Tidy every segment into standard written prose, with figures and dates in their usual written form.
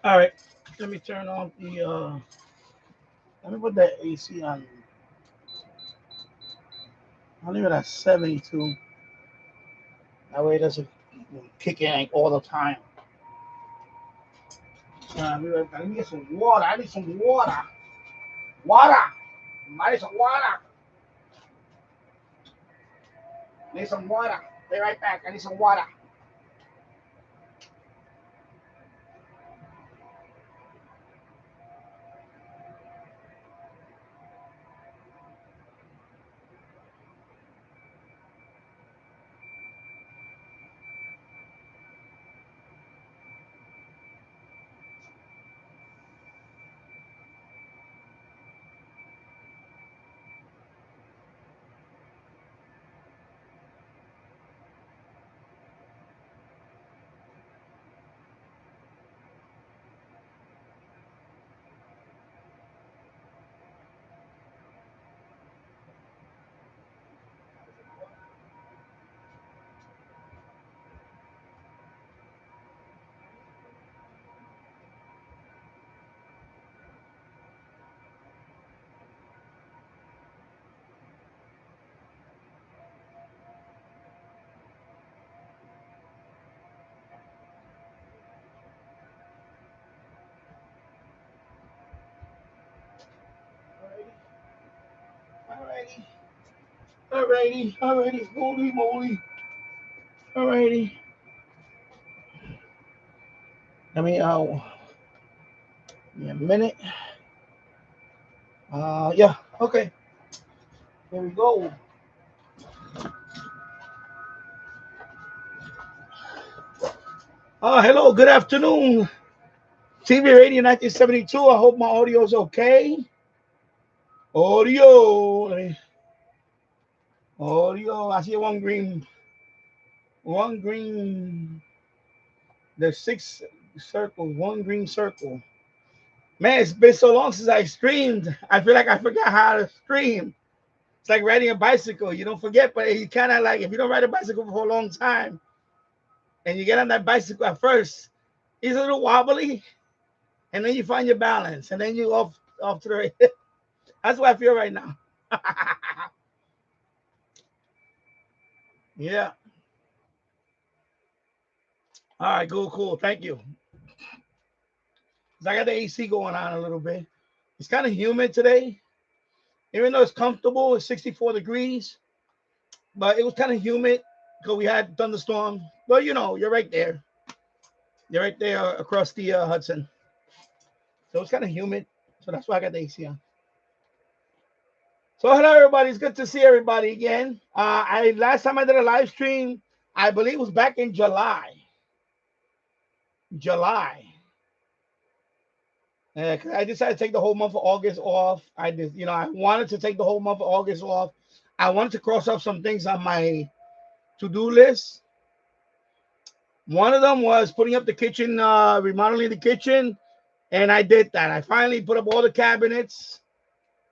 All right, let me turn off the. Let me put that AC on. I'll leave it at 72. That way it doesn't kick in like all the time. I'll be right back. Let me get some water. I need some water. Water. I need some water. I need some water. Be right back. I need some water. Alrighty. Alrighty. Alrighty. Holy moly. Alrighty. Let me give me a minute. Yeah. Okay. Here we go. Hello. Good afternoon. TV Radio 1972. I hope my audio is okay. Audio. Audio. I see one green. One green. There's six circles. One green circle. Man, it's been so long since I streamed. I feel like I forgot how to stream. It's like riding a bicycle. You don't forget, but you kind of like if you don't ride a bicycle for a long time and you get on that bicycle at first, it's a little wobbly, and then you find your balance, and then you off to the right. That's what I feel right now. Yeah. All right. Cool. Cool. Thank you. 'Cause I got the AC going on a little bit. It's kind of humid today, even though it's comfortable. It's 64 degrees, but it was kind of humid because we had thunderstorm. Well, you know, you're right there. You're right there across the Hudson. So it's kind of humid. So that's why I got the AC on. So hello everybody. It's good to see everybody again. I last time I did a live stream, I believe it was back in July. July. 'Cause I decided to take the whole month of August off. I just, I wanted to take the whole month of August off. I wanted to cross off some things on my to-do list. One of them was putting up the kitchen, remodeling the kitchen, and I did that. I finally put up all the cabinets,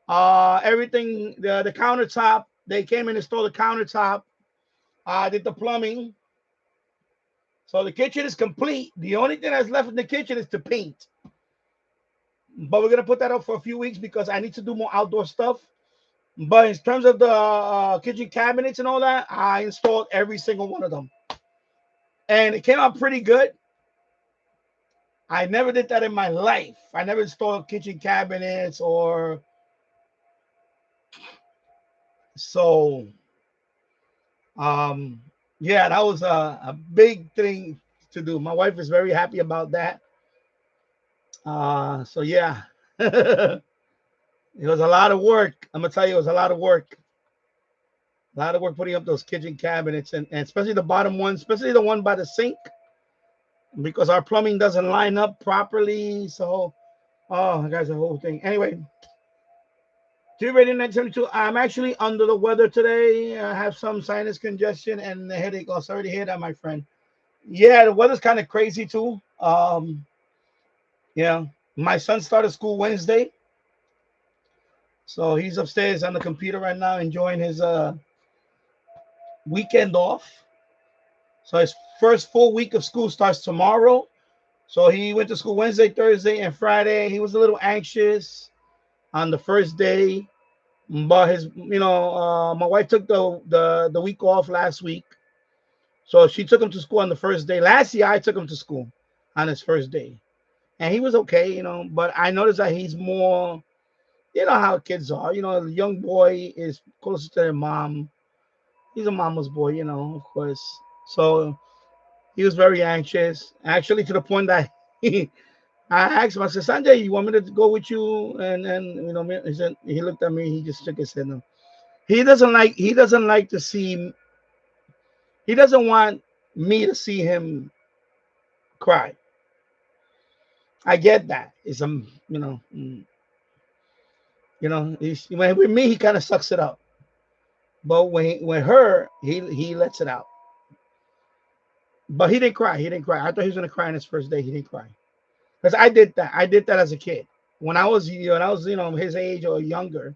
everything, the countertop. They came and installed the countertop. I did the plumbing. So the kitchen is complete. The only thing that's left in the kitchen is to paint. But we're gonna put that up for a few weeks because I need to do more outdoor stuff. But in terms of the kitchen cabinets and all that, I installed every single one of them, and it came out pretty good. I never did that in my life. I never installed kitchen cabinets or so. Um, yeah, that was a big thing to do. My wife is very happy about that. So yeah, it was a lot of work. I'm gonna tell you, it was a lot of work. A lot of work putting up those kitchen cabinets and especially the bottom one, especially the one by the sink, because our plumbing doesn't line up properly. So, oh, guys, the whole thing. Anyway, G Radio 972. I'm actually under the weather today. I have some sinus congestion and the headache. Oh, sorry to hear that, my friend. Yeah, the weather's kind of crazy too. Yeah, my son started school Wednesday, so he's upstairs on the computer right now enjoying his weekend off. So his first full week of school starts tomorrow. So he went to school Wednesday, Thursday, and Friday. He was a little anxious on the first day, but my wife took the week off last week, so she took him to school on the first day. Last year, I took him to school on his first day, and he was okay, But I noticed that he's more, how kids are. The young boy is closer to their mom. He's a mama's boy, of course. So he was very anxious, actually, to the point that I asked him. I said, Sanjay, you want me to go with you? And he said, he looked at me. He just shook his head. No. He doesn't like to see. He doesn't want me to see him cry. I get that. It's with me he kind of sucks it up, but when her he lets it out. But he didn't cry. He didn't cry. I thought he was gonna cry on his first day. He didn't cry because I did that. I did that as a kid when I was his age or younger.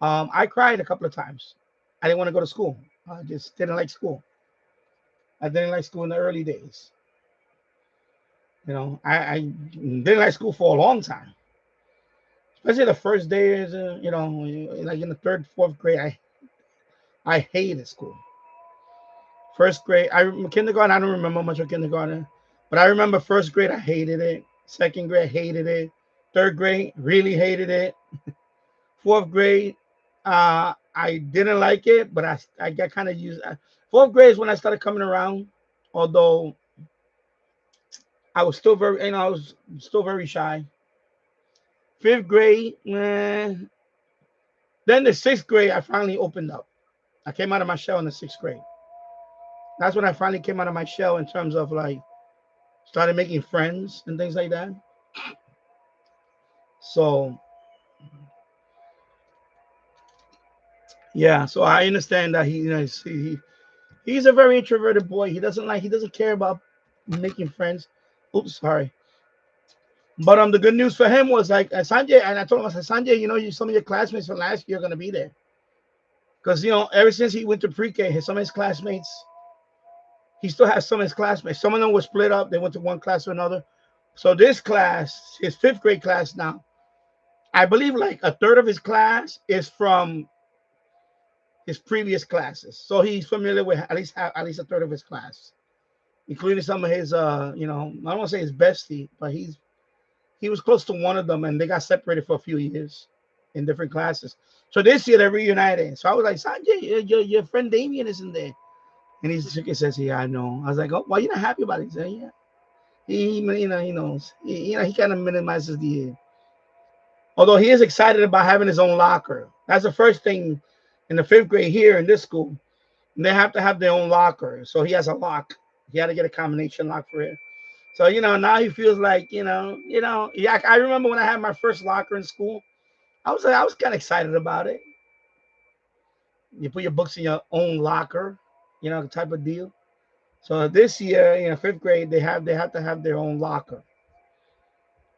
I cried a couple of times. I didn't want to go to school. I just didn't like school. I didn't like school in the early days. I didn't like school for a long time, especially the first days. Like in the third, fourth grade, I hated school. First grade, kindergarten. I don't remember much of kindergarten, but I remember first grade. I hated it. Second grade, hated it. Third grade, really hated it. Fourth grade, I didn't like it, but I got kind of used. Fourth grade is when I started coming around, although I was still very shy. Fifth grade, then the sixth grade, I finally opened up. I came out of my shell in the sixth grade. That's when I finally came out of my shell in terms of like started making friends and things like that. So yeah, so I understand that he's a very introverted boy. He doesn't care about making friends. Oops, sorry. But the good news for him was like Sanjay, and I told him, I said, Sanjay, some of your classmates from last year are gonna be there. Because ever since he went to pre-K, some of his classmates, he still has some of his classmates. Some of them were split up, they went to one class or another. So this class, his fifth grade class now, I believe like a third of his class is from his previous classes. So he's familiar with at least a third of his class, including some of his I don't want to say his bestie, but he was close to one of them, and they got separated for a few years in different classes. So this year they're reunited. So I was like, Sanjay, your friend Damien isn't there. And he says, yeah, I know. I was like, oh, why you not happy about it? He said, yeah. He knows. He kind of minimizes although he is excited about having his own locker. That's the first thing in the fifth grade here in this school. They have to have their own locker. So he has a lock. He had to get a combination lock for it. So now he feels like yeah. I remember when I had my first locker in school. I was kind of excited about it. You put your books in your own locker, type of deal. So this year, fifth grade, they have to have their own locker.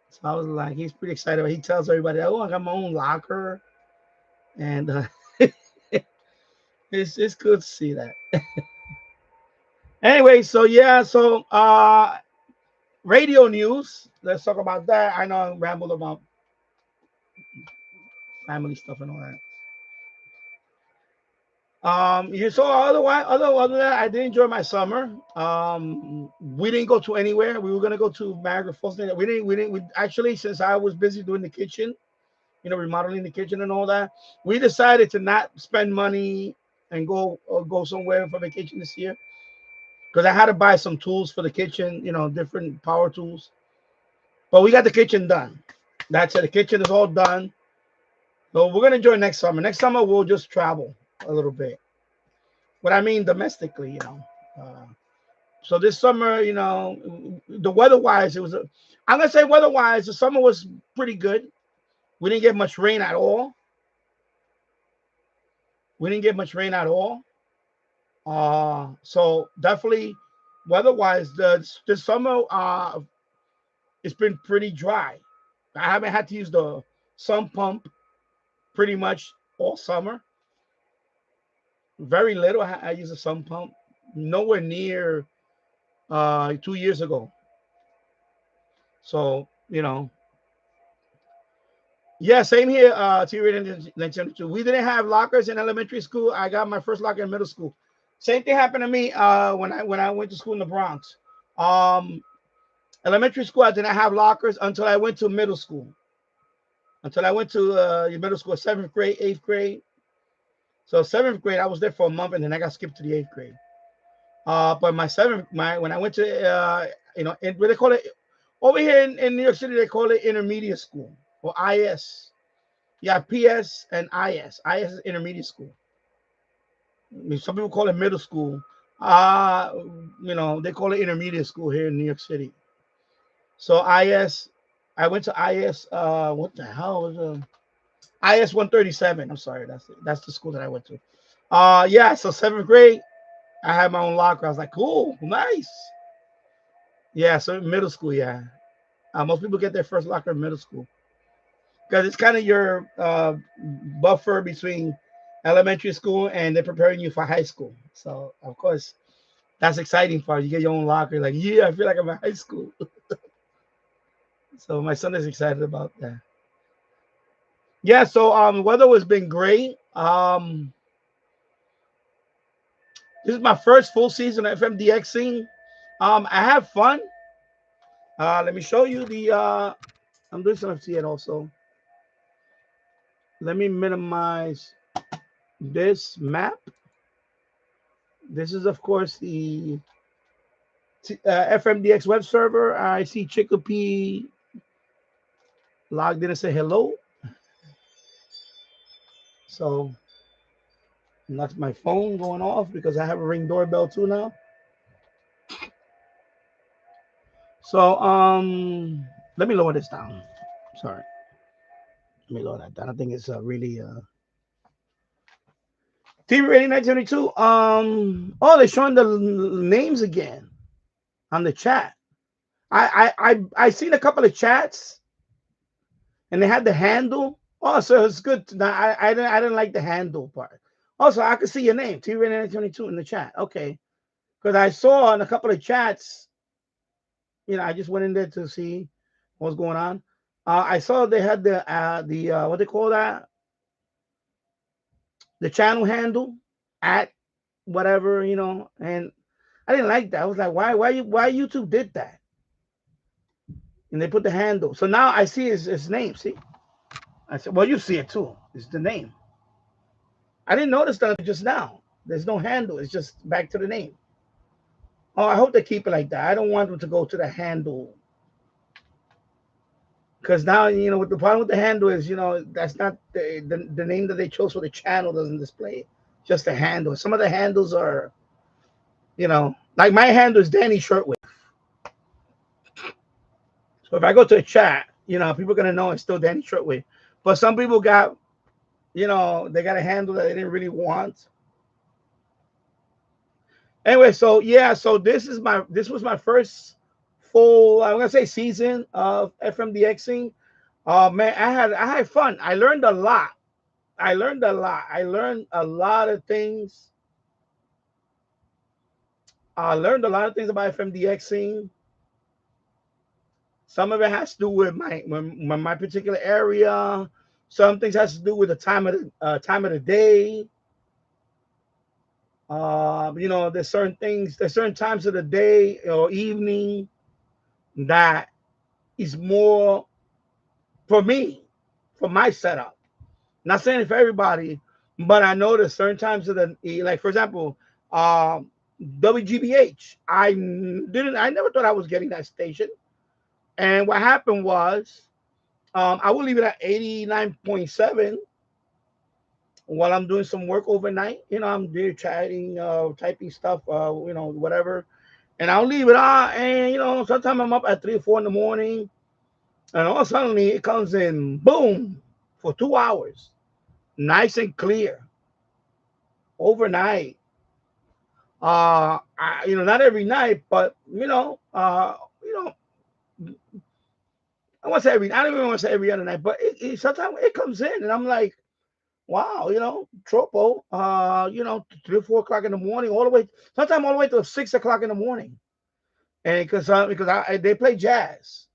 So I was like, he's pretty excited. He tells everybody, "Oh, I got my own locker," and it's good to see that. Anyway, so yeah, so radio news. Let's talk about that. I know I rambled about family stuff and all that. You saw other than that, I did enjoy my summer. We didn't go to anywhere. We were gonna go to Niagara Falls. We actually, since I was busy doing the kitchen, remodeling the kitchen and all that, we decided to not spend money and go somewhere for vacation this year because I had to buy some tools for the kitchen, different power tools. But we got the kitchen done. That's it. The kitchen is all done. So we're gonna enjoy next summer. Next summer we'll just travel a little bit. What I mean domestically. Uh, so this summer, the weather-wise, I'm gonna say weather-wise, the summer was pretty good. We didn't get much rain at all. We didn't get much rain at all. So definitely weather-wise, the summer it's been pretty dry. I haven't had to use the sump pump pretty much all summer. Very little. I use a sump pump. Nowhere near 2 years ago. So, yeah, same here. We didn't have lockers in elementary school. I got my first locker in middle school. Same thing happened to me when I went to school in the Bronx. Um, Elementary school, I didn't have lockers until I went to middle school. Until I went to middle school, seventh grade, eighth grade. So seventh grade, I was there for a month, and then I got skipped to the eighth grade. But when I went to what they call it over here in New York City, they call it intermediate school or IS. Yeah, PS and IS. IS is intermediate school. I mean, some people call it middle school. Uh, they call it intermediate school here in New York City. So IS, I went to IS. What the hell was IS 137? I'm sorry, that's the school that I went to. Yeah. So seventh grade, I had my own locker. I was like, cool, nice. Yeah. So middle school, yeah. Most people get their first locker in middle school because it's kind of your buffer between elementary school and they're preparing you for high school. So of course that's exciting for you. You get your own locker. Like, yeah, I feel like I'm in high school. So my son is excited about that. Yeah. So weather has been great. This is my first full season of FMDXing. I have fun. Let me show you the. I'm doing some FTN also. Let me minimize this map. This is, of course, the FMDX web server. I see Chicopee logged in and say hello. So that's my phone going off because I have a Ring doorbell too now. So let me lower this down. Sorry, let me lower that down. I think it's really TV rating 1972. Oh, they're showing the names again on the chat. I seen a couple of chats and they had the handle. Oh, so it's good. Now, I didn't like the handle part. Also, I could see your name, TV rating 1922 in the chat. Okay, because I saw in a couple of chats. I just went in there to see what's going on. I saw they had the what they call that, the channel handle at whatever, and I didn't like that. I was like, why YouTube did that? And they put the handle. So now I see his name. See, I said, well, you see it too. It's the name. I didn't notice that just now. There's no handle. It's just back to the name. Oh, I hope they keep it like that. I don't want them to go to the handle. Because now, what the problem with the handle is, that's not the name that they chose for the channel doesn't display just the handle. Some of the handles are, like my handle is Danny Shortwave. So if I go to a chat, people are gonna know it's still Danny Shortwave. But some people got, they got a handle that they didn't really want. Anyway, so yeah, so this was my first full, I'm gonna say, season of FMDXing. Man, I had fun. I learned a lot. I learned a lot. I learned a lot of things. I learned a lot of things about FMDXing. Some of it has to do with my particular area. Some things has to do with the time of the day. There's certain things, there's certain times of the day or evening that is more for me, for my setup. Not saying it for everybody, but I noticed certain times of the, like for example, WGBH. I never thought I was getting that station. And what happened was, I will leave it at 89.7 while I'm doing some work overnight. I'm there chatting, typing stuff, whatever. And I'll leave it on. And, sometimes I'm up at 3 or 4 in the morning. And all suddenly it comes in, boom, for 2 hours. Nice and clear. Overnight. Not every night, but, I want to say I don't even want to say every other night, but sometimes it comes in and I'm like, wow, tropo, 3 or 4 o'clock in the morning, sometimes all the way to 6 o'clock in the morning. And because they play jazz.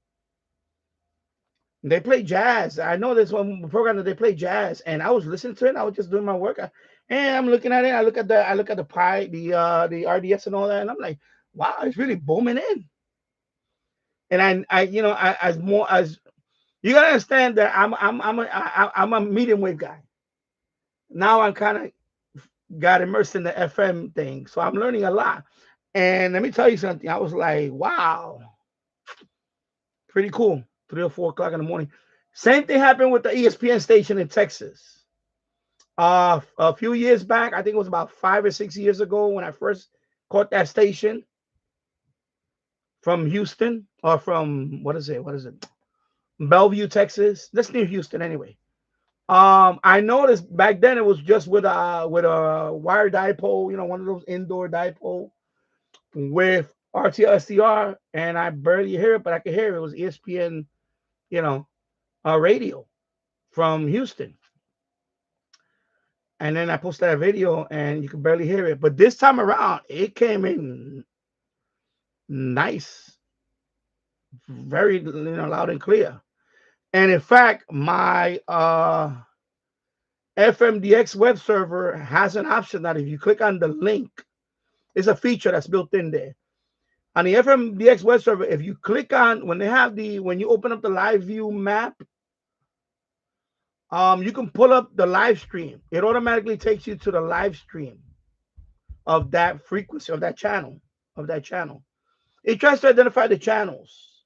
They play jazz. I know this one program that they play jazz, and I was listening to it. I was just doing my work, and I'm looking at it. I look at the pi, the RDS and all that, and I'm like, wow, it's really booming in. And as more as you gotta understand that I'm a medium wave guy. Now I'm kind of got immersed in the FM thing, so I'm learning a lot. And let me tell you something. I was like, wow, pretty cool. 3 or 4 o'clock in the morning. Same thing happened with the ESPN station in Texas. A few years back, I think it was about 5 or 6 years ago when I first caught that station from Houston or from what is it? What is it? Bellevue, Texas. That's near Houston anyway. I noticed back then it was just with a wire dipole, one of those indoor dipole with RTSDR, and I barely hear it, but I could hear it. It was ESPN, you know, radio from Houston. And then I posted that video, and you could barely hear it. But this time around, it came in nice, very loud and clear. And in fact, my FMDX web server has an option that if you click on the link, it's a feature that's built in there. On the FMDX web server, if you click on when you open up the live view map, you can pull up the live stream. It automatically takes you to the live stream of that frequency of that channel. It tries to identify the channels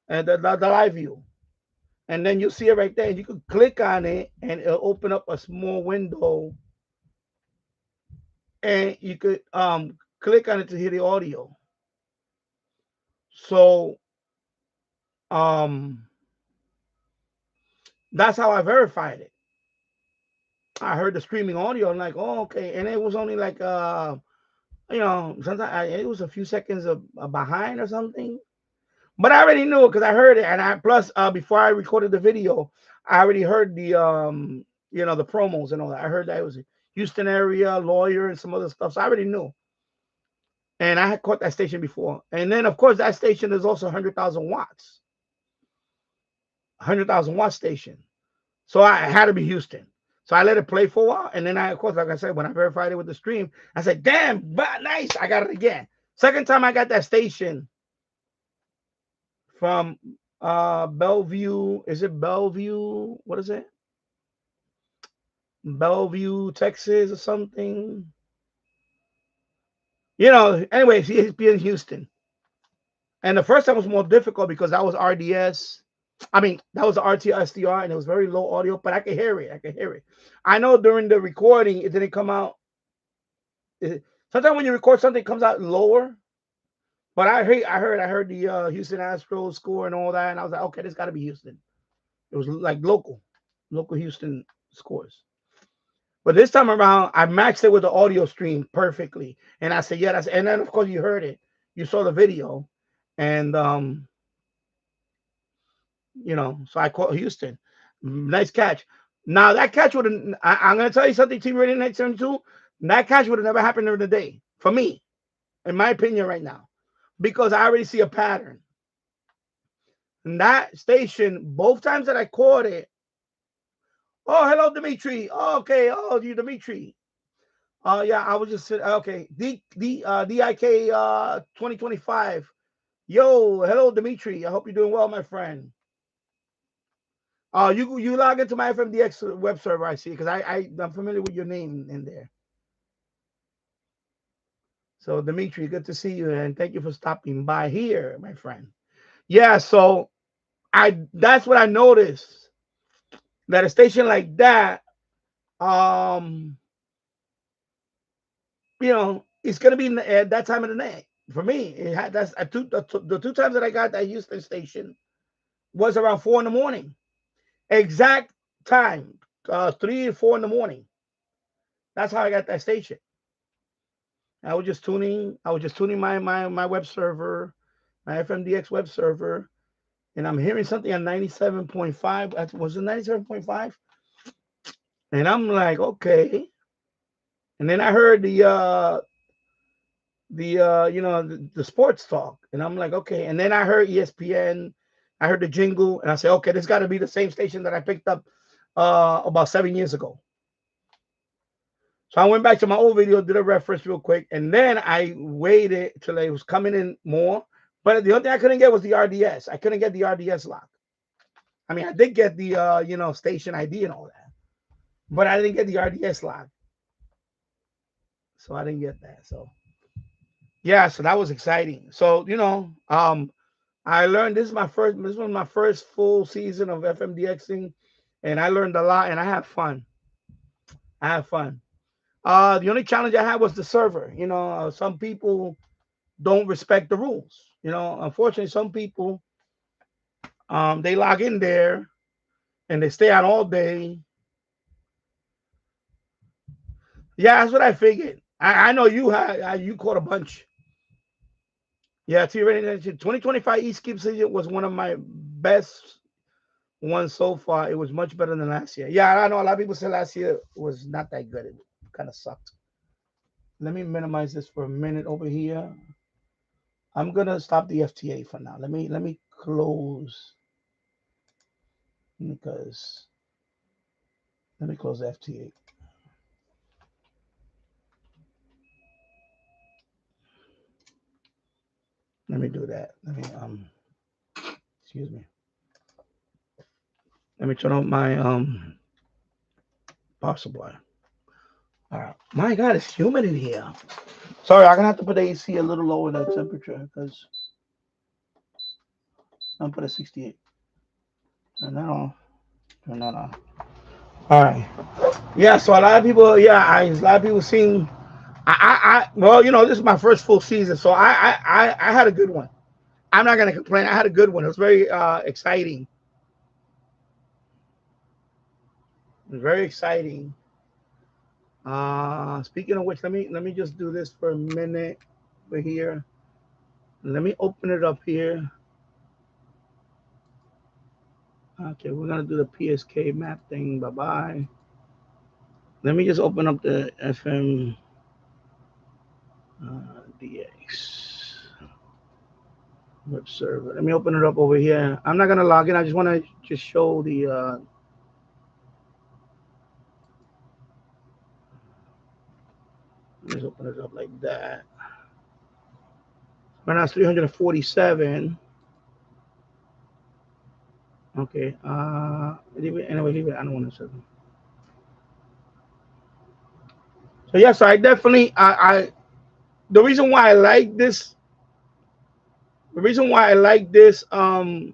and the live view. And then you'll see it right there. And you can click on it and it'll open up a small window. And you could click on it to hear the audio. So that's how I verified it. I heard the streaming audio. I'm like, oh, okay. And it was only like sometimes it was a few seconds of behind or something. But I already knew it because I heard it, and before I recorded the video, I already heard the the promos and all that. I heard that it was a Houston area lawyer and some other stuff, so I already knew. And I had caught that station before, and then of course that station is also 100,000 watts, 100,000 watt station. So I had to be Houston. So I let it play for a while, and then of course, like I said, when I verified it with the stream, I said, "Damn, but nice! I got it again." Second time I got that station from Bellevue. Is it Bellevue? What is it? Bellevue, Texas, or something. Anyways, he's in Houston. And the first time was more difficult because that was RDS. I mean, that was the RTSDR, and it was very low audio, but I could hear it. I know during the recording, it didn't come out. Sometimes when you record something, it comes out lower. But I heard the Houston Astros score and all that, and I was like, okay, this got to be Houston. It was like local Houston scores. But this time around, I matched it with the audio stream perfectly, and I said, yeah, and then of course you heard it, you saw the video, and so I called Houston. Nice catch. Now that catch would have, I'm gonna tell you something, Team Radio 972. That catch would have never happened during the day for me, in my opinion, right now. Because I already see a pattern. And that station, both times that I caught it, oh, hello, Dimitri. Oh, okay. Oh, you, Dimitri. Yeah, I was just okay. DIK 2025. Yo, hello, Dimitri. I hope you're doing well, my friend. You log into my FMDX web server, I see, because I'm familiar with your name in there. So, Dimitri, good to see you, and thank you for stopping by here, my friend. Yeah, so that's what I noticed. That a station like that, it's gonna be at that time of the night. For me, the two times that I got that Houston station was around 4 in the morning. Exact time, 3 or 4 in the morning. That's how I got that station. I was just tuning my web server, my FMDX web server, and I'm hearing something on 97.5. Was it 97.5? And I'm like, okay. And then I heard the sports talk, and I'm like, okay. And then I heard ESPN. I heard the jingle, and I said, okay, this got to be the same station that I picked up about 7 years ago. So I went back to my old video, did a reference real quick, and then I waited till it was coming in more. But the only thing I couldn't get was the RDS. I couldn't get the RDS lock. I mean, I did get the station ID and all that, but I didn't get the RDS lock. So I didn't get that. So yeah, so that was exciting. So I learned this was my first full season of FMDXing, and I learned a lot and I had fun. I had fun. The only challenge I had was the server. Some people don't respect the rules. Unfortunately, some people they log in there and they stay out all day. Yeah, that's what I figured. I know you caught a bunch. Yeah, T rating 2025 East Skip Season was one of my best ones so far. It was much better than last year. Yeah, I know a lot of people said last year was not that good. It kind of sucked. Let me minimize this for a minute over here. I'm gonna stop the FTA for now. Let me close because let me close the FTA. Let me do that. Let me excuse me. Let me turn on my power supply. All right. My God, it's humid in here. Sorry, I'm gonna have to put the AC a little lower the temperature because I'm put a 68. Turn that on. Turn that on. All right. Yeah. So a lot of people. Yeah. A lot of people seem. Well, this is my first full season, so I had a good one. I'm not gonna complain. I had a good one. It was very exciting. It was very exciting. Speaking of which, let me just do this for a minute. Over here. Let me open it up here. Okay, we're gonna do the PSK map thing. Bye bye. Let me just open up the FM DX web server. Let me open it up over here. I'm not gonna log in. I just want to just show the. Let's open it up like that. Right now it's 347. Okay. Leave it anyway. Leave it. I don't want to say. So yes, I definitely. The reason why I like this. The reason why I like this web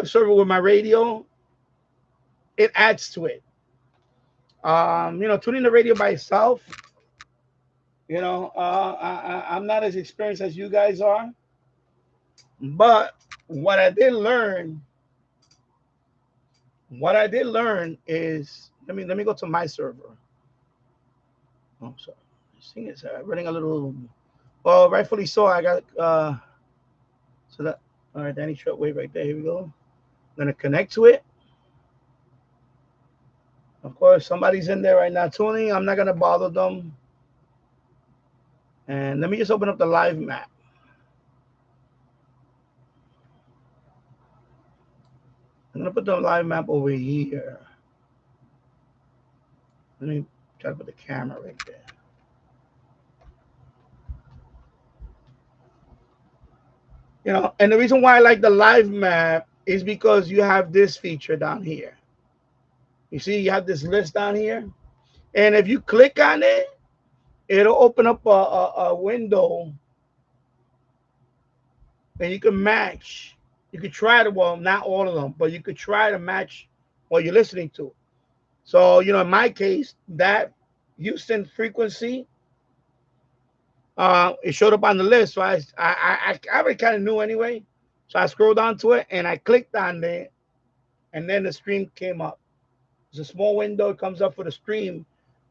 server with my radio, it adds to it. Tuning the radio by itself, I'm not as experienced as you guys are, but what I did learn, is let me go to my server. Oh, sorry, this thing is running a little. Well, rightfully so. I got so that all right, Danny Shortwave right there. Here we go. I'm gonna connect to it. Of course, somebody's in there right now tuning. I'm not gonna bother them. And let me just open up the live map. I'm gonna put the live map over here. Let me try to put the camera right there. And the reason why I like the live map is because you have this feature down here. You see, you have this list down here. And if you click on it, it'll open up a window and you can match. You could try to, well, not all of them, but you could try to match what you're listening to. So, in my case, that Houston frequency, it showed up on the list. So I already kind of knew anyway. So I scrolled down to it and I clicked on it, and then the stream came up. It's a small window. It comes up for the stream,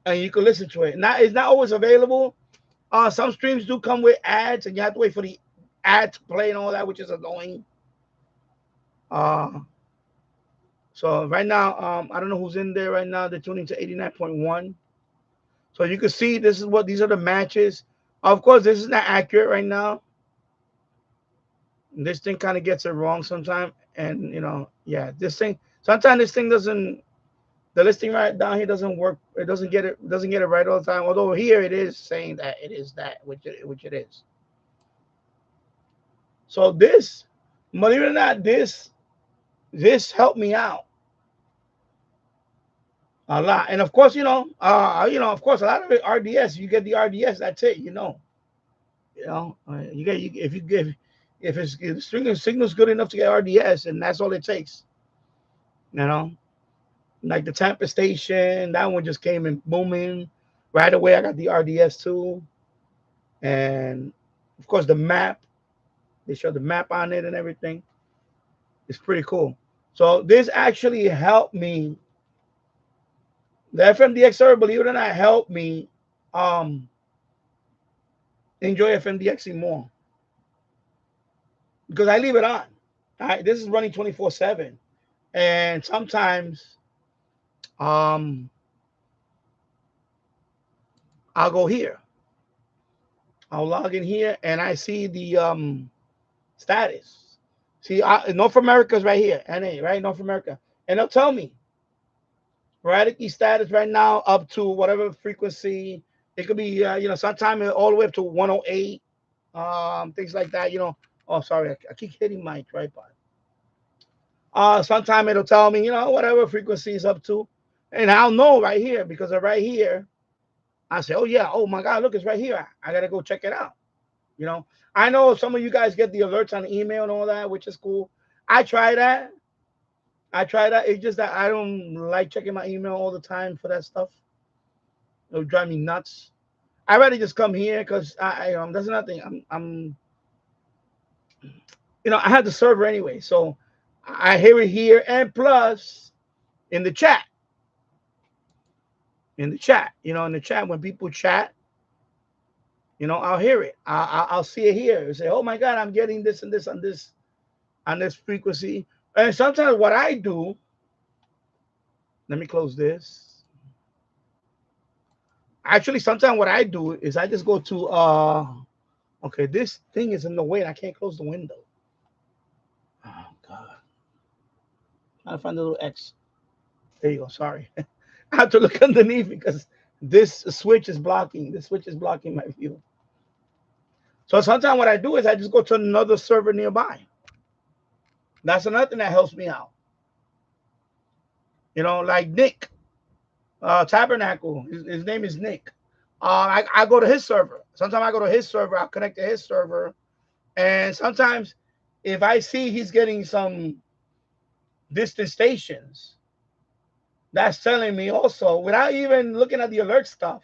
and you can listen to it. Now, it's not always available. Some streams do come with ads, and you have to wait for the ad to play and all that, which is annoying. So right now, I don't know who's in there right now. They're tuning to 89.1. So you can see these are the matches. Of course, this is not accurate right now. This thing kind of gets it wrong sometimes, and yeah, this thing sometimes this thing doesn't. The listing right down here doesn't work. It doesn't get it right all the time. Although here it is saying that it is that, which it is. So this, believe it or not, this helped me out a lot. And of course, of course, a lot of it RDS. You get the RDS. That's it. You get you if you give if the signal's good enough to get RDS, and that's all it takes. You know, like the Tampa station, that one just came in booming right away. I got the RDS too, and of course the map. They show the map on it and everything. It's pretty cool. So this actually helped me. The FMDX server, believe it or not, helped me um enjoy FMDXing more because I leave it on. This is running 24/7, and sometimes um I'll go here. I'll log in here and I see the status. See, North America's right here, NA, right? North America, and they'll tell me Radically status right now up to whatever frequency. It could be, sometime all the way up to 108, things like that. Oh, sorry, I keep hitting my tripod. Sometime it'll tell me, whatever frequency is up to, and I'll know right here because of right here. I say, oh yeah, oh my God, look, it's right here. I gotta go check it out. You know, I know some of you guys get the alerts on the email and all that, which is cool. I try that. I try that. It's just that I don't like checking my email all the time for that stuff. It'll drive me nuts. I'd rather just come here because that's nothing. I have the server anyway, so I hear it here, and plus in the chat, in the chat when people chat, I'll hear it. I'll see it here. Say, oh my God, I'm getting this and this on this frequency. And sometimes what I do, let me close this. Actually, sometimes what I do is I just go to okay, this thing is in the way and I can't close the window. Oh God. Trying to find the little X. There you go. Sorry. I have to look underneath because this switch is blocking. This switch is blocking my view. So sometimes what I do is I just go to another server nearby. That's another thing that helps me out. Like Nick, Tabernacle. His name is Nick. I go to his server. Sometimes I go to his server. I'll connect to his server. And sometimes if I see he's getting some distant stations, that's telling me also, without even looking at the alert stuff,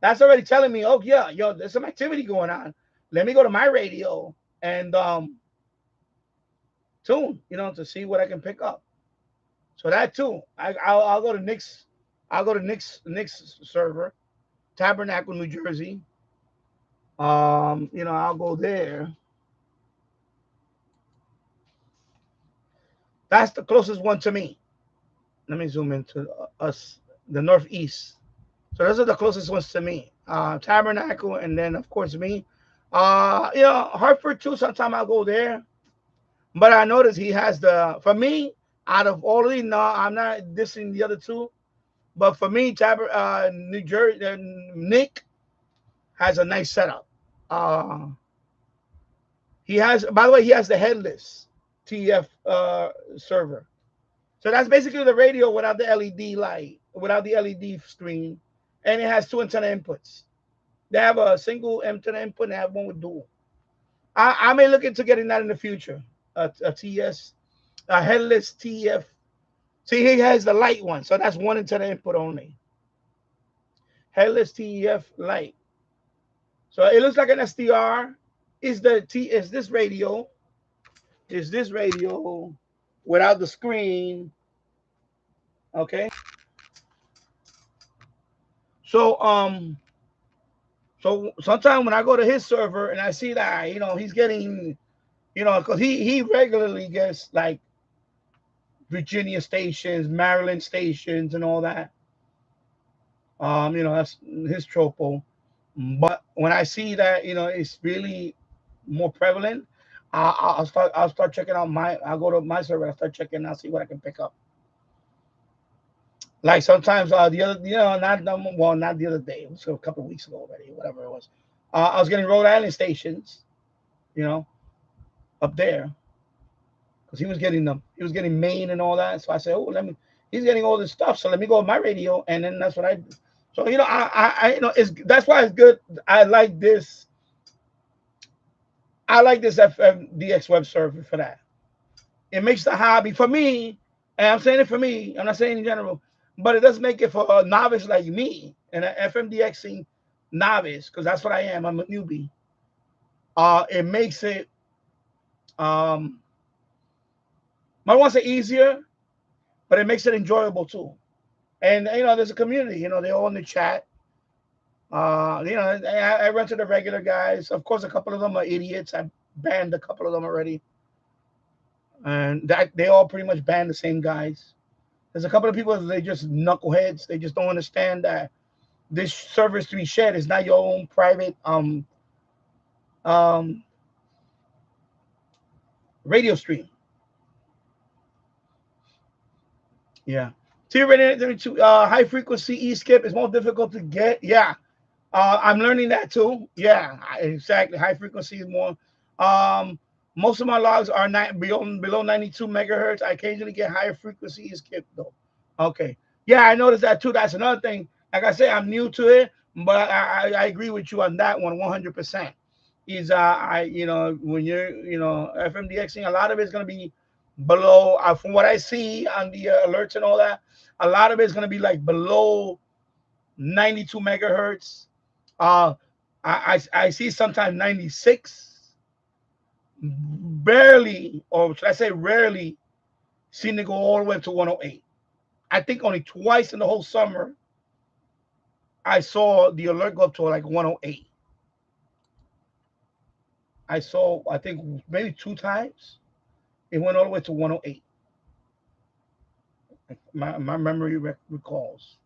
that's already telling me, oh yeah, there's some activity going on. Let me go to my radio and tune, to see what I can pick up. So that too, I'll go to Nick's. I'll go to Nick's server, Tabernacle, New Jersey. I'll go there. That's the closest one to me. Let me zoom into us, the Northeast. So those are the closest ones to me. Tabernacle, and then of course me. Hartford too. Sometimes I'll go there. But I noticed he has for me, out of all of these, no, I'm not dissing the other two. But for me, New Jersey, Nick has a nice setup. By the way, he has the headless TF server. So that's basically the radio without the LED light, without the LED screen. And it has two antenna inputs. They have a single antenna input and they have one with dual. I may look into getting that in the future. A TS, a headless TF. See, he has the light one, so that's one antenna input only. Headless TEF light. So it looks like an SDR. Is this radio? Is this radio without the screen? Okay. So sometimes when I go to his server and I see that he's getting, because he regularly gets like Virginia stations, Maryland stations, and all that. That's his tropo. But when I see that, it's really more prevalent, I'll start checking out my. I'll go to my server. I'll start checking out, see what I can pick up. Like sometimes the other, not the other day. It was a couple of weeks ago already, whatever it was. I was getting Rhode Island stations, you know, up there because he was getting them. He was getting Maine and all that. So I said, oh, let me. He's getting all this stuff, so let me go with my radio, and then that's what I. So it's that's why it's good. I like this. I like this FMDX web server for that. It makes the hobby for me, and I'm saying it for me. I'm not saying in general, but it does make it for a novice like me and an FMDXing novice, because that's what I am. I'm a newbie. It makes it I don't want to say easier, but it makes it enjoyable too. And there's a community. They're all in the chat. I run to the regular guys. Of course, a couple of them are idiots. I banned a couple of them already, and that they all pretty much ban the same guys. There's a couple of people that they just knuckleheads. They just don't understand that this service to be shared is not your own private um radio stream. Yeah. T-radio high frequency E skip is more difficult to get. Yeah. I'm learning that too. Yeah, exactly. High frequency is more. Um, Most of my logs are not below 92 megahertz. I occasionally get higher frequency skip though. Okay. Yeah, I noticed that too. That's another thing. Like I say, I'm new to it, but I agree with you on that one 100%. Is when you're FMDXing, a lot of it's gonna be below. From what I see on the alerts and all that, a lot of it's gonna be like below 92 megahertz. uh, I see sometimes 96, barely, or should I say rarely, seen it go all the way up to 108. I think only twice in the whole summer I saw the alert go up to like 108. I think maybe two times it went all the way to 108. My memory recalls.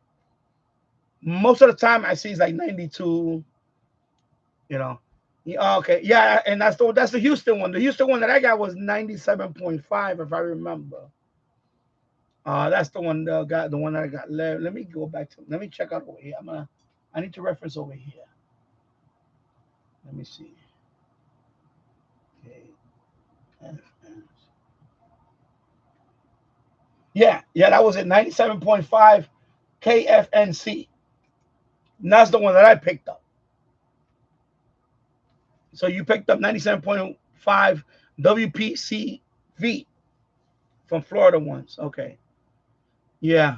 Most of the time I see it's like 92, you know. Yeah, okay, yeah, and that's the Houston one. The Houston one that I got was 97.5, if I remember. That's the one that got the one that I got. Let me go back to. Let me check out over here. I need to reference over here. Let me see. Okay. Yeah, that was at 97.5 KFNC. And that's the one that I picked up. So you picked up 97.5 WPCV from Florida ones. Okay. Yeah.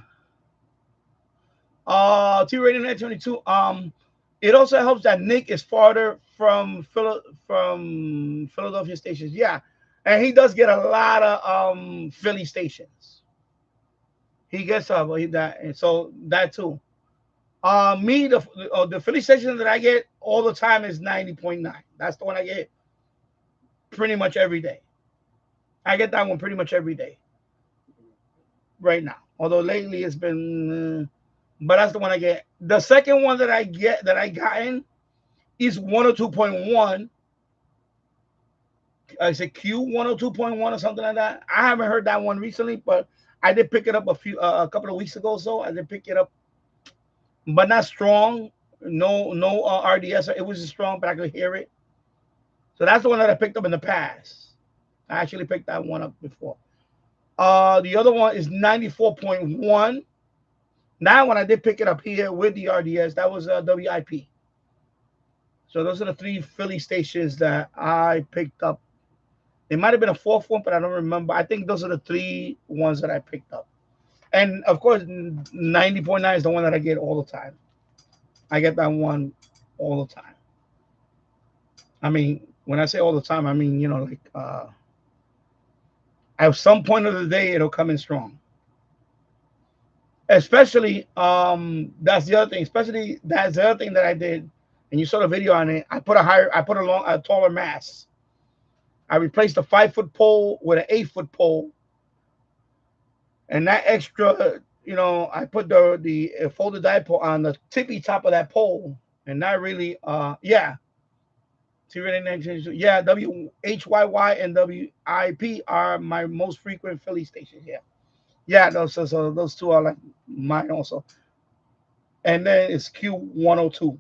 T rating 922. It also helps that Nick is farther from Philadelphia stations. Yeah. And he does get a lot of Philly stations. He gets that, and so that too. The Philly station that I get all the time is 90.9. That's the one I get pretty much every day. I get that one pretty much every day right now. Although lately it's been, but that's the one I get. The second one that I gotten is 102.1. I said Q 102.1 or something like that. I haven't heard that one recently, but I did pick it up a couple of weeks ago. So I did pick it up, but not strong. No RDS. It was strong, but I could hear it. So that's the one that I picked up in the past. I actually picked that one up before. The other one is 94.1. Now, when I did pick it up here with the RDS, that was WIP. So those are the three Philly stations that I picked up. There might have been a fourth one, but I don't remember. I think those are the three ones that I picked up. And of course, 90.9 is the one that I get all the time. I get that one all the time. I mean, when I say all the time, I mean, like at some point of the day, it'll come in strong. Especially, that's the other thing. Especially, that's the other thing that I did, and you saw the video on it. I put a taller mast. I replaced the 5-foot pole with an 8-foot pole, and that extra, I put the folded dipole on the tippy top of that pole, and that really, yeah. Yeah, WHYY and WIP are my most frequent Philly stations. Yeah, yeah. So those two are like mine also. And then it's Q102.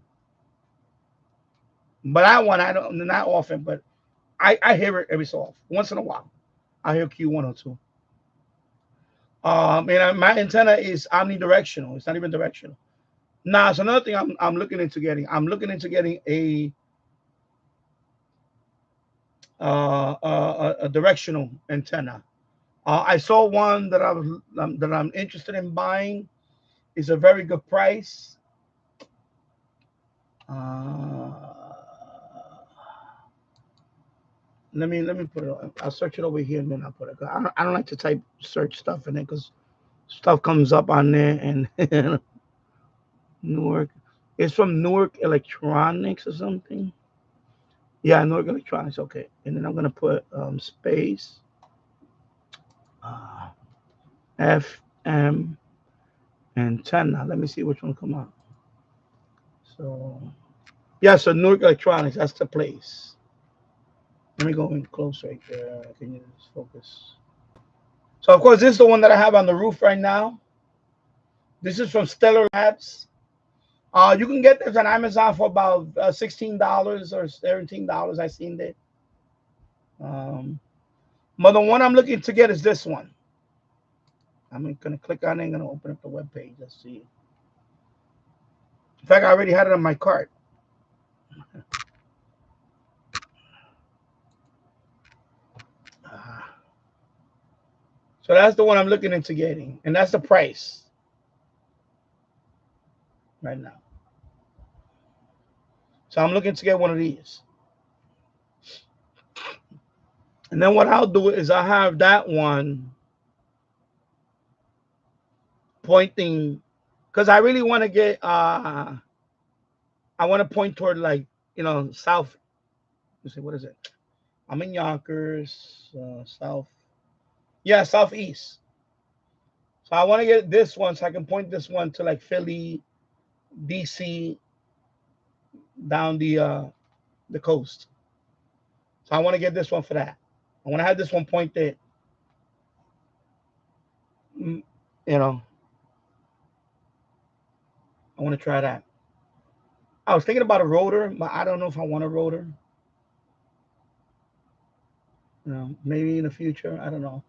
But that one I don't not often, but I hear it every so often. Once in a while, I hear Q102. And my antenna is omnidirectional. It's not even directional. Now, it's another thing I'm looking into getting. I'm looking into getting a directional antenna. I saw one that I'm interested in buying. It's a very good price. Uh, let me put it. I'll search it over here and then I'll put it. I don't like to type search stuff in it because stuff comes up on there and Newark. It's from Newark Electronics or something. Yeah, Newark Electronics. Okay, and then I'm gonna put space uh, FM antenna. Let me see which one come out. So yeah, so Newark Electronics. That's the place. Let me go in close right there. Can you just focus? So of course, this is the one that I have on the roof right now. This is from Stellar Labs. You can get this on Amazon for about $16 or $17. I seen it. Um, but the one I'm looking to get is this one. I'm gonna click on it and gonna open up the web page. Let's see. In fact, I already had it on my cart. Uh, so that's the one I'm looking into getting, and that's the price right now. So I'm looking to get one of these. And then what I'll do is I have that one pointing because I really want to get I want to point toward like south. Let's see, what is it? I'm in Yonkers, south. Yeah, southeast. So I want to get this one so I can point this one to like Philly, DC, down the coast. So I want to get this one for that. I want to have this one pointed. mm, You know, I want to try that. I was thinking about a rotor, but I don't know if I want a rotor. Maybe in the future. I don't know.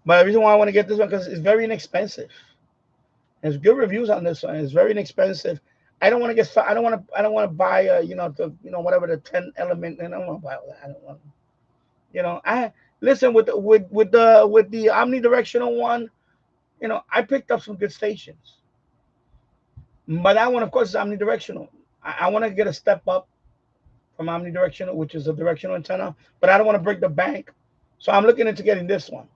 But the reason why I want to get this one because it's very inexpensive. There's good reviews on this one. It's very inexpensive. I don't want to get. I don't want to. I don't want to buy. Whatever the 10 element. And I don't want to buy all that. I don't want. I listen with the omnidirectional one. I picked up some good stations, but that one, of course, is omnidirectional. I want to get a step up from omnidirectional, which is a directional antenna, but I don't want to break the bank, so I'm looking into getting this one.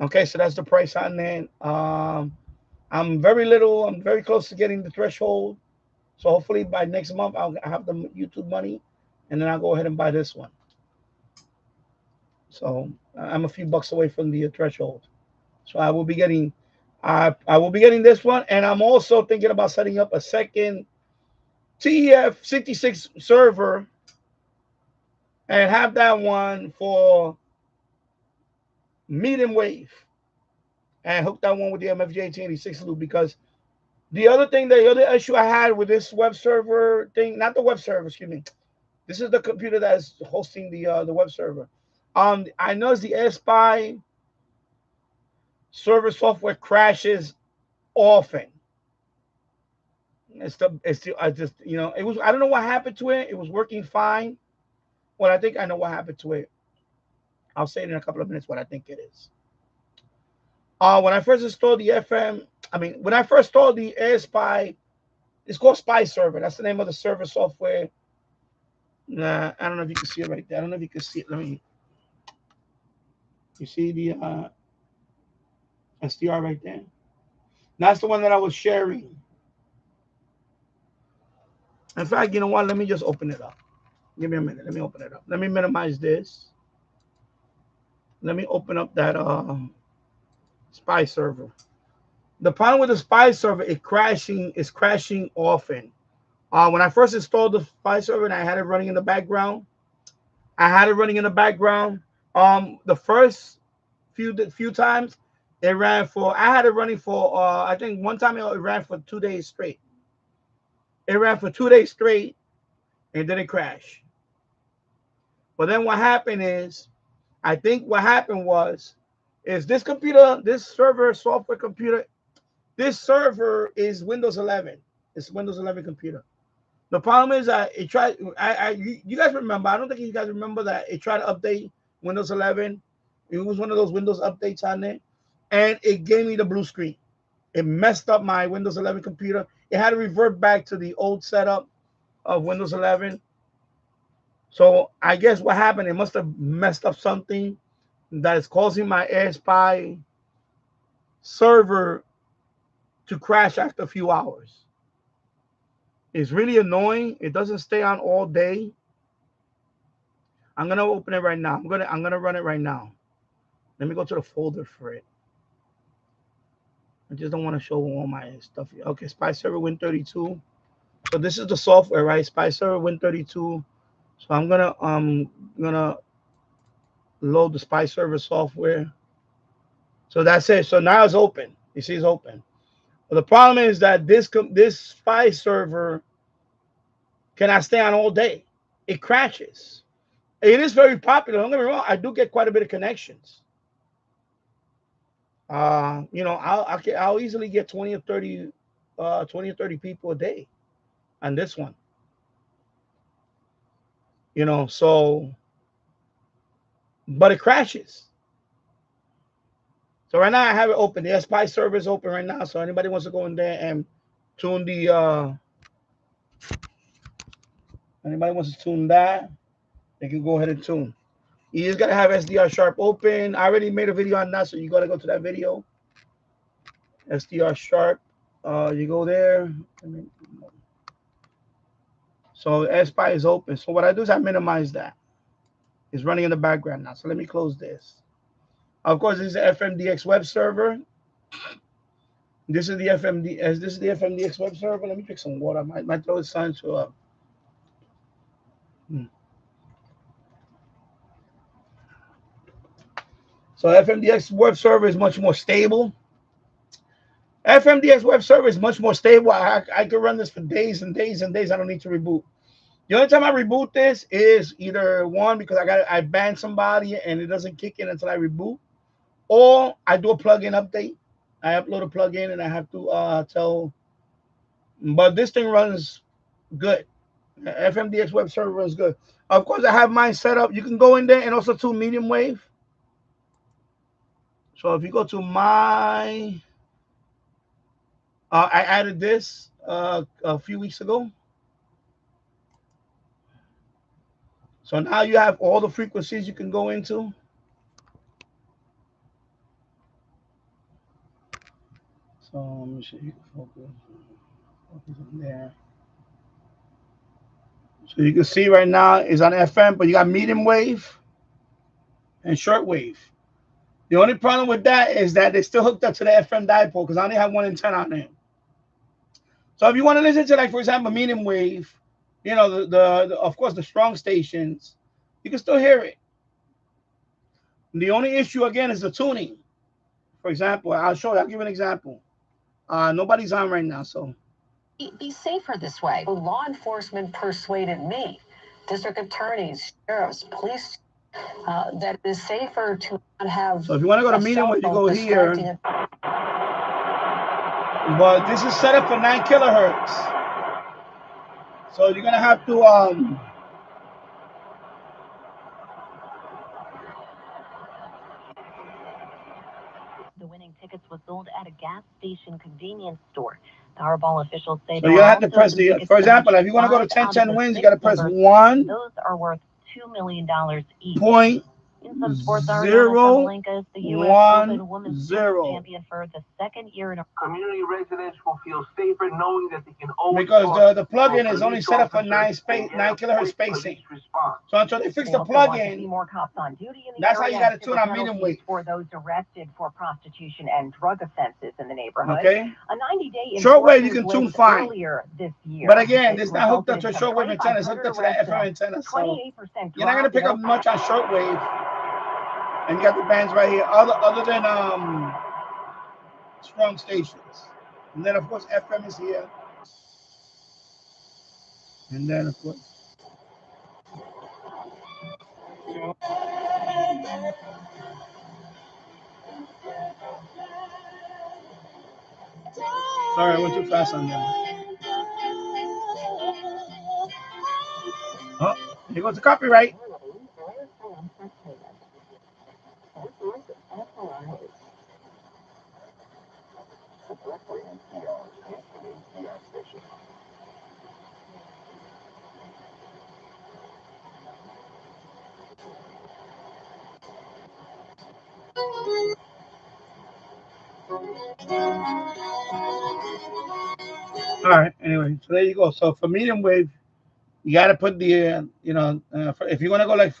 Okay, so that's the price on there. I'm very little. I'm very close to getting the threshold. So hopefully by next month I'll have the YouTube money, and then I'll go ahead and buy this one. So I'm a few bucks away from the threshold. So I will be getting, I will be getting this one, and I'm also thinking about setting up a second TEF66 server, and have that one for medium wave, and hook that one with the MFJ 1886 loop because the other issue I had with this web server thing, not the web server, excuse me. This is the computer that is hosting the web server. I noticed the AirSpy server software crashes often. I just it was I don't know what happened to it. It was working fine. Well, I think I know what happened to it. I'll say it in a couple of minutes what I think it is. When I first installed the when I first installed the AirSpy, it's called Spy Server. That's the name of the server software. Nah, I don't know if you can see it right there. I don't know if you can see it. You see the SDR right there? That's the one that I was sharing. In fact, you know what? Let me just open it up. Give me a minute. Let me open it up. Let me minimize this. Let me open up that Spy Server. The problem with the Spy Server is crashing often. When I first installed the file server and I had it running in the background, the first few times it ran for. I had it running for. I think one time it ran for 2 days straight. It ran for 2 days straight and then it crashed. But then what happened is, I think what happened was, is this computer, this server software computer, this server is Windows 11. It's Windows 11 computer. The problem is that it tried. You guys remember? I don't think you guys remember that it tried to update Windows 11. It was one of those Windows updates on there, and it gave me the blue screen. It messed up my Windows 11 computer. It had to revert back to the old setup of Windows 11. So I guess what happened, it must have messed up something that is causing my AirSpy server to crash after a few hours. It's really annoying. It doesn't stay on all day. I'm gonna open it right now. I'm gonna run it right now. Let me go to the folder for it. I just don't want to show all my stuff here. Okay, Spy Server Win32. So this is the software, right? Spy Server Win32. So I'm gonna load the Spy Server software. So that's it. So now it's open. You see, it's open. But the problem is that this Spy Server cannot stay on all day. It crashes. It is very popular. Don't get me wrong. I do get quite a bit of connections. I'll easily get 20 or 30 people a day on this one. So, but it crashes. So right now I have it open. The SPI server is open right now. So anybody wants to go in there and tune anybody wants to tune that, they can go ahead and tune. You just gotta have SDR Sharp open. I already made a video on that, so you gotta go to that video. SDR Sharp. You go there. So SPI is open. So what I do is I minimize that. It's running in the background now. So let me close this. Of course, this is the FMDX web server. This is the FMDX web server. Let me drink some water. My throat is starting to So FMDX web server is much more stable. FMDX web server is much more stable. I could run this for days and days and days. I don't need to reboot. The only time I reboot this is either one, because I banned somebody and it doesn't kick in until I reboot, or I do a plugin update. I upload a plugin and I have to tell. But this thing runs good. FMDX web server runs good. Of course, I have mine set up. You can go in there and also tune medium wave. So if you go to my, I added this a few weeks ago. So now you have all the frequencies you can go into. So let me see if you can focus on there. So you can see right now is on FM, but you got medium wave and shortwave. The only problem with that is that they still hooked up to the FM dipole, because I only have 1 in 10 on there. So if you want to listen to, like, for example, medium wave, the of course the strong stations, you can still hear it. The only issue again is the tuning. For example, I'll give you an example. Nobody's on right now, so. Be safer this way. Law enforcement persuaded me, district attorneys, sheriffs, police, that it is safer to not have. So if you want to go to medium wave, you go here. But this is set up for 9 kilohertz. So you're gonna have to The winning tickets was sold at a gas station convenience store. Powerball officials say so you have to press for example, if you want to go to 1010 wins, you gotta press 1. Those are worth $2 million each. In some sports, Ariana 0 Sabalenka is the U.S. 1 Open Women's 0. Champion for the second year in a Community residents will feel safer knowing that they can always Because call the plug-in is police only set up for officers 9 and get a kilohertz quick spacing. police response. So until they fix They the also want to see plug-in, more cops on duty in the that's how area you got to and tune stiffer on medium penalties wave. for those arrested for prostitution and drug offenses in the neighborhood. Okay. A 90-day Shortwave you can enforcement tune list fine. earlier this year. But again, It this is not hooked up resulted to a in some shortwave antenna. It's 2,500 hooked up to that arrests FM and a antenna. So 28% you're not going to drop pick in up much on shortwave. And you got the bands right here, other than strong stations. And then, of course, FM is here. And then, of course, sorry, I went too fast on them. Oh, here goes the copyright. All right. Anyway, so there you go. So for medium wave, you got to put the if you want to go like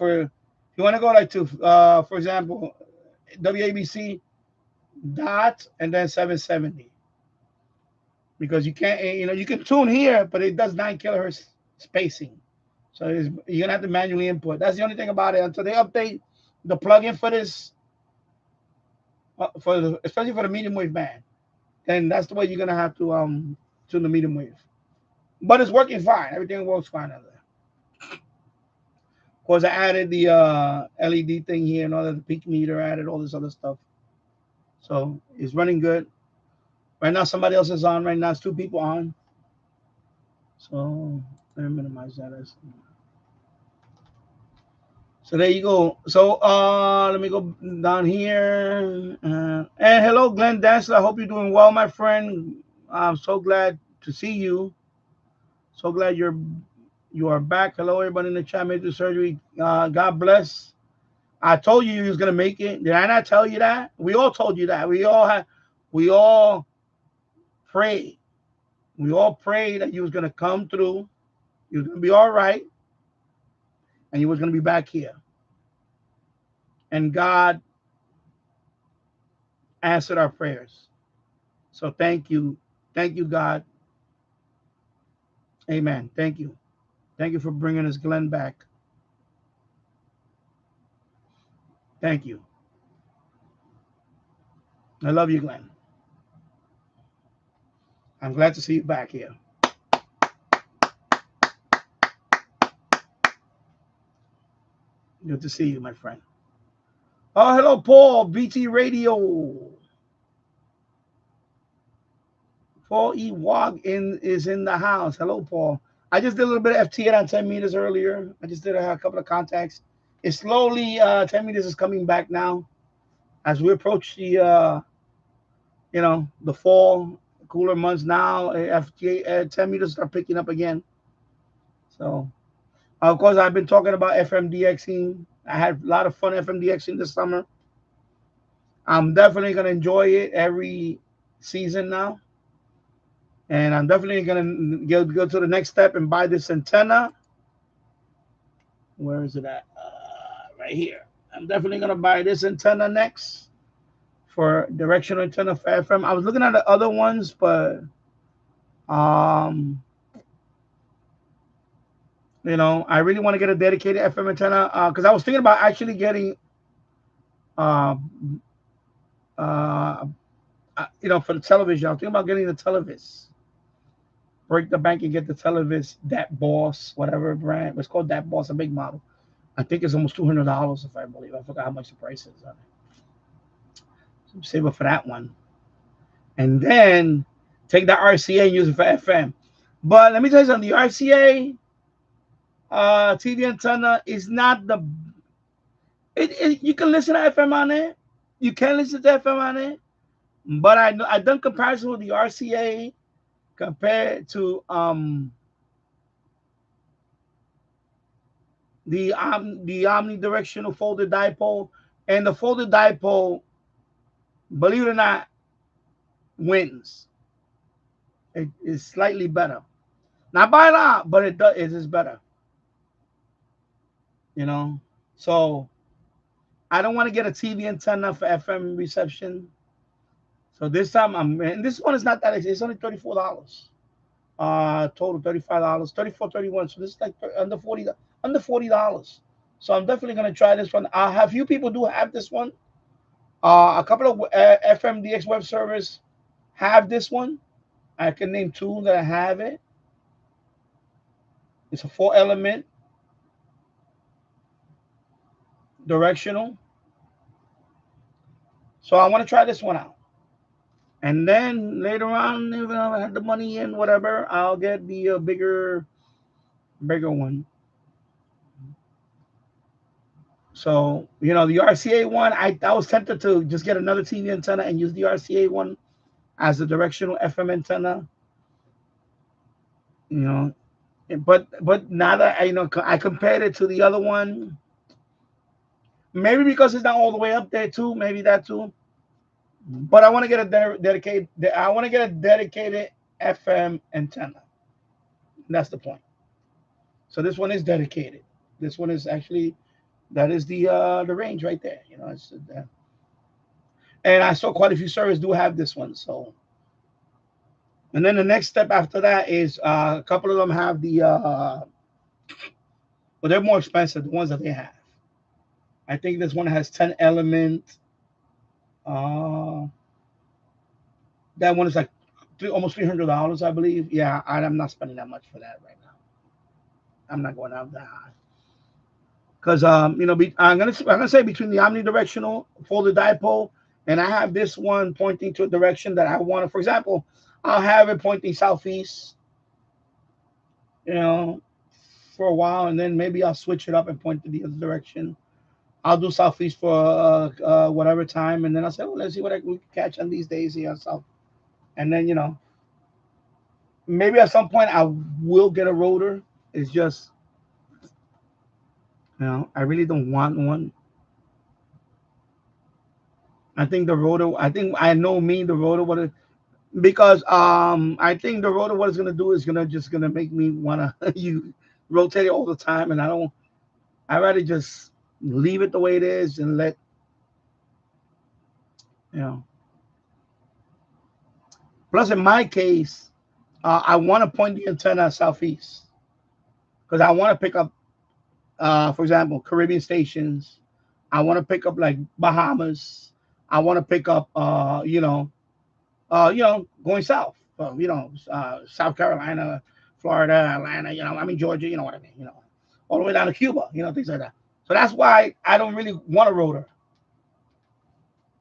to for example, WABC dot and then 770, because you can't you can tune here, but it does 9 kilohertz spacing. So you're gonna have to manually input. That's the only thing about it until they update the plugin for this, especially for the medium wave band. And that's the way you're gonna have to tune the medium wave. But it's working fine. Everything works fine out there. Of course, I added the LED thing here and all that, the peak meter, added all this other stuff. So it's running good. Right now, somebody else is on. Right now, it's 2 people on. So let me minimize that. So there you go. So let me go down here. And hello, Glenn Dancer. I hope you're doing well, my friend. I'm so glad to see you. So glad you are back. Hello, everybody in the chat. Made the surgery. God bless. I told you was gonna make it. Did I not tell you that? We all told you that. We all prayed. We all prayed that you was gonna come through. You was gonna be all right, and you was gonna be back here. And God answered our prayers. So thank you, God. Amen. Thank you for bringing us Glenn back. Thank you. I love you, Glenn. I'm glad to see you back here. Good to see you, my friend. Oh, hello, Paul. BT Radio. Paul E. Wog is in the house. Hello, Paul. I just did a little bit of FT on 10 meters earlier. I just did a couple of contacts. It's slowly, 10 meters is coming back now. As we approach the fall, cooler months now, FT 10 meters start picking up again. So, of course, I've been talking about FMDXing. I had a lot of fun FMDXing this summer. I'm definitely going to enjoy it every season now. And I'm definitely going to go to the next step and buy this antenna. Where is it at? Right here. I'm definitely going to buy this antenna next for directional antenna for FM. I was looking at the other ones, but I really want to get a dedicated FM antenna because I was thinking about actually getting uh, uh, for the television. I was thinking about getting the Televis. Break the bank and get the Televis, that boss, whatever brand. It's called that boss, a big model. I think it's almost $200 if I believe. I forgot how much the price is on it. So save up for that one. And then take that RCA and use it for FM. But let me tell you something. The RCA TV antenna is not the... you can listen to FM on it. You can listen to FM on it. But I've done comparison with the RCA compared to the omnidirectional folded dipole, and the folded dipole, believe it or not, wins. It is slightly better, not by a lot, but it is better. You know, so I don't want to get a TV antenna for FM reception. So this time and this one is not that. It's only $34. Total $35, 34, 31. So this is like under $40. So I'm definitely gonna try this one. Have few people do have this one. A couple of FMDX web servers have this one. I can name two that have it. It's a 4 element directional. So I want to try this one out. And then later on, if I have the money in, whatever, I'll get the bigger one. So the RCA one, I was tempted to just get another TV antenna and use the RCA one as a directional FM antenna. You know, but now that I compared it to the other one, maybe because it's not all the way up there too, maybe that too. But I want to get a dedicated. I want to get a dedicated FM antenna. That's the point. So this one is dedicated. This one is actually that is the range right there. And I saw quite a few servers do have this one. So and then the next step after that is a couple of them have well, they're more expensive. The ones that they have. I think this one has 10 element. Uh, that one is like almost $300, I believe. Yeah, I'm not spending that much for that right now. I'm not going out that high because I'm gonna say between the omnidirectional folded dipole and I have this one pointing to a direction that I want to. For example, I'll have it pointing southeast, you know, for a while, and then maybe I'll switch it up and point to the other direction. I'll do southeast for whatever time, and then I'll say, "Oh, let's see what we can catch on these days here." So, and then maybe at some point I will get a rotor. It's just I really don't want one. I think the rotor. I think I know me the rotor what it, because I think the rotor what it's gonna do is gonna make me wanna you rotate it all the time, and I don't. I rather just leave it the way it is and let you know. Plus, in my case, I want to point the antenna southeast because I want to pick up, for example, Caribbean stations. I want to pick up like Bahamas. I want to pick up, going south. South Carolina, Florida, Atlanta. I mean Georgia. You know what I mean. All the way down to Cuba. Things like that. So that's why I don't really want a rotor.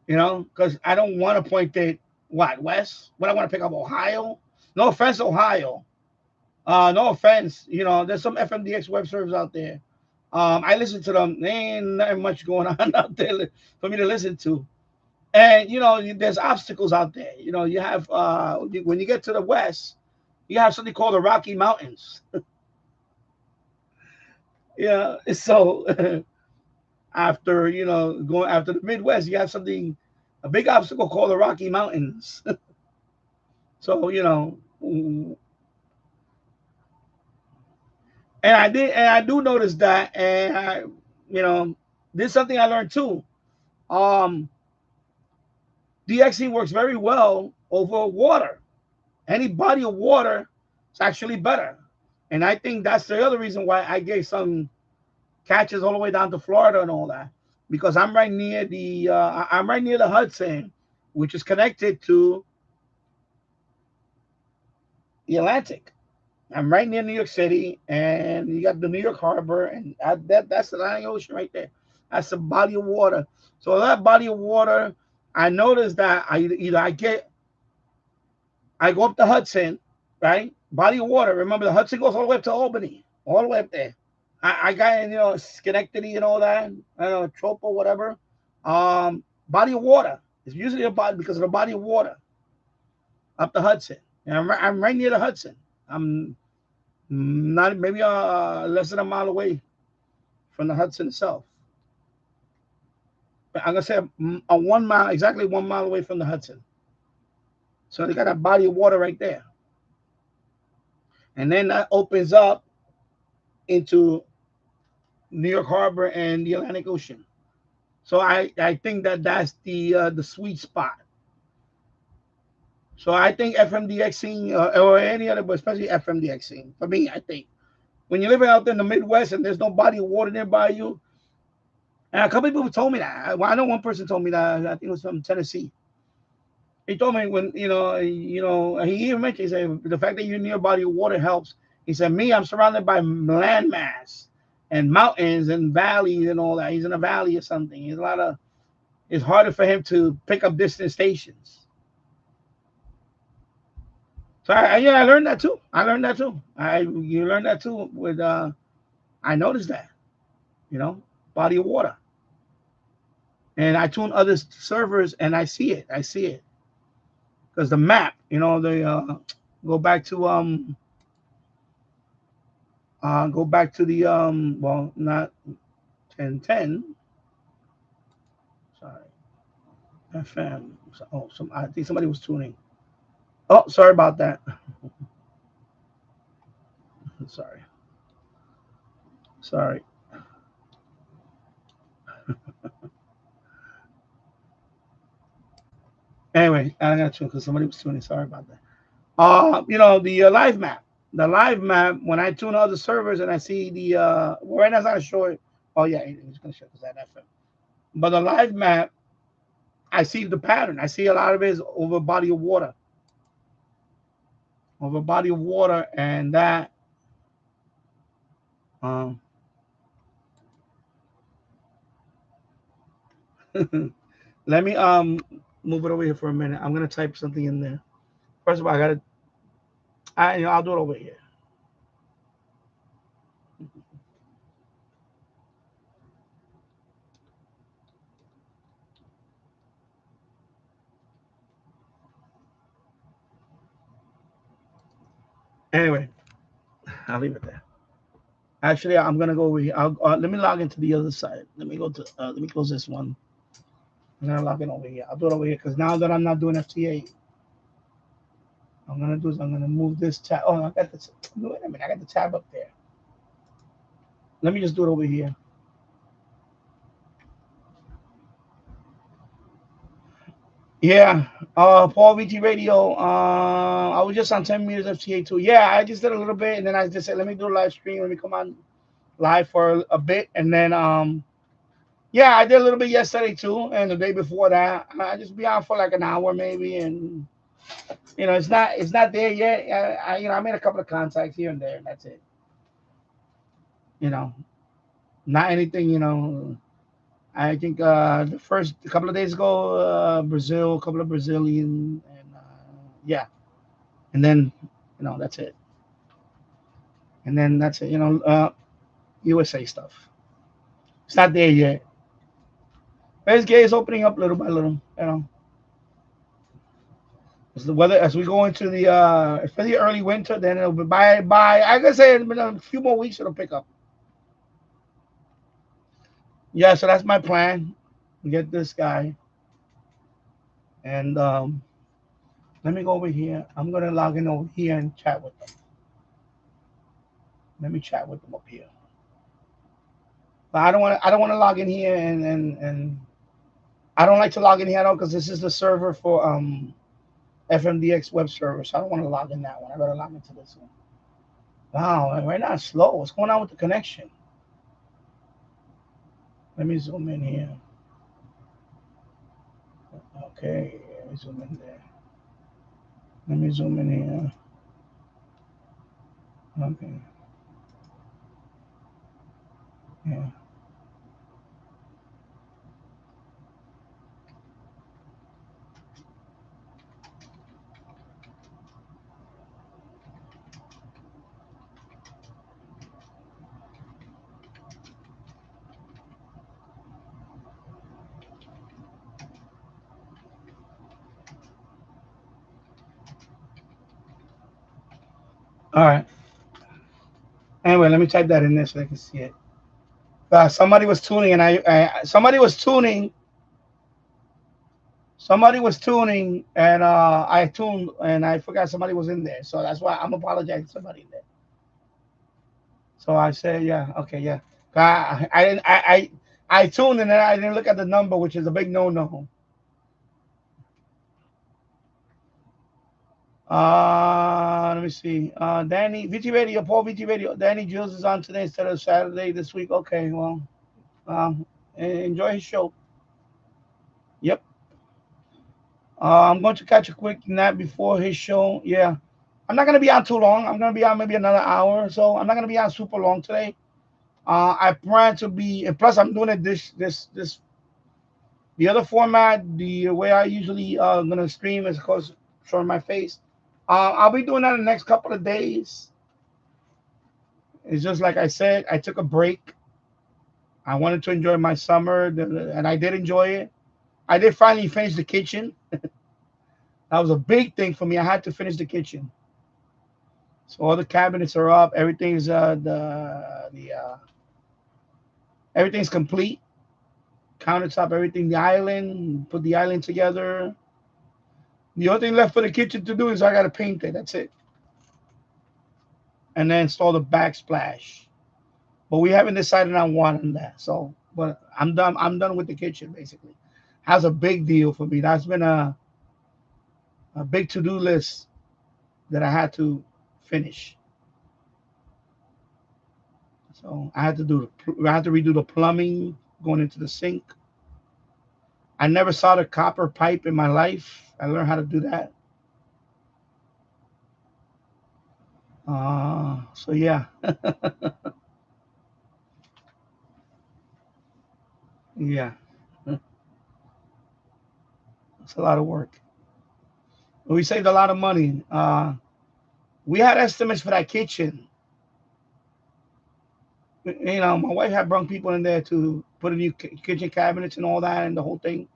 Because I don't want to point it west. When I want to pick up Ohio. No offense, Ohio. No offense. There's some FMDX web servers out there. I listen to them. There ain't nothing much going on out there for me to listen to. And there's obstacles out there. You have when you get to the west, you have something called the Rocky Mountains. Yeah. So after going after the Midwest, you have a big obstacle called the Rocky Mountains. So and I do notice that, and this is something I learned too. Um, DXE works very well over water. Any body of water is actually better, and I think that's the other reason why I gave some catches all the way down to Florida and all that, because I'm right near the Hudson, which is connected to the Atlantic. I'm right near New York City, and you got the New York Harbor, and that's the Atlantic Ocean right there. That's a body of water. So that body of water, I noticed that I go up the Hudson, right? Body of water. Remember, the Hudson goes all the way up to Albany, all the way up there. I got Schenectady and all that. I don't know, Trope or whatever. Body of water. It's usually a body because of the body of water up the Hudson. And I'm right near the Hudson. I'm not maybe less than a mile away from the Hudson itself. I'm gonna say a 1 mile, exactly 1 mile away from the Hudson. So they got a body of water right there, and then that opens up into New York Harbor and the Atlantic Ocean. So I think that that's the sweet spot. So I think FMDX scene or any other, but especially FMDX scene for me, I think when you're living out there in the Midwest and there's no body of water nearby you, and a couple of people told me that. Well, I know one person told me that. I think it was from Tennessee. He told me when he even mentioned, he said the fact that you're near a body of water helps. He said, me, I'm surrounded by landmass and mountains and valleys and all that. He's in a valley or something. He's a lot of. It's harder for him to pick up distant stations. So yeah, I learned that too. I learned that too. You learned that too with I noticed that, you know, body of water. And I tune other servers and I see it. I see it. Because the map, they go back to the well, not 1010. Sorry. FM. Oh, I think somebody was tuning. Oh, sorry about that. Sorry. Sorry. Anyway, I got to because somebody was tuning. Sorry about that. The live map. The live map. When I tune other servers and I see the right now it's not showing. Oh yeah, it's gonna show because that FM. But the live map, I see the pattern. I see a lot of it is over a body of water. Over a body of water, and that. Um, let me move it over here for a minute. I'm gonna type something in there. First of all, I'll do it over here. Anyway, I'll leave it there. Actually, I'm gonna go over here. Let me log into the other side. Let me go to. Let me close this one. I'm gonna log in over here. I'll do it over here because now that I'm not doing FTA, I'm gonna move this tab. Oh, I got this. Wait a minute, I got the tab up there. Let me just do it over here. Yeah, Paul VT Radio. I was just on 10 meters FTA too. Yeah, I just did a little bit, and then I just said, let me do a live stream. Let me come on live for a bit, and then yeah, I did a little bit yesterday too, and the day before that. I just be on for like an hour maybe, and it's not there yet. I made a couple of contacts here and there, and that's it. You know, not anything. I think the first a couple of days ago, Brazil, a couple of Brazilian, and yeah, and then that's it, and then that's it. USA stuff. It's not there yet. But it's opening up little by little. As the weather as we go into the for the early winter, then it'll be by I gotta say in a few more weeks it'll pick up. Yeah, so that's my plan. Get this guy, and let me go over here. I'm gonna log in over here and chat with them. Let me chat with them up here. But I don't want to log in here and I don't like to log in here though because this is the server for FMDX web server, so I don't want to log in that one. I gotta log into this one. Wow, right now it's slow. What's going on with the connection? Let me zoom in here. Okay, let me zoom in there. Let me zoom in here. Okay, yeah. All right. Anyway, let me type that in there so I can see it. Somebody was tuning, and somebody was tuning, and I tuned, and I forgot somebody was in there. So that's why I'm apologizing to somebody in there. So I said, yeah, okay, yeah. I didn't, I tuned, and then I didn't look at the number, which is a big no-no. Let me see. Danny, VT Radio, Paul VT Radio. Danny Jules is on today instead of Saturday this week. Okay, well, enjoy his show. Yep. I'm going to catch a quick nap before his show. Yeah. I'm not going to be on too long. I'm going to be on maybe another hour or so. I'm not going to be on super long today. I plan to be, and plus I'm doing it the other format, the way I usually going to stream is, of course, showing my face. I'll be doing that in the next couple of days. It's just like I said, I took a break. I wanted to enjoy my summer, and I did enjoy it. I did finally finish the kitchen. That was a big thing for me. I had to finish the kitchen. So all the cabinets are up. Everything's complete. Countertop, everything. The island. Put the island together. The only thing left for the kitchen to do is I gotta paint it. That's it. And then install the backsplash. But we haven't decided on what on that. So, but I'm done. I'm done with the kitchen basically. That's a big deal for me. That's been a big to-do list that I had to finish. So I had to redo the plumbing going into the sink. I never saw the copper pipe in my life. I learned how to do that. So yeah, yeah, it's a lot of work. We saved a lot of money. We had estimates for that kitchen. My wife had brought people in there to put a new kitchen cabinets and all that, and the whole thing,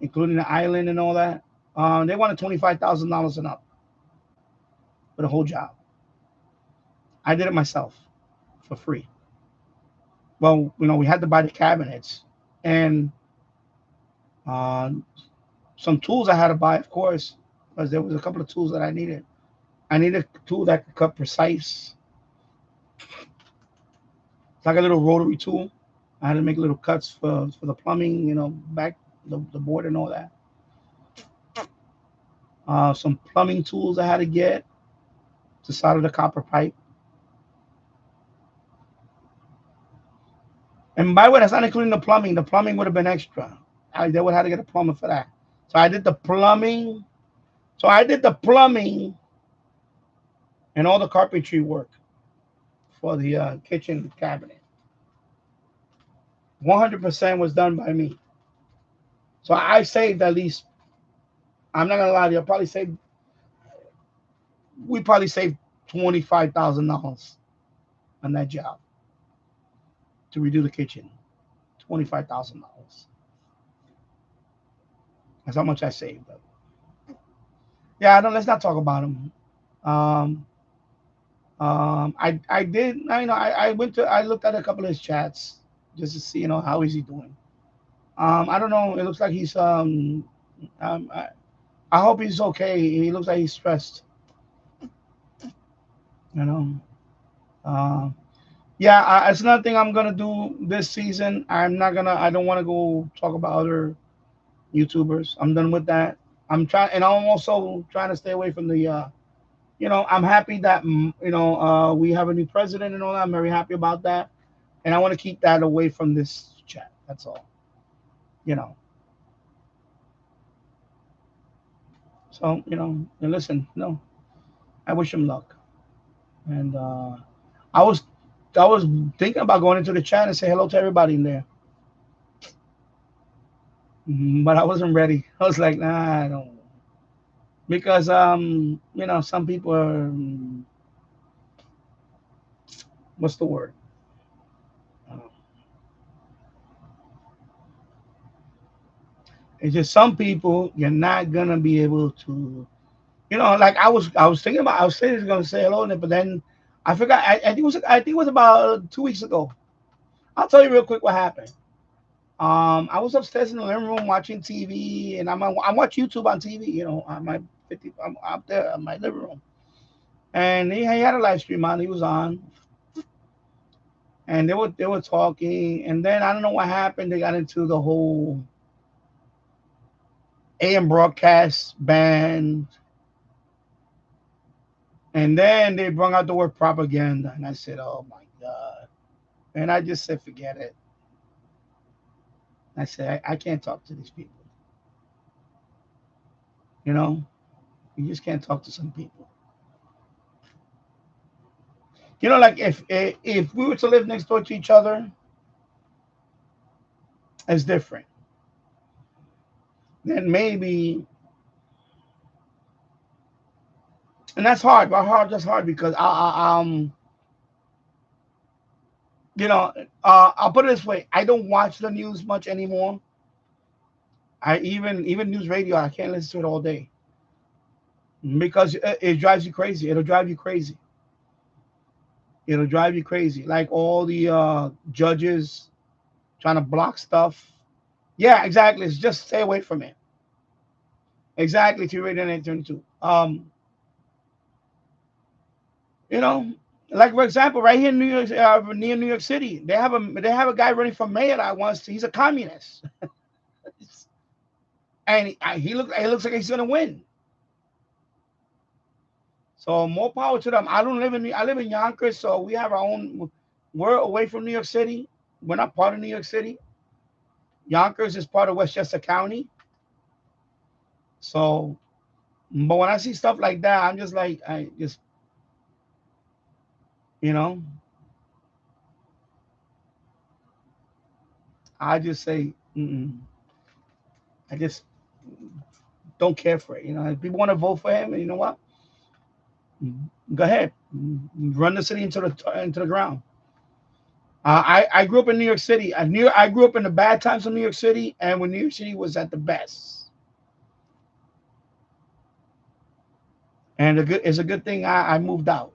including the island and all that. They wanted $25,000 and up for the whole job. I did it myself for free. Well, we had to buy the cabinets and uh, some tools I had to buy, of course, because there was a couple of tools that I needed. I needed a tool that could cut precise. It's like a little rotary tool. I had to make little cuts for the plumbing, back the board and all that. Some plumbing tools I had to get to solder the copper pipe. And by the way, that's not including the plumbing. The plumbing would have been extra. They would have to get a plumber for that. So I did the plumbing. And all the carpentry work for the kitchen cabinet. 100% was done by me. So I saved at least, I'm not gonna lie to you, we probably saved $25,000 on that job to redo the kitchen. $25,000. That's how much I saved. Yeah, let's not talk about them. I did. I looked at a couple of his chats just to see, how is he doing. I don't know. It looks like he's I hope he's okay. He looks like he's stressed. You know. Yeah, it's nothing I'm gonna do this season. I don't want to go talk about other YouTubers. I'm done with that. And I'm also trying to stay away from the. I'm happy that we have a new president and all that. I'm very happy about that, and I want to keep that away from this chat. That's all. You know. So and listen, I wish him luck, and I was I was thinking about going into the chat and say hello to everybody in there. But I wasn't ready. I was like, nah, I don't. Because some people are what's the word? Uh, It's just some people you're not gonna be able to, like I was thinking about. I was gonna say hello, but then I forgot. I think it was about 2 weeks ago. I'll tell you real quick what happened. I was upstairs in the living room watching TV, and I watch YouTube on TV. On my 50, I'm up there in my living room, and he had a live stream on. He was on, and they were talking, and then I don't know what happened. They got into the whole AM broadcast ban, and then they brought out the word propaganda, and I said, "Oh my god!" And I just said, "Forget it." I said, I can't talk to these people. You know, you just can't talk to some people. Like if we were to live next door to each other, it's different. Then maybe, and that's hard. But that's hard because you know, I'll put it this way: I don't watch the news much anymore. I even news radio, I can't listen to it all day because it drives you crazy. It'll drive you crazy. It'll drive you crazy. Like all the judges trying to block stuff. Yeah, exactly. It's just stay away from it. Exactly. To radio and 822. You know, like for example, right here in New York, near New York City, they have a guy running for mayor that wants to. He's a communist, and he looks like he's gonna win. So more power to them. I live in Yonkers, so we have our own. We're away from New York City. We're not part of New York City. Yonkers is part of Westchester County. So, but when I see stuff like that, I'm just like, you know, I just say, I just don't care for it. If people want to vote for him, you know what? Go ahead, run the city into the ground. I grew up in New York City. I grew up in the bad times of New York City, and when New York City was at the best. And it's a good thing I moved out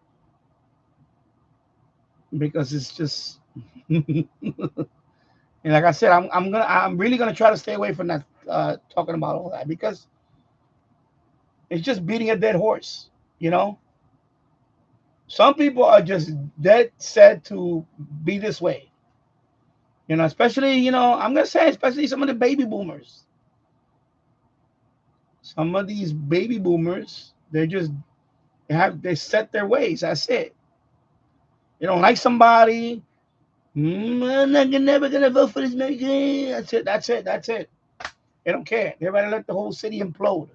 because it's just and like I said, I'm really gonna try to stay away from that talking about all that because it's just beating a dead horse. You know, some people are just dead set to be this way. Especially I'm gonna say especially some of the baby boomers. Some of these baby boomers, they set their ways. That's it. You don't like somebody. I'm not never gonna vote for this man. That's it. That's it. That's it. They don't care. They're ready to let the whole city implode.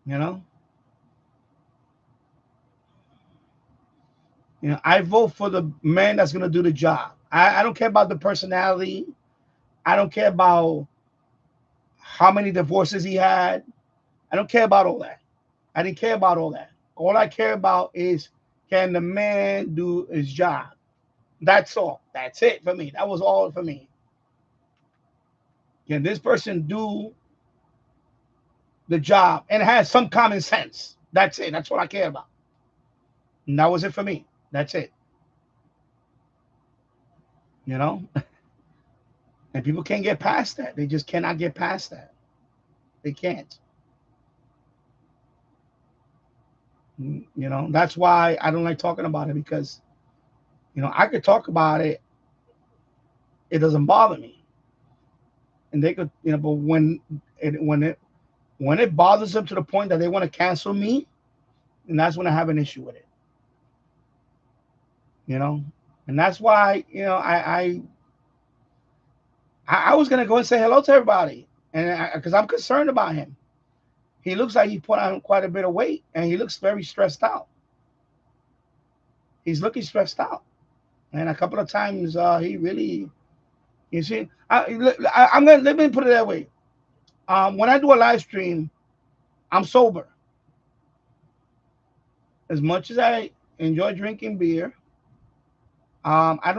You know. I vote for the man that's gonna do the job. I don't care about the personality. I don't care about how many divorces he had. I don't care about all that. I didn't care about all that. All I care about is can the man do his job? That's all. That's it for me. That was all for me. Can this person do the job and has some common sense? That's it. That's what I care about. And that was it for me. That's it. You know? And people can't get past that. They just cannot get past that. They can't. That's why I don't like talking about it because, I could talk about it. It doesn't bother me. And they could, but when it bothers them to the point that they want to cancel me, and that's when I have an issue with it. You know, and that's why I was gonna go and say hello to everybody, and because I'm concerned about him. He looks like he put on quite a bit of weight, and he looks very stressed out. He's looking stressed out, and a couple of times he really, you see, I'm gonna let me put it that way. When I do a live stream, I'm sober. As much as I enjoy drinking beer, I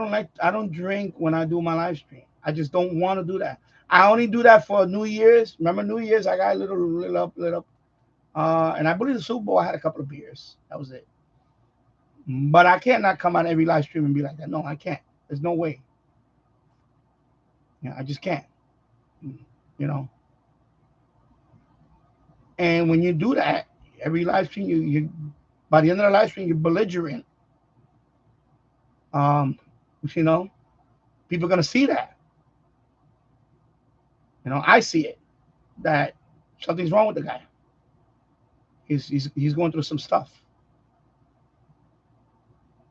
don't drink when I do my live stream. I just don't want to do that. I only do that for New Year's. Remember New Year's? I got a little up. And I believe the Super Bowl I had a couple of beers. That was it. But I can't not come on every live stream and be like that. No, I can't. There's no way. I just can't. You know. And when you do that, every live stream, you by the end of the live stream, you're belligerent. Um, you know, people are gonna see that. I see it that something's wrong with the guy. He's going through some stuff.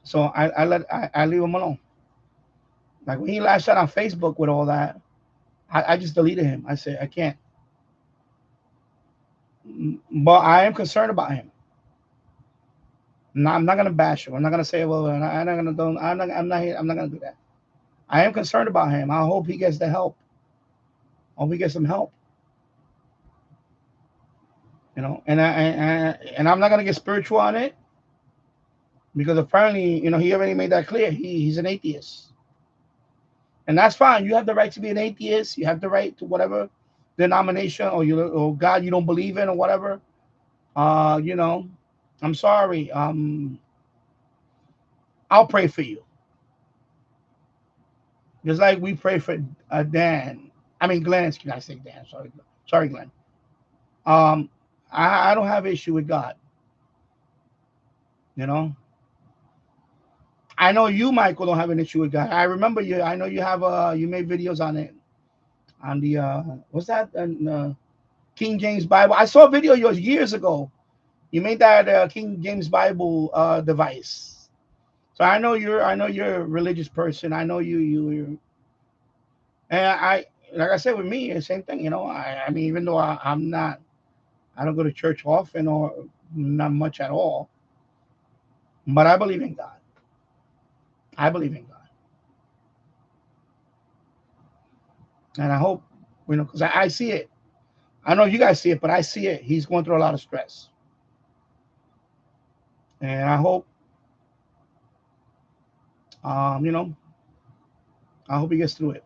So I leave him alone. Like when he lashed out on Facebook with all that, I just deleted him. I said I can't. But I am concerned about him. No, I'm not gonna bash him. I'm not gonna say, well, I'm not gonna don't. I'm not gonna do that. I am concerned about him. I hope he gets the help. I hope he gets some help. And I'm not gonna get spiritual on it because apparently, he already made that clear. He's an atheist, and that's fine. You have the right to be an atheist. You have the right to whatever denomination or God you don't believe in or whatever. Uh, you know, I'm sorry. I'll pray for you, just like we pray for Dan. I mean Glenn. Can I say Dan? Sorry, Glenn. Um, I don't have issue with God. You know, I know you, Michael, don't have an issue with God. I remember you. I know you have you made videos on it on the what's that King James Bible. I saw a video of yours years ago. You made that King James Bible device. So I know you're a religious person. I know you and I like I said with me, the same thing. I mean, even though I'm not, I don't go to church often or not much at all, but I believe in God. I believe in God, and I hope because I see it. I know you guys see it, but I see it. He's going through a lot of stress, and um, you know, I hope he gets through it.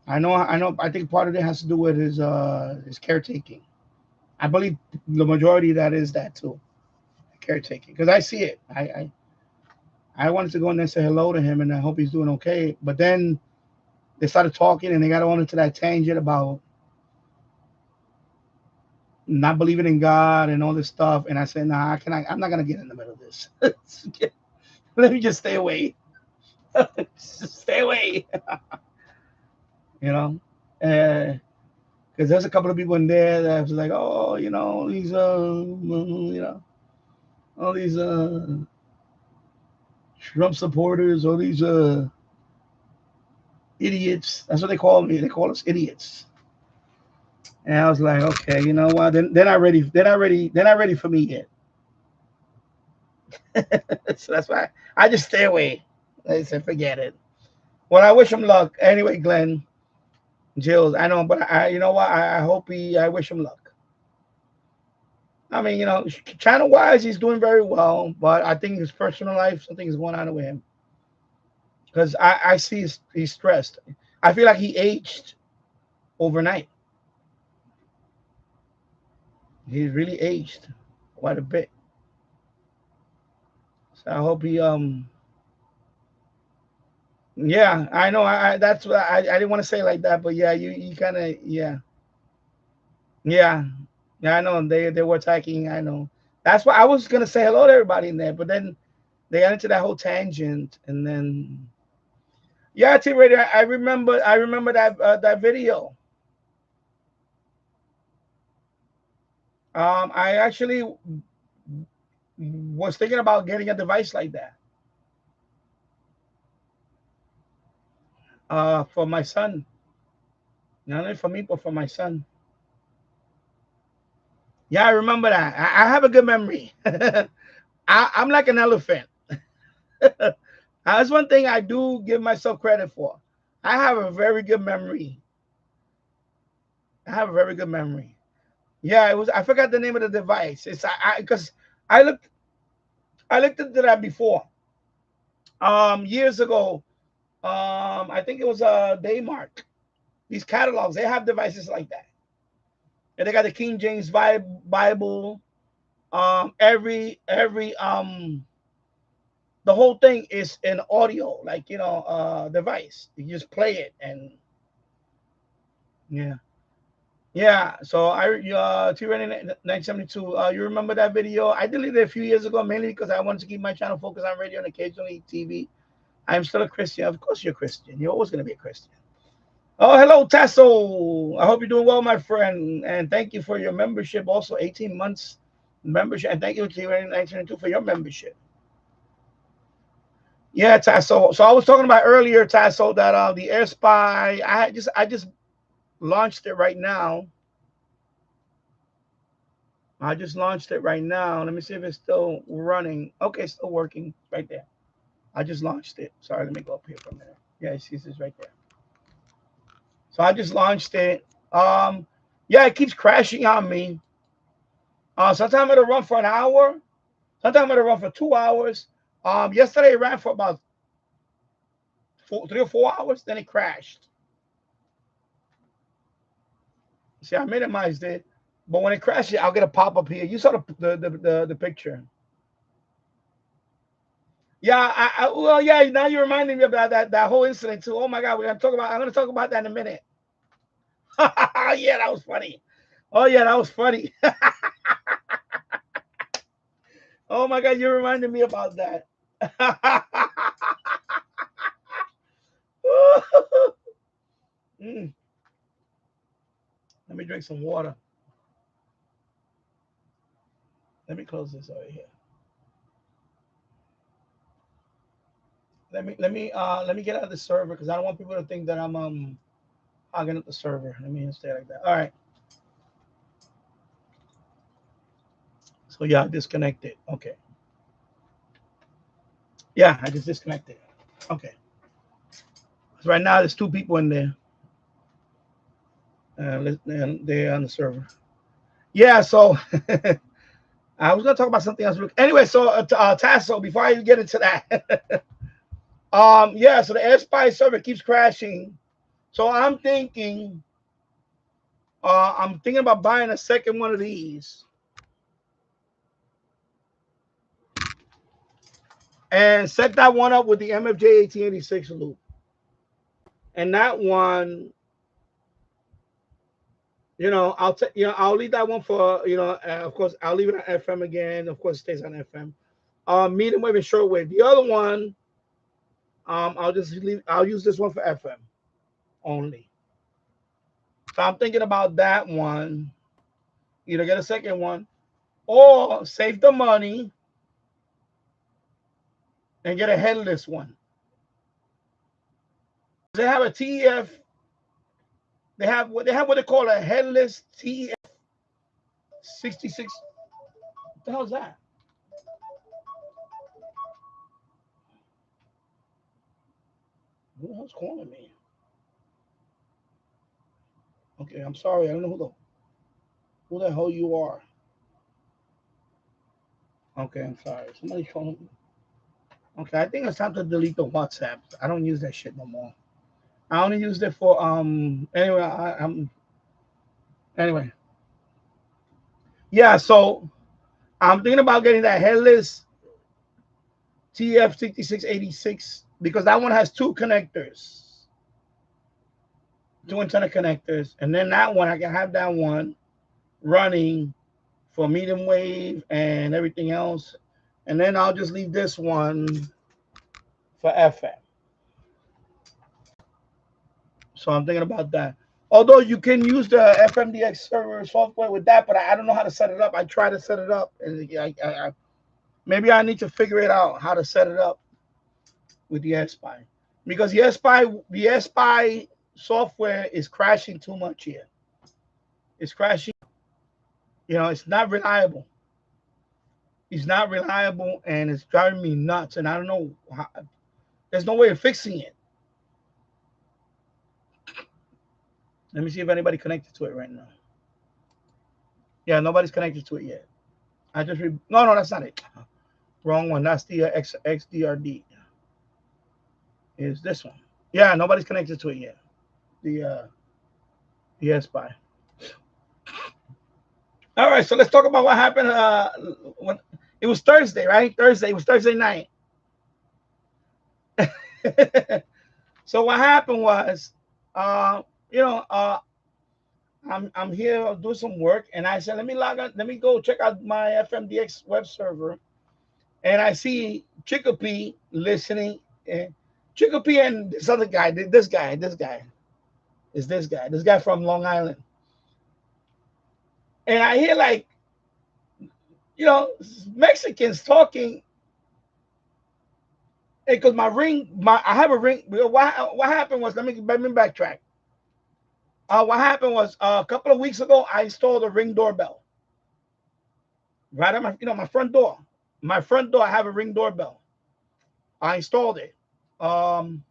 I know. I think part of it has to do with his caretaking. I believe the majority of that is that too, caretaking. Because I see it. I wanted to go in there and say hello to him, and I hope he's doing okay. But then they started talking, and they got on into that tangent about not believing in God and all this stuff. And I said, nah, I'm not gonna get in the middle of this. Let me just stay away. Just stay away. You know. Because there's a couple of people in there that was like, oh, these all these Trump supporters, all these idiots. That's what they call me. They call us idiots. And I was like, okay, you know what? Then they're not ready. They're not ready for me yet. So that's why I just stay away. I said, forget it. Well, I wish him luck. Anyway, Glenn, Jills, I know, but you know what? I wish him luck. I mean, channel wise, he's doing very well, but I think his personal life, something is going on with him. Because I see he's stressed. I feel like he aged overnight. He's really aged quite a bit. So I hope he yeah, I know. That's what I didn't want to say like that, but yeah, you kind of yeah yeah I know they were attacking. I know. That's why I was gonna say hello to everybody in there, but then they got into that whole tangent, and then yeah, T Radio. I remember that video. I actually was thinking about getting a device like that for my son, not only for me but for my son. Yeah, I remember that. I have a good memory. I'm like an elephant. That's one thing I do give myself credit for. I have a very good memory. I have a very good memory. Yeah, it was. I forgot the name of the device. It's because I looked I looked into that before. Years ago. I think it was Daymark. These catalogs they have devices like that, and they got the King James Bible. Every the whole thing is an audio, like device. You just play it and yeah. Yeah, so T-Ready 972, you remember that video? I deleted it a few years ago, mainly because I wanted to keep my channel focused on radio and occasionally TV. I'm still a Christian. Of course you're a Christian. You're always going to be a Christian. Oh, hello, Tasso. I hope you're doing well, my friend. And thank you for your membership. Also, 18 months membership. And thank you, T-Ready 972, for your membership. Yeah, Tasso. So I was talking about earlier, Tasso, that the Air Spy, I just launched it right now. I just launched it right now. Let me see if it's still running. Okay, it's still working right there. I just launched it. Sorry, let me go up here for a minute. Yeah, you see this right there. So I just launched it. Yeah, it keeps crashing on me. Sometimes it'll run for an hour. Sometimes it'll run for 2 hours. Yesterday it ran for about 3 or 4 hours. Then it crashed. See, I minimized it, but when it crashes, I'll get a pop up here. You saw the picture. Yeah, well, yeah. Now you're reminding me about that whole incident too. Oh my God, I'm gonna talk about that in a minute. Yeah, that was funny. Oh yeah, that was funny. Oh my God, you reminded me about that. Mm. Let me drink some water. Let me close this over here. Let me get out of the server because I don't want people to think that I'm hogging up the server. Let me stay like that. All right. So yeah, disconnected. Okay. Yeah, I just disconnected. Okay. So right now there's 2 people in there. They're on the server. Yeah. So I was gonna talk about something else. Anyway, so Tasso, before I even get into that, yeah. So the AirSpy server keeps crashing. So I'm thinking about buying a second one of these and set that one up with the MFJ 1886 loop. And that one, I'll leave that one for, of course, I'll leave it on FM again. Of course, it stays on FM. Medium wave and shortwave. The other one, I'll use this one for FM only. So I'm thinking about that one. Either get a second one or save the money and get a headless one. They have a TEF. They have what they call a headless TEF 66. What the hell is that? Who the hell's calling me? Okay, I'm sorry. I don't know who the hell you are. Okay, I'm sorry. Somebody's calling me. Okay, I think it's time to delete the WhatsApp. I don't use that shit no more. I only used it for anyway, anyway. Yeah, so I'm thinking about getting that headless TF6686 because that one has 2 connectors. 2 antenna connectors, and then that one I can have that one running for medium wave and everything else, and then I'll just leave this one for FM. So I'm thinking about that. Although you can use the FMDX server software with that, but I don't know how to set it up. I try to set it up, and maybe I need to figure it out how to set it up with the AirSpy because the AirSpy software is crashing too much here. It's crashing. It's not reliable. It's not reliable, and it's driving me nuts. And I don't know how. There's no way of fixing it. Let me see if anybody connected to it right now. Yeah, nobody's connected to it yet. No, that's not it. Wrong one. That's the XDRD. Is this one? Yeah, nobody's connected to it yet. The SPY. All right, so let's talk about what happened. When it was Thursday, right? It was Thursday night. So what happened was, you know, I'm here I'll do some work, and I said, let me log on, let me go check out my FMDX web server, and I see Chicopee listening, and Chicopee and this other guy, this guy from Long Island, and I hear like, you know, Mexicans talking, because I have a ring. What happened was, let me backtrack. What happened was, a couple of weeks ago, I installed a Ring doorbell right at my front door. My front door, I have a Ring doorbell. I installed it. Um,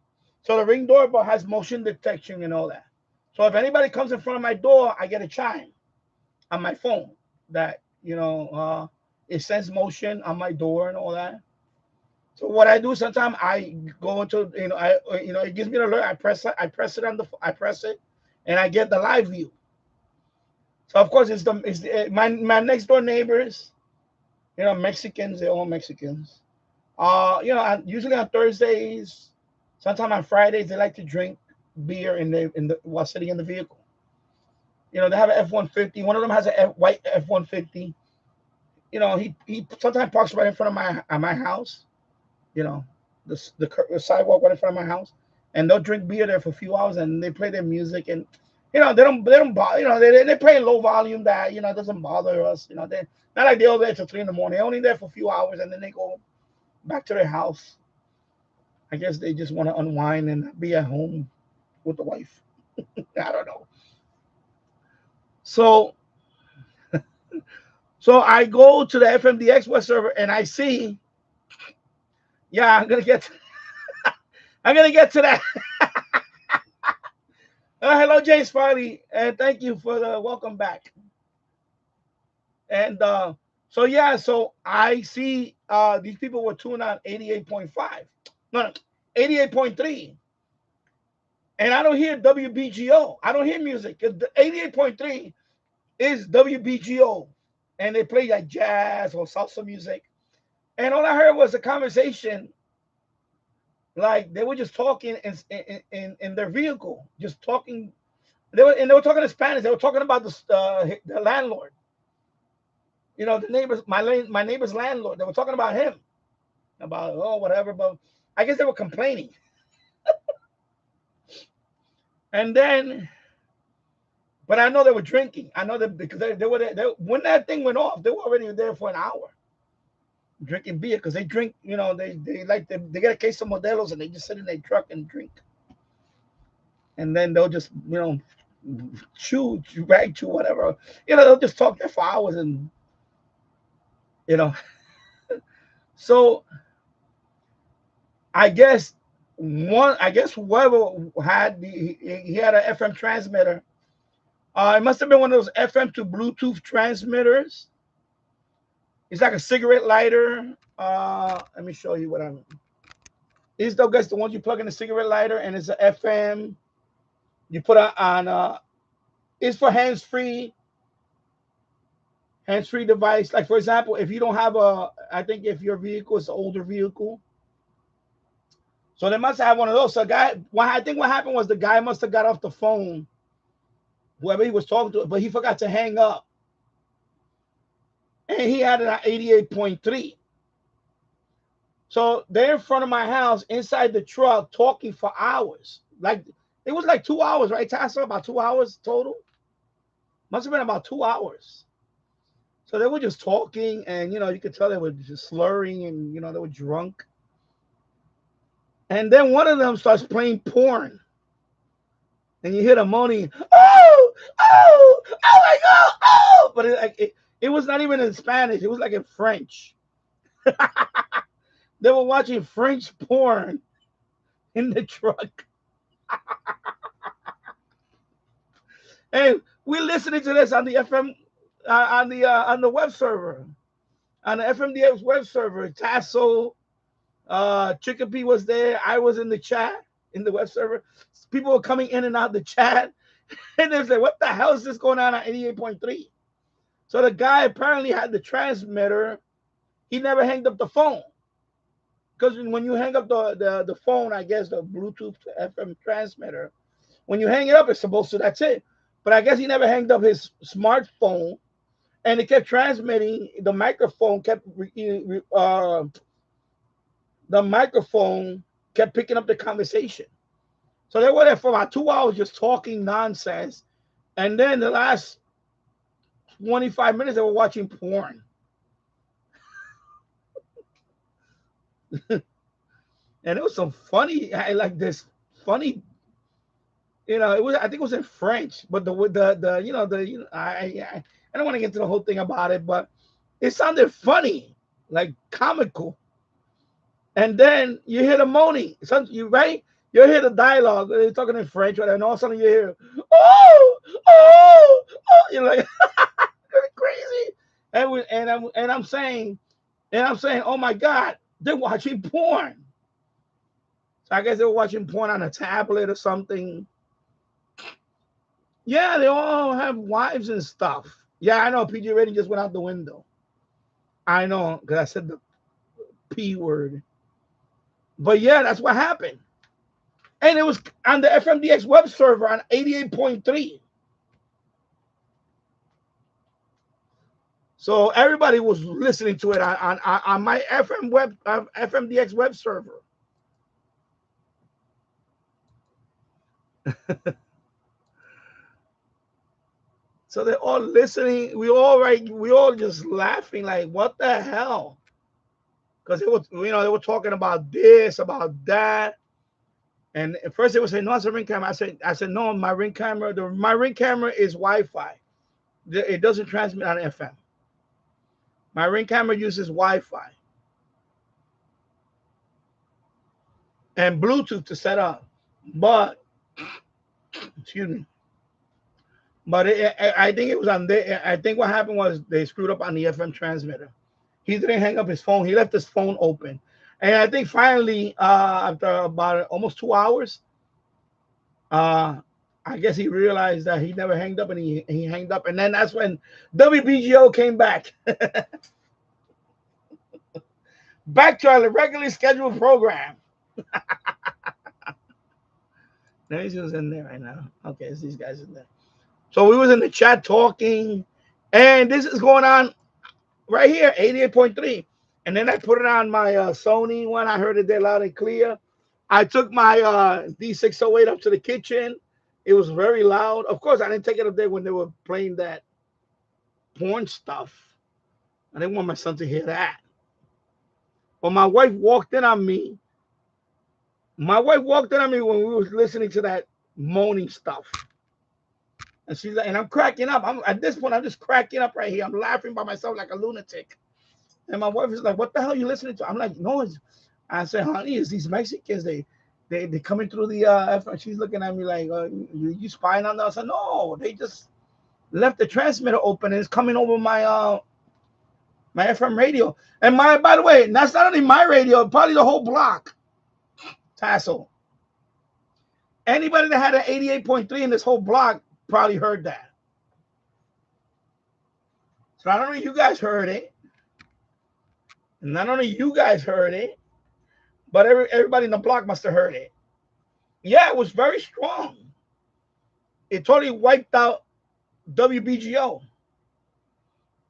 so the Ring doorbell has motion detection and all that. So if anybody comes in front of my door, I get a chime on my phone that, it sends motion on my door and all that. So what I do sometimes, I go into, it gives me an alert. I press it, and I get the live view. So of course my next door neighbors, Mexicans. They're all Mexicans. Usually on Thursdays, sometimes on Fridays, they like to drink beer while sitting in the vehicle. They have an F-150. One of them has a white F-150. He sometimes parks right in front of my house. The sidewalk right in front of my house, and they'll drink beer there for a few hours, and they play their music, and they don't bother, they play low volume that it doesn't bother us. They not like they're there till 3 in the morning. They're only there for a few hours, and then they go back to their house. I guess they just want to unwind and be at home with the wife. I don't know. So I go to the FMDX web server, and I see. Yeah, I'm gonna get to that. Hello, James Farley, and thank you for the welcome back. And so I see these people were tuned on 88.5. No, 88.3. And I don't hear WBGO. I don't hear music. The 88.3 is WBGO. And they play like jazz or salsa music. And all I heard was a conversation. Like they were just talking in their vehicle, just talking. They were talking in Spanish. They were talking about the landlord. The neighbors, my neighbor's landlord. They were talking about him, about whatever. But I guess they were complaining. And then, but I know they were drinking. I know that because they were there. When that thing went off, they were already there for an hour drinking beer, because they drink. They get a case of Modelos, and they just sit in their truck and drink. And then they'll just chew whatever. They'll just talk there for hours, and so I guess whoever had he had an FM transmitter. It must have been one of those FM to Bluetooth transmitters. It's like a cigarette lighter. Let me show you what I mean. These the ones you plug in a cigarette lighter, and it's an FM. You put on. It's for hands-free device. Like for example, if you don't have I think if your vehicle is an older vehicle, so they must have one of those. So I think what happened was the guy must have got off the phone, whoever he was talking to, but he forgot to hang up. And he had it at 88.3. So they're in front of my house inside the truck talking for hours. Like it was like 2 hours, right, Tassa? About 2 hours total. Must have been about 2 hours. So they were just talking, and you could tell they were just slurring, and they were drunk. And then one of them starts playing porn. And you hear the moaning, oh my God, oh! But it was not even in Spanish. It was like in French. They were watching French porn in the truck. And we're listening to this on the FM, on the web server, on the FMDX web server. Tasso, Chicopee was there. I was in the chat in the web server. People were coming in and out the chat, and they was like, "What the hell is this going on 88.3?" So the guy apparently had the transmitter. He never hanged up the phone. because when you hang up the phone, I guess the Bluetooth FM transmitter, when you hang it up, it's supposed to, that's it. But I guess he never hanged up his smartphone, and it kept transmitting. The microphone kept the microphone kept picking up the conversation. So they were there for about 2 hours just talking nonsense. And then the last 25 minutes, they were watching porn. And it was some funny, I like this funny, it was, I think it was in French, but I don't want to get into the whole thing about it, but it sounded funny, like comical. And then you hear the moaning. Right? You hear the dialogue. They're talking in French, and all of a sudden you hear, oh, oh, oh. You're like, crazy. And I'm saying, oh my God, they're watching porn. So I guess they were watching porn on a tablet or something. Yeah, they all have wives and stuff. Yeah, I know. PG rating just went out the window. I know, because I said the P word. But yeah, that's what happened. And it was on the FMDX web server on 88.3. So everybody was listening to it on my FMDX web server. So they're all listening. We all just laughing like, what the hell? Because they were talking about this, about that. And at first they would say, no, it's a ring camera. I said, no, my ring camera is Wi-Fi. It doesn't transmit on FM. My ring camera uses Wi-Fi and Bluetooth to set up. But, excuse me. But I think it was on there. I think what happened was they screwed up on the FM transmitter. He didn't hang up his phone. He left his phone open. And I think finally, after about almost 2 hours, I guess he realized that he never hanged up, and he hanged up. And then that's when WBGO came back. Back to our regularly scheduled program. Let me see who's in there right now. Okay, it's these guys in there. So we was in the chat talking, and this is going on right here, 88.3. And then I put it on my Sony one. I heard it there loud and clear. I took my D608 up to the kitchen. It was very loud. Of course, I didn't take it up there when they were playing that porn stuff. I didn't want my son to hear that. But my wife walked in on me. My wife walked in on me when we was listening to that moaning stuff. And she's like, and I'm cracking up. At this point, I'm just cracking up right here. I'm laughing by myself like a lunatic. And my wife is like, what the hell are you listening to? I'm like, no. I said, honey, it's these Mexicans. They coming through the she's looking at me like, you spying on them? I said, no, they just left the transmitter open and it's coming over my my FM radio. And by the way, that's not only my radio, probably the whole block. Tassel. Anybody that had an 88.3 in this whole block probably heard that. So not only you guys heard it, and not only you guys heard it, but everybody in the block must have heard it. Yeah, it was very strong. It totally wiped out WBGO.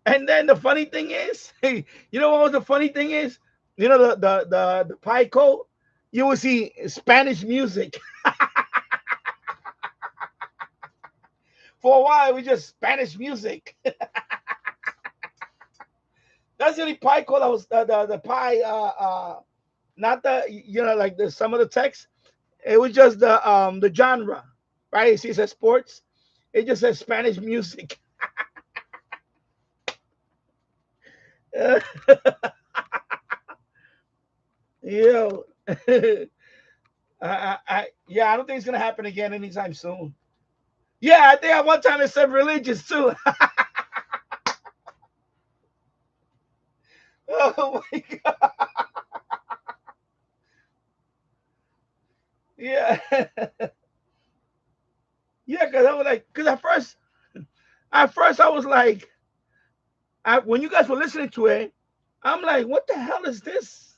And then the funny thing is, you know what was the funny thing is? You know the pie code? You will see Spanish music. For a while, it was just Spanish music. That's the only pie code that was the pie, not the like some of the text. It was just the genre, right? You see, it says sports. It just says Spanish music. Yo, I don't think it's gonna happen again anytime soon. Yeah, I think at one time it said religious too. Oh my God. Yeah. Yeah, because I was like, because at first I was like, when you guys were listening to it, I'm like, what the hell is this?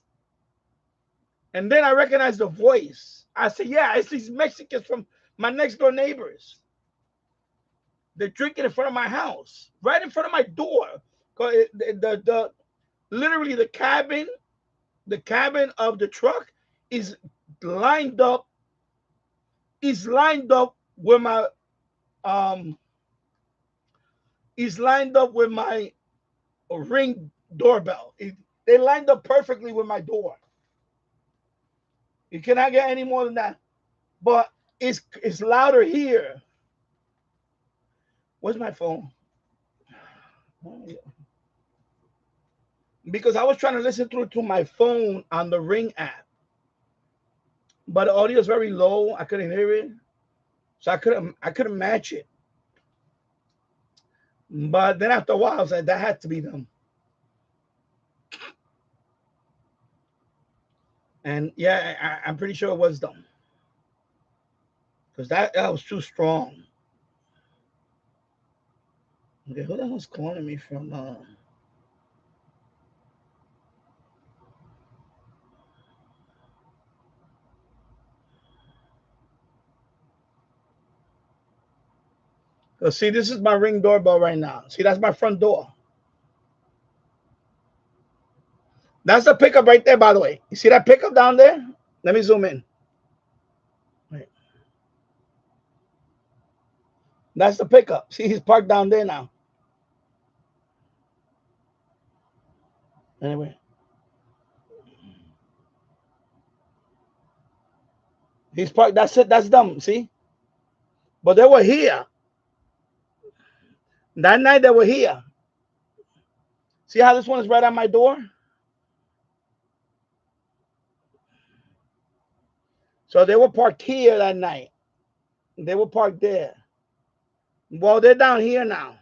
And then I recognized the voice. I said, yeah, it's these Mexicans from my next door neighbors. They're drinking in front of my house, right in front of my door. Literally the cabin of the truck is lined up, with my um is lined up with my Ring doorbell. They lined up perfectly with my door. You cannot get any more than that. But it's louder here. Where's my phone? Because I was trying to listen through to my phone on the Ring app, but the audio is very low. I couldn't hear it, so I couldn't match it. But then after a while, I was like, that had to be them. And yeah, I'm pretty sure it was them because that was too strong. Okay, who the hell's calling me from? See, this is my Ring doorbell right now. See, that's my front door. That's the pickup right there, by the way. You see that pickup down there? Let me zoom in. Wait. That's the pickup. See, he's parked down there now. Anyway. He's parked. That's it. That's them. See? But they were here. That night they were here. See how this one is right on my door? So they were parked here that night. They were parked there. Well, they're down here now.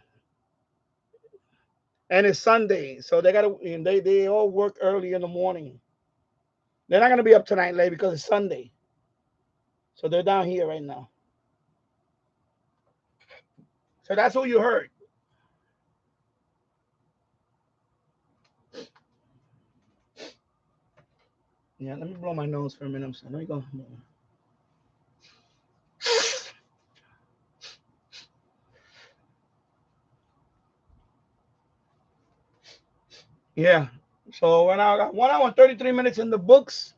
And it's Sunday. So they all work early in the morning. They're not gonna be up tonight late because it's Sunday. So they're down here right now. So that's who you heard. Yeah, let me blow my nose for a minute. So let me go. Yeah. So when I got 1 hour and 33 minutes in the books.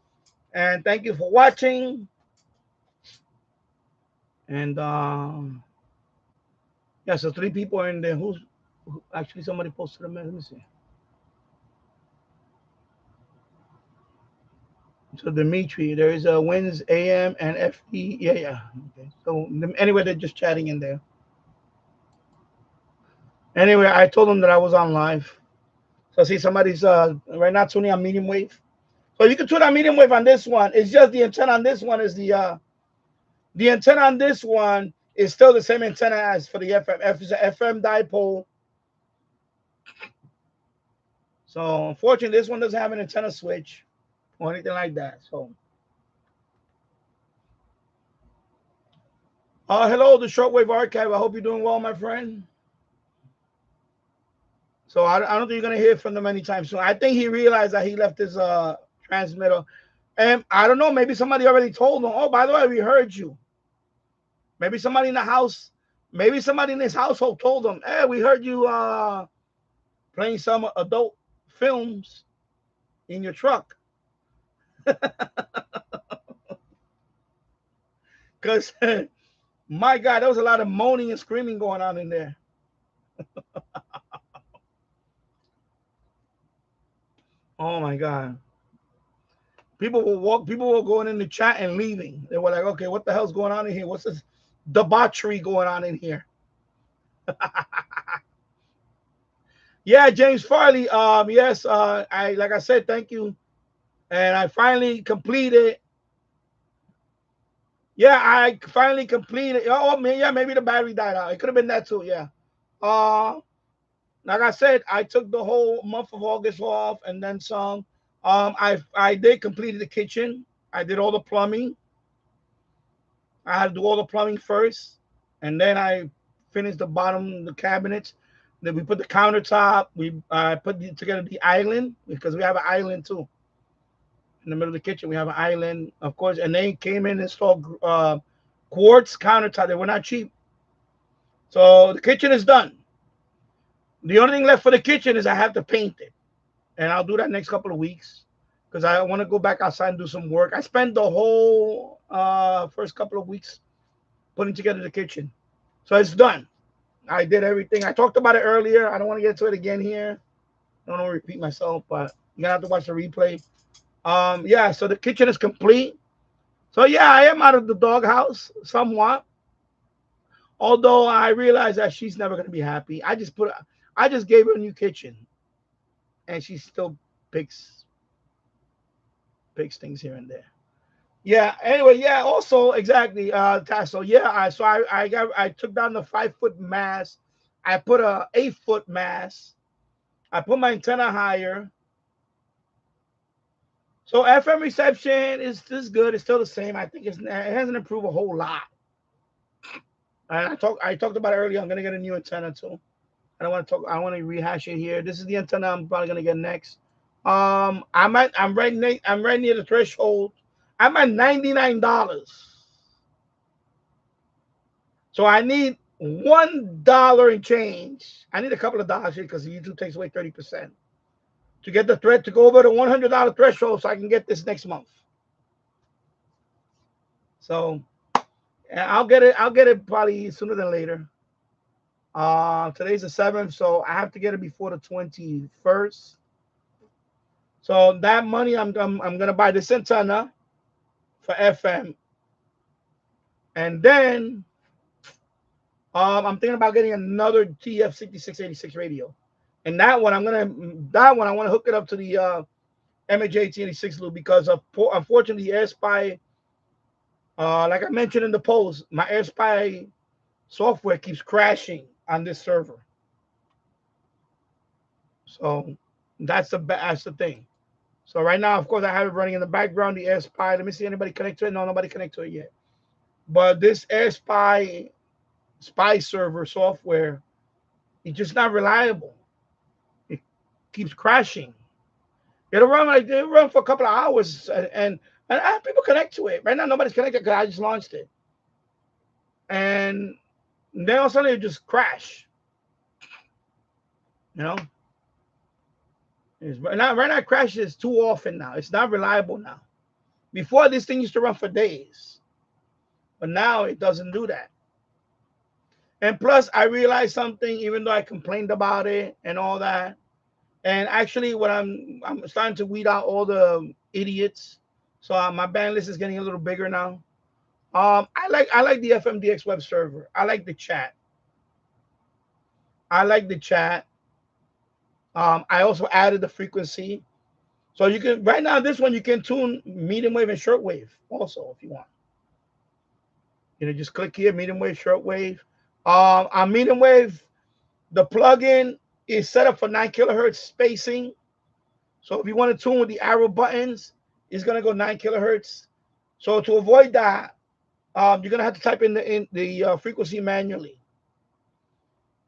And thank you for watching. And yeah, so 3 people are in there. Who actually somebody posted a message. Let me see. So Dimitri, there is a Wins AM and FE. Yeah. Okay. So anyway, they're just chatting in there. Anyway, I told them that I was on live. So see, somebody's right now tuning on medium wave. So you can tune on medium wave on this one. It's just the antenna on this one is the antenna on this one is still the same antenna as for the FM. It's an FM dipole. So unfortunately, this one doesn't have an antenna switch or anything like that. So hello, the Shortwave Archive. I hope you're doing well, my friend. So I don't think you're gonna hear from them anytime soon. I think he realized that he left his transmitter, and I don't know. Maybe somebody already told him. Oh, by the way, we heard you. Maybe somebody in the house, maybe somebody in his household told him, "Hey, we heard you playing some adult films in your truck." Because my God, there was a lot of moaning and screaming going on in there. Oh my God. People were going in the chat and leaving. They were like, okay, what the hell's going on in here? What's this debauchery going on in here? Yeah, James Farley. Yes, like I said, thank you. And I finally completed. Yeah, I finally completed. Oh man, yeah, maybe the battery died out. It could have been that too, yeah. Like I said, I took the whole month of August off and then some. I did complete the kitchen. I did all the plumbing. I had to do all the plumbing first, and then I finished the bottom, the cabinets. Then we put the countertop. We put together the island because we have an island too. in the middle of the kitchen. We have an island, of course, and they came in and installed quartz countertop. They were not cheap. So the kitchen is done. The only thing left for the kitchen is I have to paint it, and I'll do that next couple of weeks because I want to go back outside and do some work. I spent the whole first couple of weeks putting together the kitchen, so it's done. I did everything. I talked about it earlier. I don't want to get into it again here. I don't want to repeat myself, but you're gonna have to watch the replay. Yeah. So the kitchen is complete. So yeah, I am out of the doghouse somewhat. Although I realize that she's never gonna be happy. I just gave her a new kitchen, and she still picks picks things here and there. Yeah. Anyway, yeah. Also, exactly. Tasso. Yeah. I took down the 5 foot mast. I put a 8 foot mast. I put my antenna higher. So FM reception is good. It's still the same. I think it hasn't improved a whole lot. And I talked about it earlier. I'm gonna get a new antenna too. I don't want to talk. I want to rehash it here. This is the antenna I'm probably gonna get next. I'm right near the threshold. I'm at $99. So I need $1 and change. I need a couple of dollars here because YouTube takes away 30% to get the thread to go over the $100 threshold so I can get this next month. So I'll get it. I'll get it probably sooner than later. Today's the 7th, so I have to get it before the 21st. So that money, I'm gonna buy this antenna for FM, and then I'm thinking about getting another TF6686 radio, and that one I want to hook it up to the MH1886 loop because unfortunately AirSpy, like I mentioned in the post, my AirSpy software keeps crashing on this server. So that's the thing. So right now, of course, I have it running in the background, the AirSpy. Let me see anybody connect to it. No, nobody connect to it yet. But this AirSpy spy server software is just not reliable. It keeps crashing. It'll run for a couple of hours, and I have people connect to it. Right now, nobody's connected because I just launched it, and then all of a sudden it just crash. You know, right now it crashes too often now. It's not reliable now. Before this thing used to run for days, but now it doesn't do that. And plus, I realized something. Even though I complained about it and all that, and actually, what I'm starting to weed out all the idiots. So my band list is getting a little bigger now. I like the FMDX web server. I like the chat. I like the chat. I also added the frequency. So you can right now this one you can tune medium wave and shortwave also if you want. Just click here, medium wave, shortwave. On medium wave, the plugin is set up for 9 kilohertz spacing. So if you want to tune with the arrow buttons, it's gonna go 9 kilohertz. So to avoid that, you're gonna have to type in the frequency manually.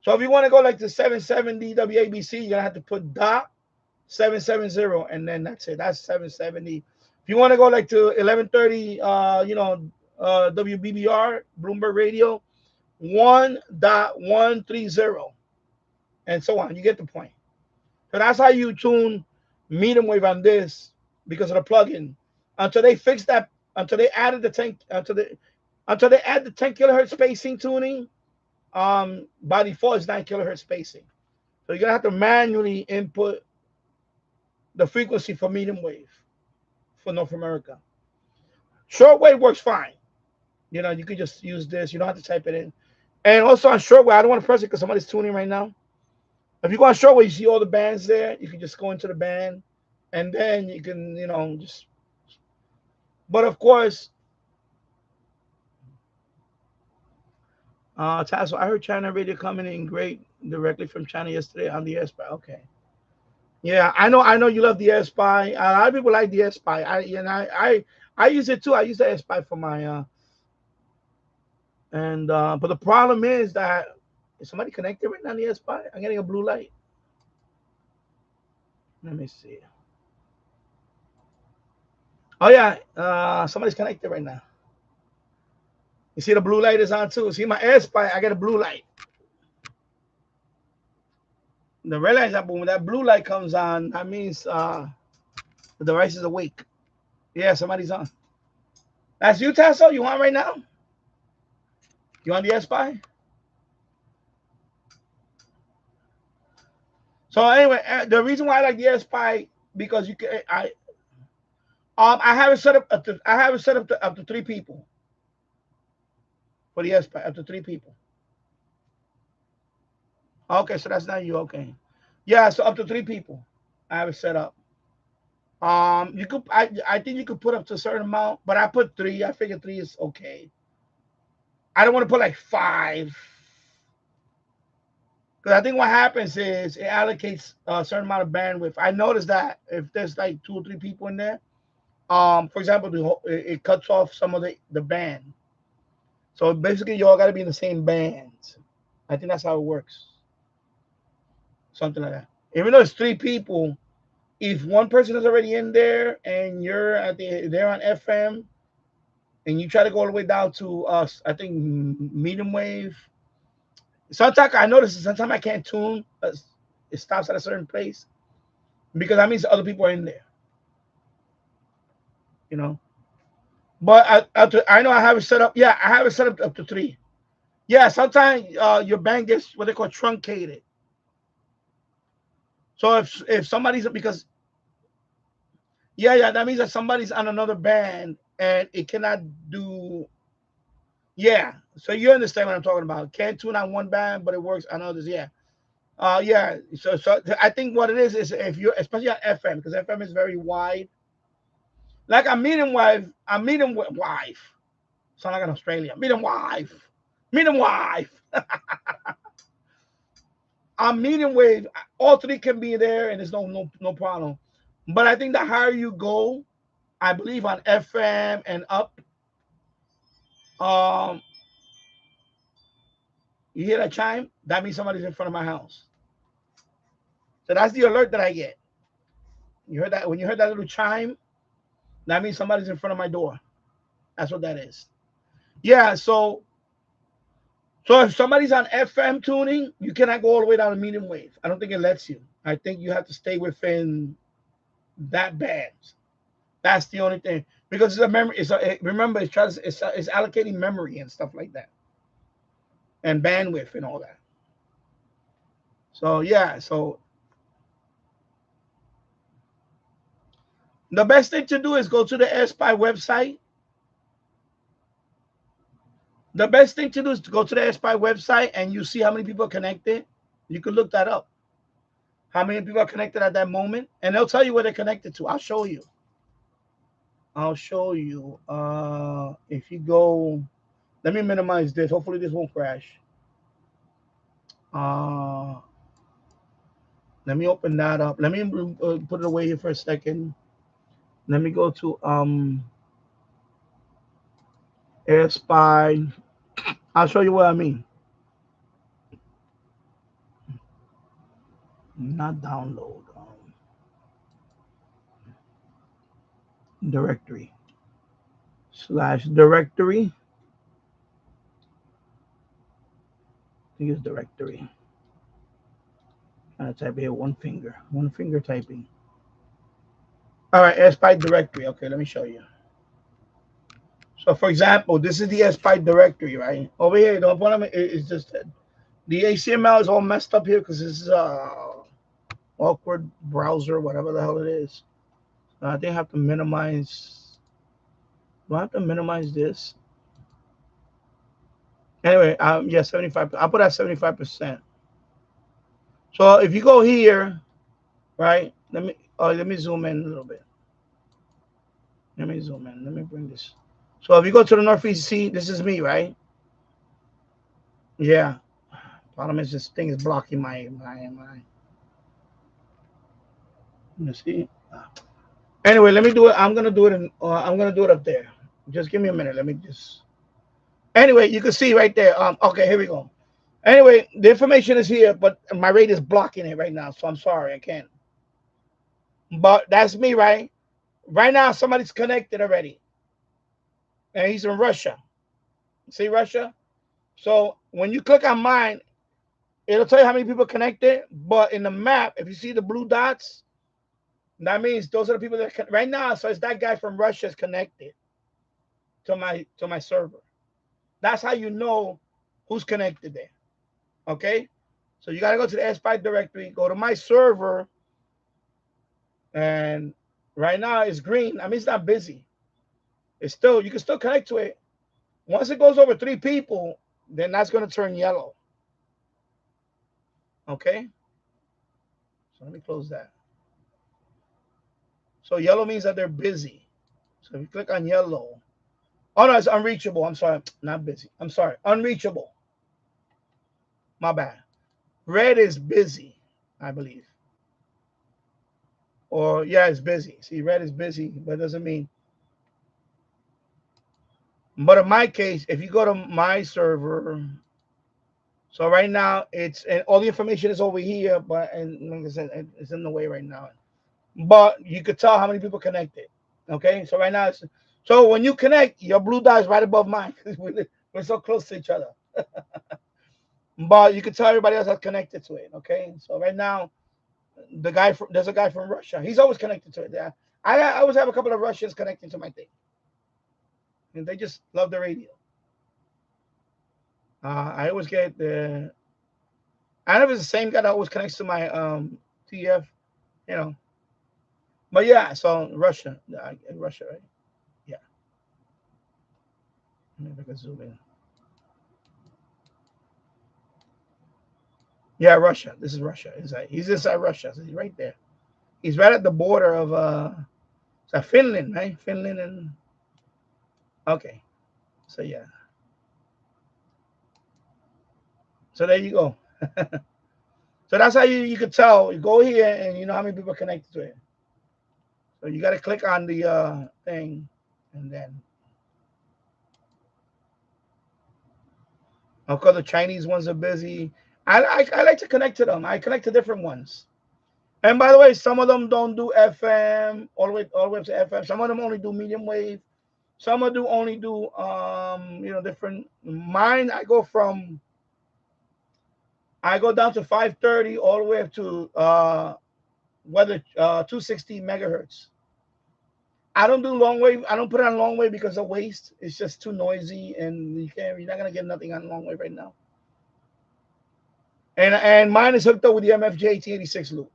So if you want to go like the 770 WABC, you're gonna have to put dot 770, and then that's it. That's 770. If you want to go like to 1130, WBBR Bloomberg Radio, 1.130, and so on. You get the point. So that's how you tune medium wave on this because of the plugin. Until they fix that, until they added the 10, until they add the 10 kilohertz spacing tuning, by default it's 9 kilohertz spacing. So you're gonna have to manually input the frequency for medium wave for North America. Shortwave works fine. You could just use this. You don't have to type it in. And also on shortwave, I don't want to press it because somebody's tuning right now. If you go on shortwave, you see all the bands there. You can just go into the band, and then you can, just. But of course, Tasso, I heard China radio coming in great directly from China yesterday on the AirSpy. Okay. Yeah, I know you love the AirSpy. A lot of people like the AirSpy. I use it too. I use the AirSpy for my but the problem is that is somebody connected right now on the AirSpy? I'm getting a blue light. Let me see. Oh yeah, somebody's connected right now. You see the blue light is on too. See my air spy, I get a blue light. The red light is up, but when that blue light comes on, that means the device is awake. Yeah, somebody's on. That's you, Tasso? You on right now? You on the S spy? So anyway, the reason why I like the S spy because you can I have it set up to I have it set up to 3 people for the S spy up to 3 people. Okay, so that's not you. Okay, yeah, so up to 3 people. I have it set up. You could I think you could put up to a certain amount, but I put 3. I figure 3 is okay. I don't want to put like 5 because I think what happens is it allocates a certain amount of bandwidth. I noticed that if there's like 2 or 3 people in there, for example, it cuts off some of the band. So basically, you all got to be in the same band. I think that's how it works. Something like that. Even though it's 3 people, if one person is already in there and you're they're on FM and you try to go all the way down to us, I think medium wave. Sometimes I notice sometimes I can't tune. It stops at a certain place because that means other people are in there. You know. But I know I have it set up. Yeah, I have it set up to 3. Yeah, sometimes your band gets what they call truncated. So if somebody's because yeah, that means that somebody's on another band and it cannot do. Yeah, so you understand what I'm talking about. Can't tune on one band, but it works on others. Yeah, yeah. So I think what it is if you're especially on FM because FM is very wide. Like I'm meeting with wife. Sound like an Australian. Meeting wife. Meeting wife. I'm meeting with all 3 can be there and there's no problem. But I think the higher you go, I believe on FM and up, um, you hear that chime? That means somebody's in front of my house. So that's the alert that I get. You heard that? When you heard that little chime, that means somebody's in front of my door. That's what that is. Yeah. So if somebody's on FM tuning, you cannot go all the way down to medium wave. I don't think it lets you. I think you have to stay within that band. That's the only thing because it's a memory. Remember it's allocating memory and stuff like that and bandwidth and all that. So yeah, so the best thing to do is go to the SPY website. The best thing to do is to go to the SPY website and you see how many people are connected. You can look that up. How many people are connected at that moment, and they'll tell you where they're connected to. I'll show you. I'll show you. If you go, let me minimize this. Hopefully this won't crash. Uh, Let me open that up. Let me put it away here for a second. Let me go to AirSpy. I'll show you what I mean. Not download. Directory slash directory. I think it's directory. I'm gonna type here one finger typing. All right, AirSpy directory. Okay, let me show you. So, for example, this is the AirSpy directory, right? Over here, don't put them. It's just the HTML is all messed up here because this is awkward browser, whatever the hell it is. I think I have to minimize. Do I have to minimize this? Anyway, yeah, 75. I'll put at 75%. So if you go here, right? Let me zoom in a little bit. Let me zoom in. Let me bring this. So if you go to the Northeast C, this is me, right? Yeah. Problem is this thing is blocking my. Let me see. Anyway, let me do it. I'm gonna do it. I'm gonna do it up there. Just give me a minute. Let me just. Anyway, you can see right there. Okay, here we go. Anyway, the information is here, but my rate is blocking it right now. So I'm sorry, I can't. But that's me, right? Right now, somebody's connected already, and he's in Russia. See Russia? So when you click on mine, it'll tell you how many people connected. But in the map, if you see the blue dots, that means those are the people that right now. So it's that guy from Russia is connected to my server. That's how you know who's connected there. Okay. So you gotta go to the SPI directory, go to my server, and right now it's green. I mean it's not busy. It's still you can still connect to it. Once it goes over 3 people, then that's gonna turn yellow. Okay. So let me close that. So yellow means that they're busy. So if you click on yellow, oh no, it's unreachable. I'm sorry, not busy. I'm sorry, unreachable. My bad. Red is busy, I believe. Or yeah, it's busy. See, red is busy, but it doesn't mean. But in my case, if you go to my server, so right now it's and all the information is over here, but and like I said, it's in the way right now. But you could tell how many people connected. Okay, so right now it's so when you connect, your blue dot is right above mine because we're so close to each other. But you can tell everybody else that's connected to it. Okay, so right now there's a guy from Russia. He's always connected to it. Yeah, I always have a couple of Russians connecting to my thing, and they just love the radio. I always get the. I don't know if it's the same guy that always connects to my TF, you know. But yeah, so Russia, Russia, right? Yeah. Maybe I can zoom in. Yeah, Russia. This is Russia. He's inside Russia. So he's right there. He's right at the border of so Finland, right? Finland and okay. So yeah. So there you go. So that's how you could tell. You go here and you know how many people are connected to it. So you got to click on the thing, and then of course the Chinese ones are busy. I like to connect to them. I connect to different ones. And by the way, some of them don't do FM all the way up to FM. Some of them only do medium wave. Some of them only do different. Mine I go down to 530 all the way up to whether 260 megahertz. I don't do long wave. I don't put it on long wave because of waste. It's just too noisy, and you're not gonna get nothing on long wave right now. And mine is hooked up with the MFJ 1886 loop,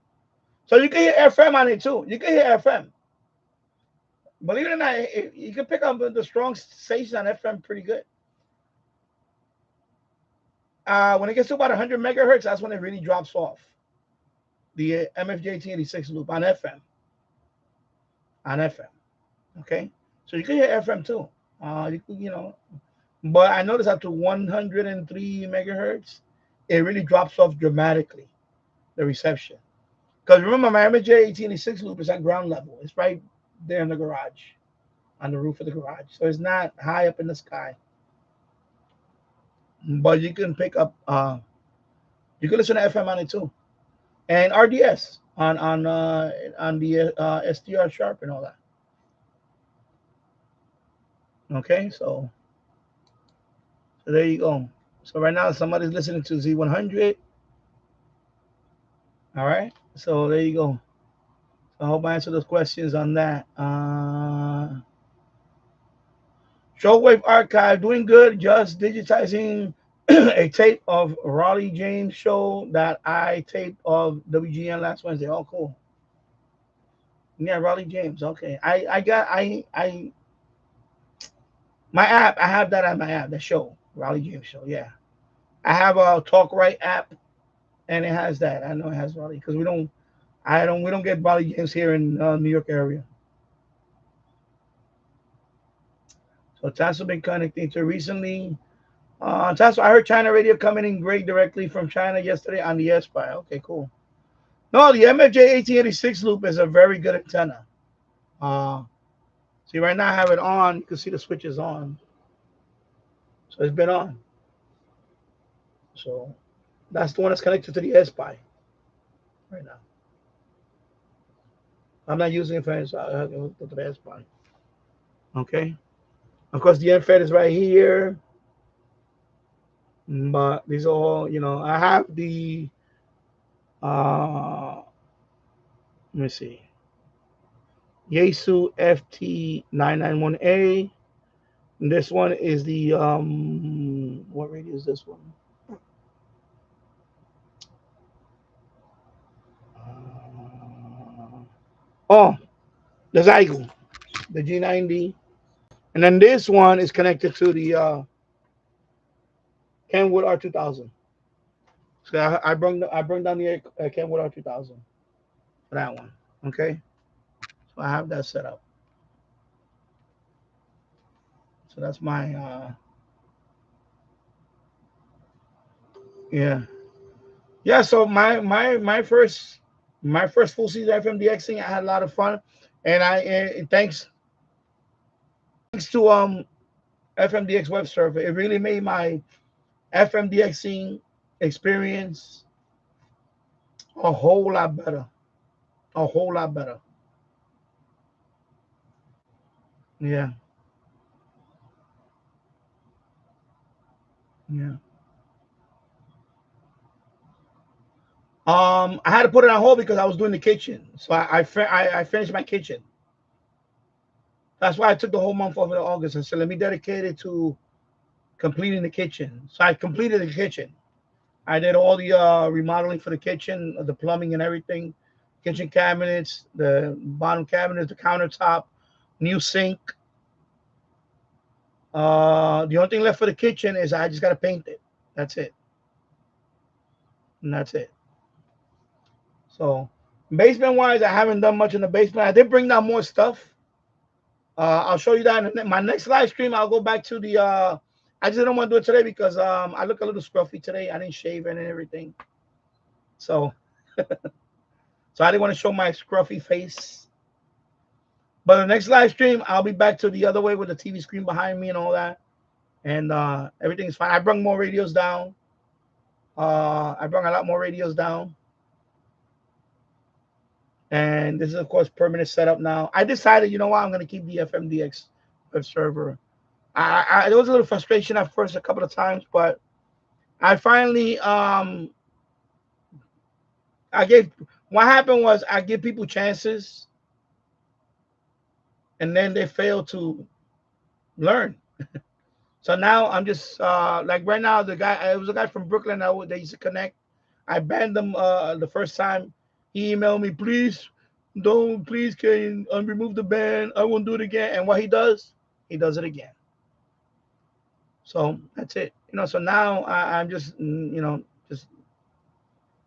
so you can hear FM on it too. You can hear FM. Believe it or not, you can pick up the strong stations on FM pretty good. When it gets to about 100 megahertz, that's when it really drops off. The MFJ 1886 loop on FM. On FM. Okay, so you can hear FM too. But I noticed up to 103 megahertz, it really drops off dramatically the reception. Because remember, my MJ 1886 loop is at ground level. It's right there in the garage, on the roof of the garage. So it's not high up in the sky. But you can pick up, you can listen to FM on it too, and RDS on the SDR sharp and all that. Okay, so there you go. So right now somebody's listening to Z100. All right, so there you go. So I hope I answered those questions on that. Shortwave archive doing good. Just digitizing a tape of Raleigh James show that I taped of WGN last Wednesday. Oh, cool. Yeah, Raleigh James. Okay, I got I my app. I have that on my app. The show Raleigh James show. Yeah, I have a Talk Right app, and it has that. I know it has Raleigh because we don't get Raleigh James here in New York area. So Tasso been connecting to recently. Tasso, I heard China radio coming in great directly from China yesterday on the SPI. Okay, cool. No, the MFJ 1886 loop is a very good antenna. Uh, See, right now I have it on. You can see the switch is on. So it's been on. So that's the one that's connected to the SPI right now. I'm not using it for any, so I have to hook to the SPI. Okay. Of course, the end is right here. But these are all, I have the, let me see, Yaesu FT991A. This one is the, what radio is this one? Oh, the Zygo, the G90. And then this one is connected to the Kenwood R2000. So I brought down the Kenwood R2000 for that one. Okay, so I have that set up. So that's my yeah, yeah. So my first full season FMDXing, I had a lot of fun, and thanks to FMDX web server, it really made my FMDXing experience a whole lot better, a whole lot better. Yeah, yeah. I had to put it on hold because I was doing the kitchen. So I finished my kitchen. That's why I took the whole month off in August. I said, let me dedicate it to completing the kitchen. So I completed the kitchen. I did all the remodeling for the kitchen, the plumbing and everything, kitchen cabinets, the bottom cabinets, the countertop, new sink. The only thing left for the kitchen is I just got to paint it. That's it. And that's it. So basement wise, I haven't done much in the basement. I did bring down more stuff. I'll show you that in my next live stream. I'll go back to the. I just don't want to do it today because I look a little scruffy today. I didn't shave and everything, so so I didn't want to show my scruffy face. But the next live stream, I'll be back to the other way with the TV screen behind me and all that, and everything's fine. I brought more radios down. I brought a lot more radios down, and this is of course permanent setup now. I decided, you know what, I'm gonna keep the FMDX web server. There was a little frustration at first a couple of times, but I finally I gave what happened was I give people chances and then they fail to learn. So now I'm just like right now the guy, it was a guy from Brooklyn that they used to connect. I banned them the first time. He emailed me, please can you remove the ban? I won't do it again. And what he does it again. So that's it. So now I'm just just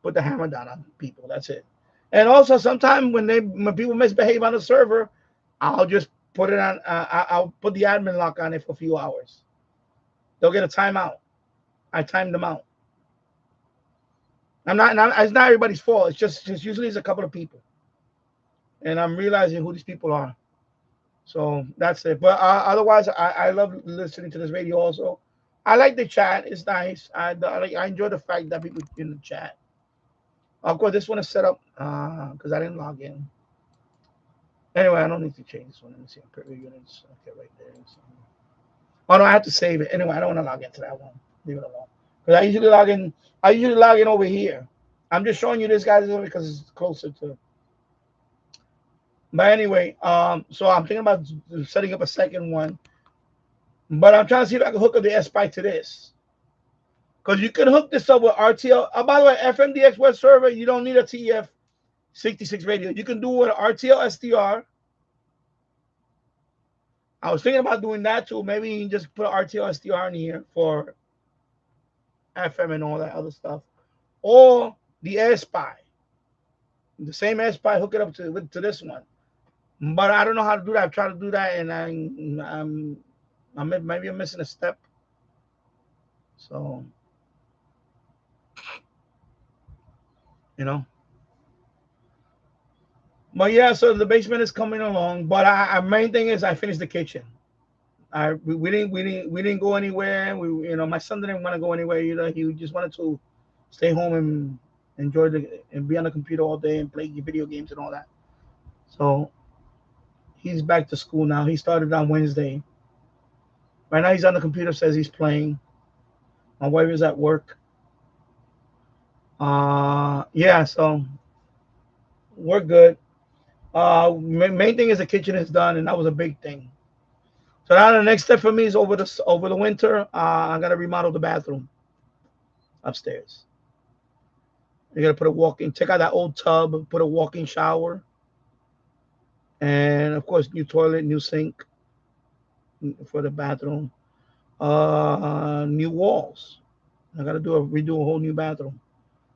put the hammer down on people. That's it. And also, sometimes when people misbehave on the server, I'll just put it on. I'll put the admin lock on it for a few hours. They'll get a timeout. I timed them out. It's not everybody's fault. It's just usually it's a couple of people, and I'm realizing who these people are. So that's it. But otherwise, I love listening to this radio. Also, I like the chat. It's nice. I enjoy the fact that people in the chat. Of course, this one is set up because I didn't log in. Anyway, I don't need to change this one. Let me see. Preview units. Okay, right there. So, oh no, I have to save it. Anyway, I don't want to log into that one. Leave it alone. Because I usually log in. I usually log in over here. I'm just showing you this guys because it's closer to. But anyway, so I'm thinking about setting up a second one. But I'm trying to see if I can hook up the SPI to this. Because you can hook this up with RTL. Oh, by the way, FMDX web server, you don't need a TF66 radio. You can do it with RTL SDR. I was thinking about doing that too. Maybe you can just put RTL SDR in here for FM and all that other stuff. Or the SPI. The same SPI, hook it up to this one. But I don't know how to do that. I've tried to do that and maybe I'm missing a step. So, But yeah, so the basement is coming along. But main thing is I finished the kitchen. We didn't go anywhere. My son didn't want to go anywhere either. He just wanted to stay home and enjoy and be on the computer all day and play video games and all that. So he's back to school now. He started on Wednesday. Right now he's on the computer, says he's playing. My wife is at work. Yeah, so we're good. Main thing is the kitchen is done, and that was a big thing. So now the next step for me is over the winter. I'm gonna remodel the bathroom upstairs. You're gonna put a walk-in, take out that old tub, put a walk-in shower, and of course new toilet, new sink for the bathroom. New walls. I gotta redo a whole new bathroom,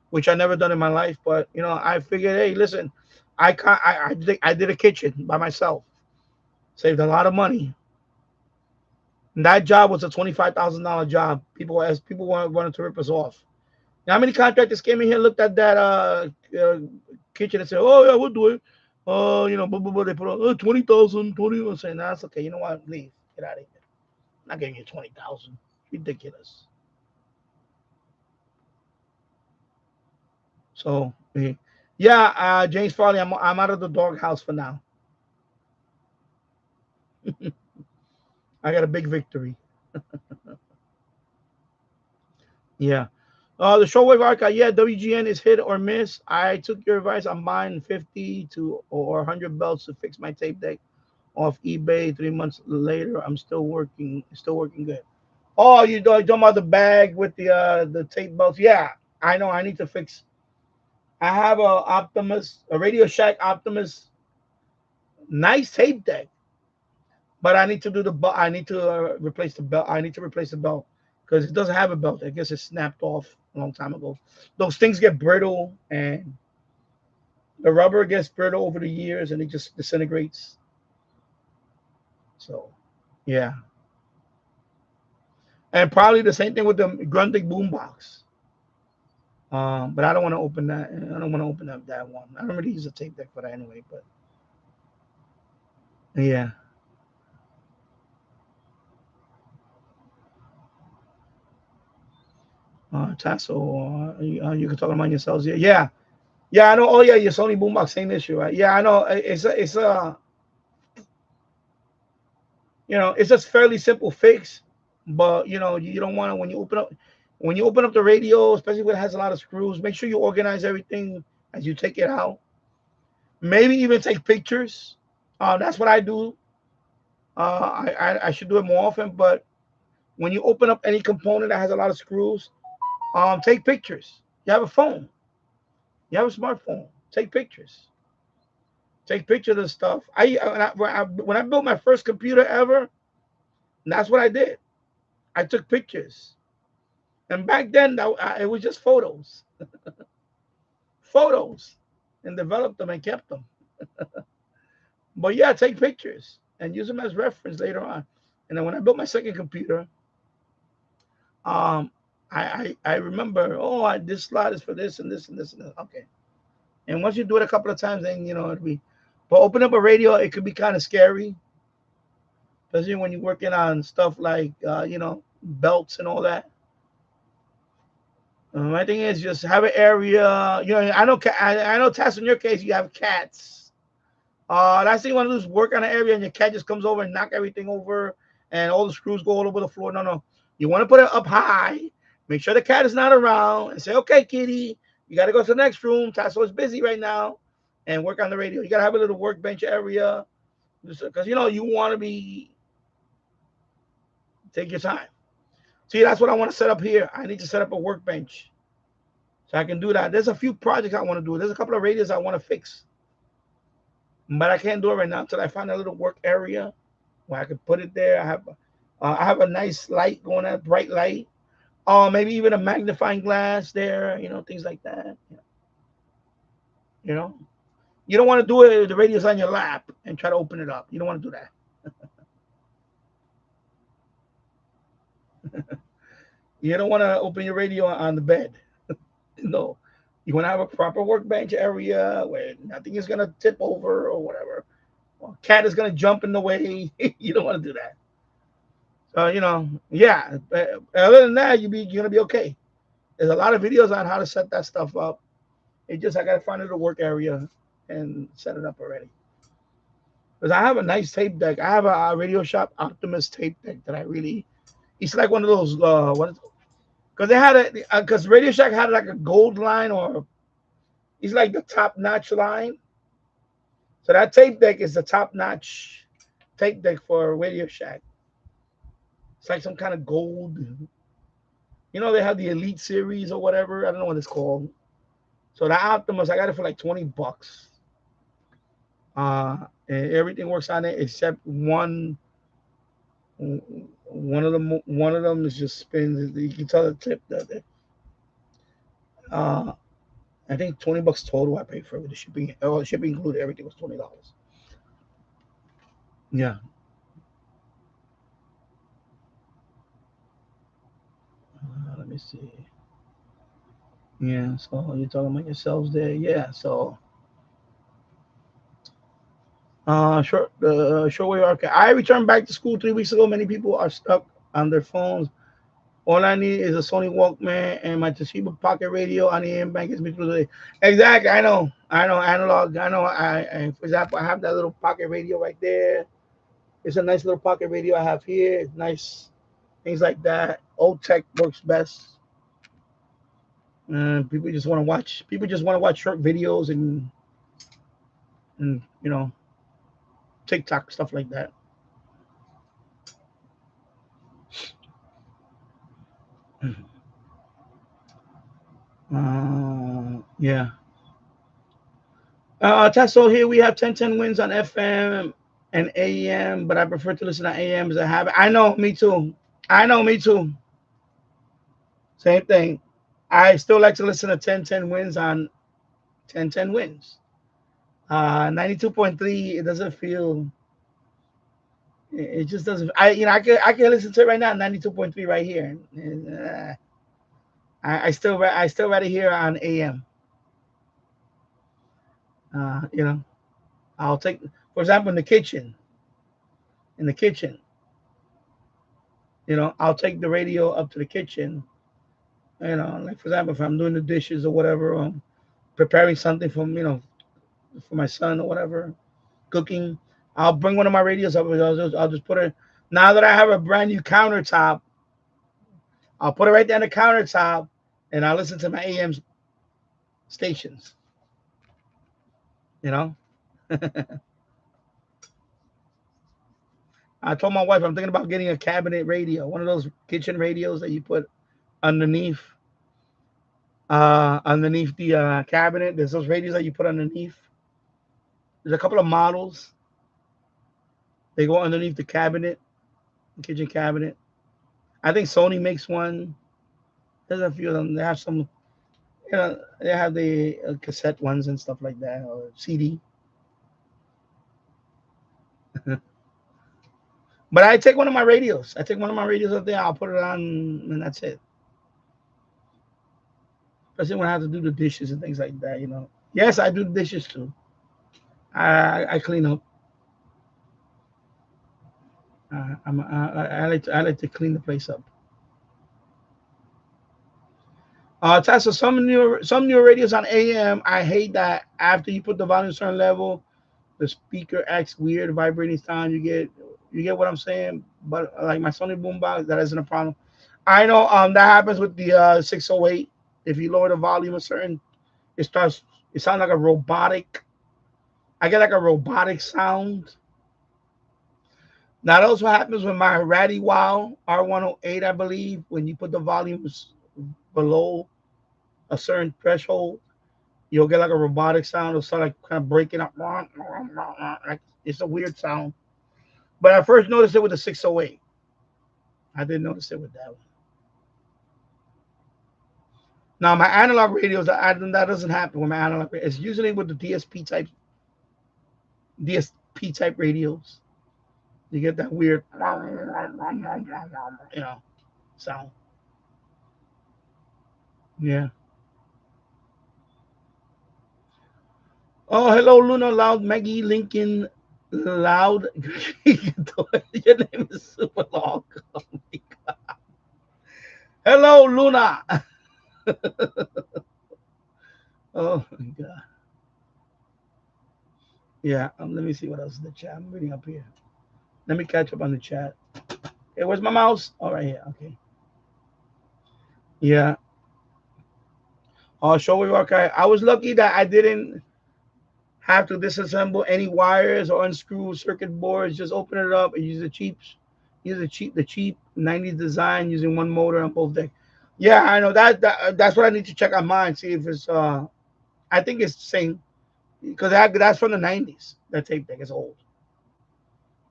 which I never done in my life. But I figured, hey, listen, I can't. I did a kitchen by myself, saved a lot of money. And that job was a $25,000 job. People wanted to rip us off. Now, how many contractors came in here, looked at that kitchen and said, "Oh yeah, we'll do it." They put on 20,000, 20. I'm saying, "Nah, that's okay. You know what? Leave. Get out of here. I'm not getting you 20,000. Ridiculous." So, yeah, James Farley, I'm out of the doghouse for now. I got a big victory. Yeah. The shortwave archive, yeah, WGN is hit or miss. I took your advice. I'm buying 50 to or 100 belts to fix my tape deck off eBay. 3 months later, I'm still working good. Oh, you talking about the bag with the tape belts? Yeah, I know. I need to fix. I have a Radio Shack Optimus, nice tape deck, but I need to do the I need to replace the belt. I need to replace the belt because it doesn't have a belt. I guess it snapped off a long time ago. Those things get brittle and the rubber gets brittle over the years and it just disintegrates. So, yeah. And probably the same thing with the Grundig boombox. But I don't want to open that. I don't want to open up that one. I don't really use a tape deck for that anyway. But yeah, tassel. You can talk among yourselves. Yeah, yeah, yeah. I know. Oh yeah, your Sony boombox, same issue, right? Yeah, I know. It's just fairly simple fix, but you don't want to when you open up the radio, especially when it has a lot of screws. Make sure you organize everything as you take it out. Maybe even take pictures. That's what I do. I should do it more often, but when you open up any component that has a lot of screws, take pictures. You have a phone, you have a smartphone. Take pictures. Take pictures of stuff. When I built my first computer ever, that's what I did. I took pictures. And back then, it was just photos, and developed them and kept them. But yeah, take pictures and use them as reference later on. And then when I built my second computer, um, I remember, this slot is for this and this and this and this. Okay. And once you do it a couple of times, then it'll be. But open up a radio, it could be kind of scary, especially when you're working on stuff like belts and all that. My thing is just have an area. I know. I know. Tess, in your case, you have cats. Last thing you want to do is work on an area and your cat just comes over and knock everything over, and all the screws go all over the floor. No, no. You want to put it up high. Make sure the cat is not around, and say, "Okay, kitty, you got to go to the next room. Tasso is busy right now," and work on the radio. You got to have a little workbench area, because you want to be take your time. See, that's what I want to set up here. I need to set up a workbench so I can do that. There's a few projects I want to do. There's a couple of radios I want to fix, but I can't do it right now until I find a little work area where I can put it there. I have a nice light going on, bright light. Maybe even a magnifying glass there. Things like that. You know, you don't want to do it. The radio's on your lap and try to open it up. You don't want to do that. You don't want to open your radio on the bed. No, you want to have a proper workbench area where nothing is gonna tip over or whatever. Or cat is gonna jump in the way. You don't want to do that. So yeah. Other than that, you're gonna be okay. There's a lot of videos on how to set that stuff up. I gotta find a little work area and set it up already. Because I have a nice tape deck. I have a Radio Shop Optimus tape deck that I really. It's like one of those. What? Because they had a. Because Radio Shack had like a gold line, or it's like the top notch line. So that tape deck is the top notch tape deck for Radio Shack. It's like some kind of gold. They have the Elite Series or whatever. I don't know what it's called. So the Optimus, I got it for like $20. And everything works on it except one of them is just spins. You can tell the tip that uh I think $20 total I paid for it. The shipping, shipping included, everything was $20. Yeah. Let me see. Yeah. So you're talking about yourselves there. Yeah. So shortwave arcade. I returned back to school 3 weeks ago. Many people are stuck on their phones. All I need is a Sony Walkman and my Toshiba Pocket Radio on the end bank. Is between exactly. I know. I know analog. I know. For example, I have that little pocket radio right there. It's a nice little pocket radio I have here. It's nice things like that. Old tech works best. People just want to watch. People just want to watch short videos and TikTok stuff like that. Yeah. Tasso, here we have 1010 wins on FM and AM, but I prefer to listen to AM as a habit. I know, me too. I know, me too. Same thing. I still like to listen to 1010 wins on 1010 wins. 92.3, it doesn't feel. It just doesn't. I can listen to it right now. 92.3 right here. And, I still rather hear on AM. Uh, you know, I'll take, for example, in the kitchen. In the kitchen, I'll take the radio up to the kitchen. Like for example, if I'm doing the dishes or whatever, preparing something for my son or whatever, cooking, I'll bring one of my radios up. I'll just put it. Now that I have a brand new countertop, I'll put it right there on the countertop, and I'll listen to my AM stations. You know. I told my wife I'm thinking about getting a cabinet radio, one of those kitchen radios that you put underneath underneath the cabinet. There's those radios that you put underneath. There's a couple of models. They go underneath the cabinet, the kitchen cabinet. I think Sony makes one. There's a few of them. They have some, they have the cassette ones and stuff like that, or CD. But I take one of my radios. I take one of my radios up there. I'll put it on, and that's it. Especially when I have to do the dishes and things like that. Yes, I do the dishes too. I clean up. I like to clean the place up. Tesla, some new radios on AM. I hate that after you put the volume a certain level, the speaker acts weird, vibrating sound. You get what I'm saying. But like my Sony boombox, that isn't a problem. I know that happens with the 608. If you lower the volume a certain, it starts. It sounds like a robotic. I get like a robotic sound. Now that's what happens with my Ratty Wow R108, I believe, when you put the volumes below a certain threshold, you'll get like a robotic sound. It'll start like kind of breaking up. Like it's a weird sound. But I first noticed it with the 608. I didn't notice it with that one. Now my analog radios, that doesn't happen with my analog. It's usually with the DSP type radios. You get that weird, sound. Yeah. Oh, hello, Luna Loud, Maggie Lincoln Loud. Your name is super long. Oh my God. Hello, Luna. Oh my God. Yeah. Let me see what else in the chat. I'm reading up here. Let me catch up on the chat. Hey, where's my mouse? All right here. Okay. Yeah. Shortwave archive. I was lucky that I didn't have to disassemble any wires or unscrew circuit boards. Just open it up and use the cheap 90s design using one motor on both decks. Yeah, I know that's what I need to check on mine. See if it's I think it's the same because that's from the 90s. That tape deck is old,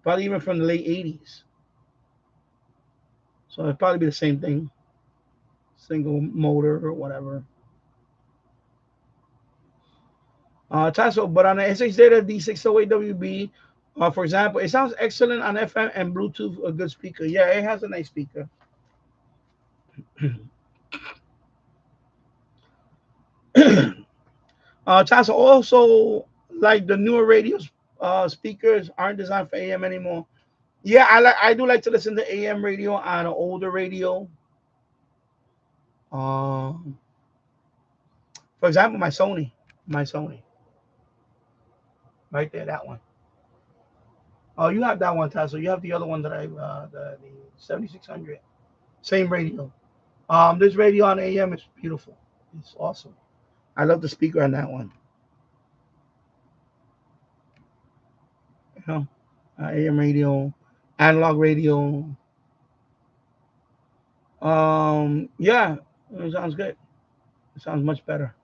probably even from the late 80s. So it'd probably be the same thing, single motor or whatever. Tasso, but on the SH Data D608WB, for example, it sounds excellent on FM and Bluetooth. A good speaker. Yeah, it has a nice speaker. Tasso, also like the newer radios, speakers aren't designed for AM anymore. Yeah, I do like to listen to AM radio on an older radio. Um, for example, my Sony, right there, that one. Oh, you have that one, Tasso. You have the other one that the 7600, same radio. This radio on AM is beautiful. It's awesome. I love the speaker on that one. You know, AM radio, analog radio. Yeah, it sounds good. It sounds much better.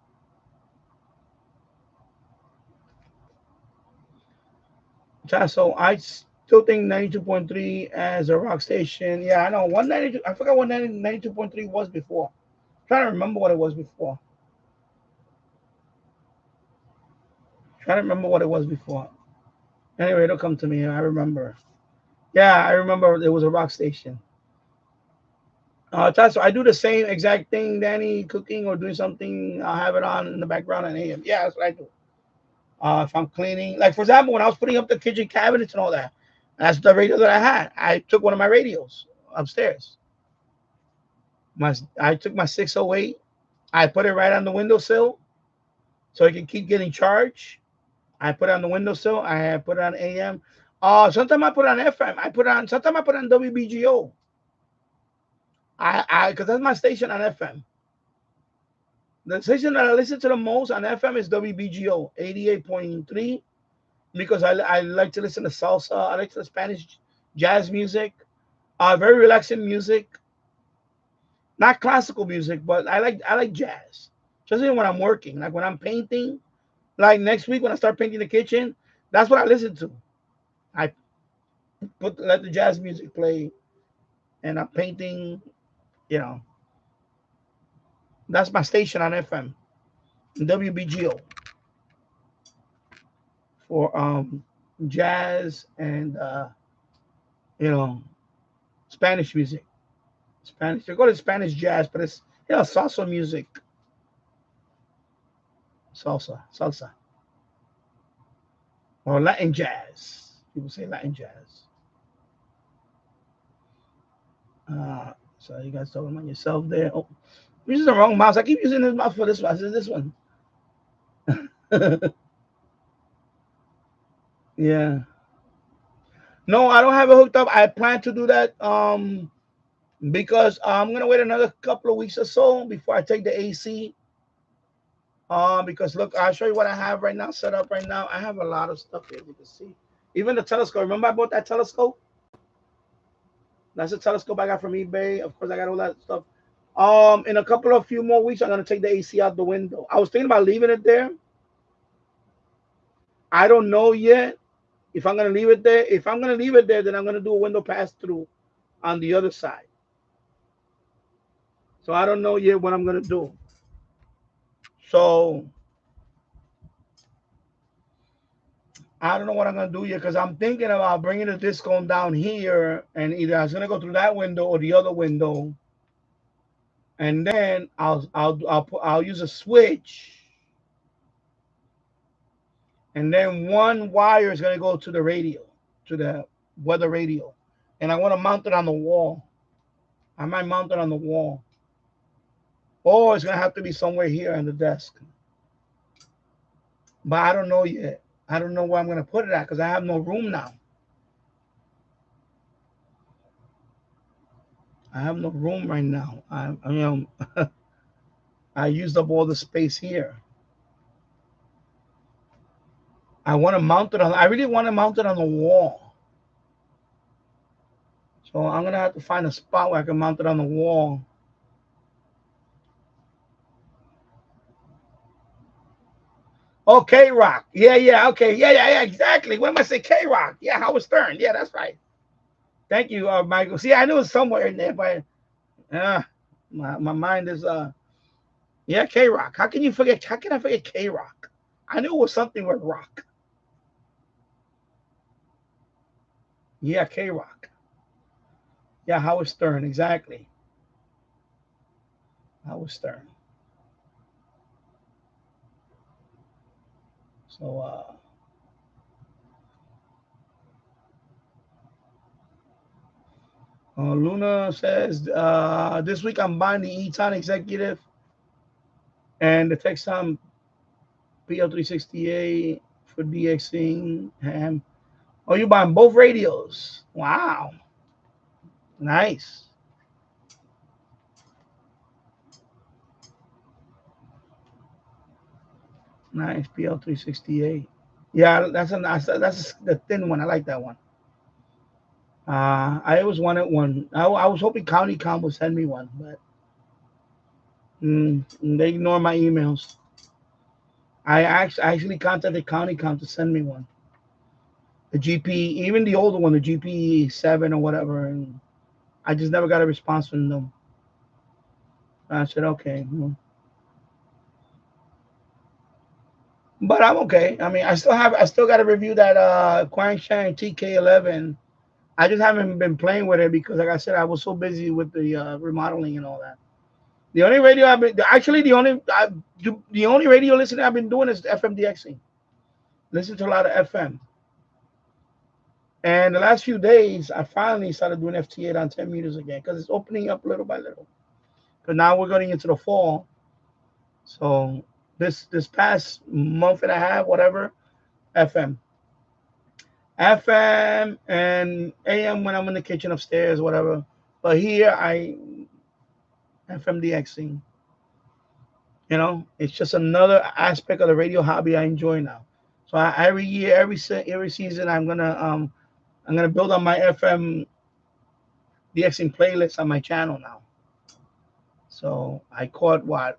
So I still think 92.3 as a rock station. Yeah, I know 192. I forgot what 92.3 was before. I'm trying to remember what it was before. Trying to remember what it was before. Anyway, it'll come to me. I remember. Yeah, I remember it was a rock station. So I do the same exact thing, Danny, cooking or doing something. I'll have it on in the background and AM. Yeah, that's what I do. If I'm cleaning, like for example, when I was putting up the kitchen cabinets and all that, that's the radio that I had. I took one of my radios upstairs. I took my 608. I put it right on the windowsill so it can keep getting charged. I put it on the windowsill. I put it on AM. Sometimes I put it on FM. Sometimes I put it on WBGO. Because that's my station on FM. The station that I listen to the most on FM is WBGO 88.3 because I like to listen to salsa. I like to listen to Spanish jazz music, very relaxing music, not classical music, but I like jazz, especially when I'm working, like when I'm painting. Like next week when I start painting the kitchen, that's what I listen to. I let the jazz music play, and I'm painting. You know, that's my station on FM, WBGO for jazz and you know Spanish music. Spanish. They call it Spanish jazz, but it's salsa music. Salsa, or Latin jazz. People say Latin jazz. So you guys talking about yourself there. Oh, I'm using the wrong mouse. I keep using this mouse for this one. This one. Yeah. No, I don't have it hooked up. I plan to do that because I'm gonna wait another couple of weeks or so before I take the AC. Because look, I'll show you what I have right now set up right now. I have a lot of stuff here, you can see. Even the telescope. Remember I bought that telescope? That's a telescope I got from eBay. Of course, I got all that stuff. In a couple of few more weeks, I'm gonna take the AC out the window. I was thinking about leaving it there. I don't know yet if I'm gonna leave it there. If I'm gonna leave it there, then I'm gonna do a window pass through on the other side. So I don't know yet what I'm gonna do. So I don't know what I'm gonna do yet because I'm thinking about bringing the disc on down here, and either I was gonna go through that window or the other window, and then I'll use a switch, and then one wire is gonna go to the radio, to the weather radio, and I want to mount it on the wall. I might mount it on the wall, or it's gonna have to be somewhere here on the desk. But I don't know yet. I don't know where I'm gonna put it at because I have no room now. I have no room right now. I used up all the space here. I want to mount it on. I really want to mount it on the wall. So I'm gonna have to find a spot where I can mount it on the wall. Oh, K Rock. Yeah, yeah, okay. Yeah, yeah, yeah, exactly. What am I saying? K Rock. Yeah, Howard Stern. Yeah, that's right. Thank you, Michael. See, I knew it was somewhere in there, but uh, my mind is yeah, K Rock. How can you forget? How can I forget K Rock? I knew it was something with rock. Yeah, K Rock. Yeah, Howard Stern. Exactly. Howard Stern. So Luna says this week I'm buying the Eton Executive and the Texan PL368 for DXing. Oh, you buying both radios? Wow, nice, nice PL368. Yeah, that's the thin one. I like that one. I always wanted one. I was hoping County Com would send me one, but they ignore my emails. I actually contacted County Com to send me one. The GP, even the older one, the GP7 or whatever, and I just never got a response from them. I said, okay. But I'm okay. I mean, I still got to review that Quangshang TK11. I just haven't been playing with it because, like I said, I was so busy with the remodeling and all that. The only radio I've been actually the only radio listening I've been doing is FMDXing. Listen to a lot of FM. And the last few days, I finally started doing FT8 on 10 meters again because it's opening up little by little. Because now we're going into the fall. So this past month and a half, whatever, FM. FM and AM when I'm in the kitchen upstairs, whatever. But here I FMDXing. You know, it's just another aspect of the radio hobby I enjoy now. So every year, every season, I'm gonna build on my FM DXing playlist on my channel now. So I caught what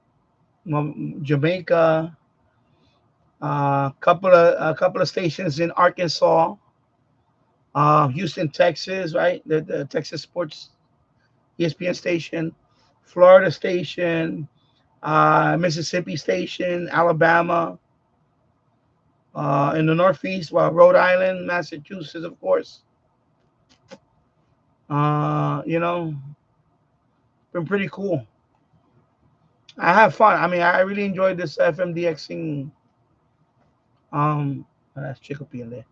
Jamaica, a couple of stations in Arkansas, Houston, Texas, right? The Texas Sports ESPN station, Florida station, Mississippi station, Alabama, in the Northeast, well, Rhode Island, Massachusetts, of course. You know, been pretty cool. I have fun. I mean, I really enjoyed this FMDXing. That's Chicopee in there.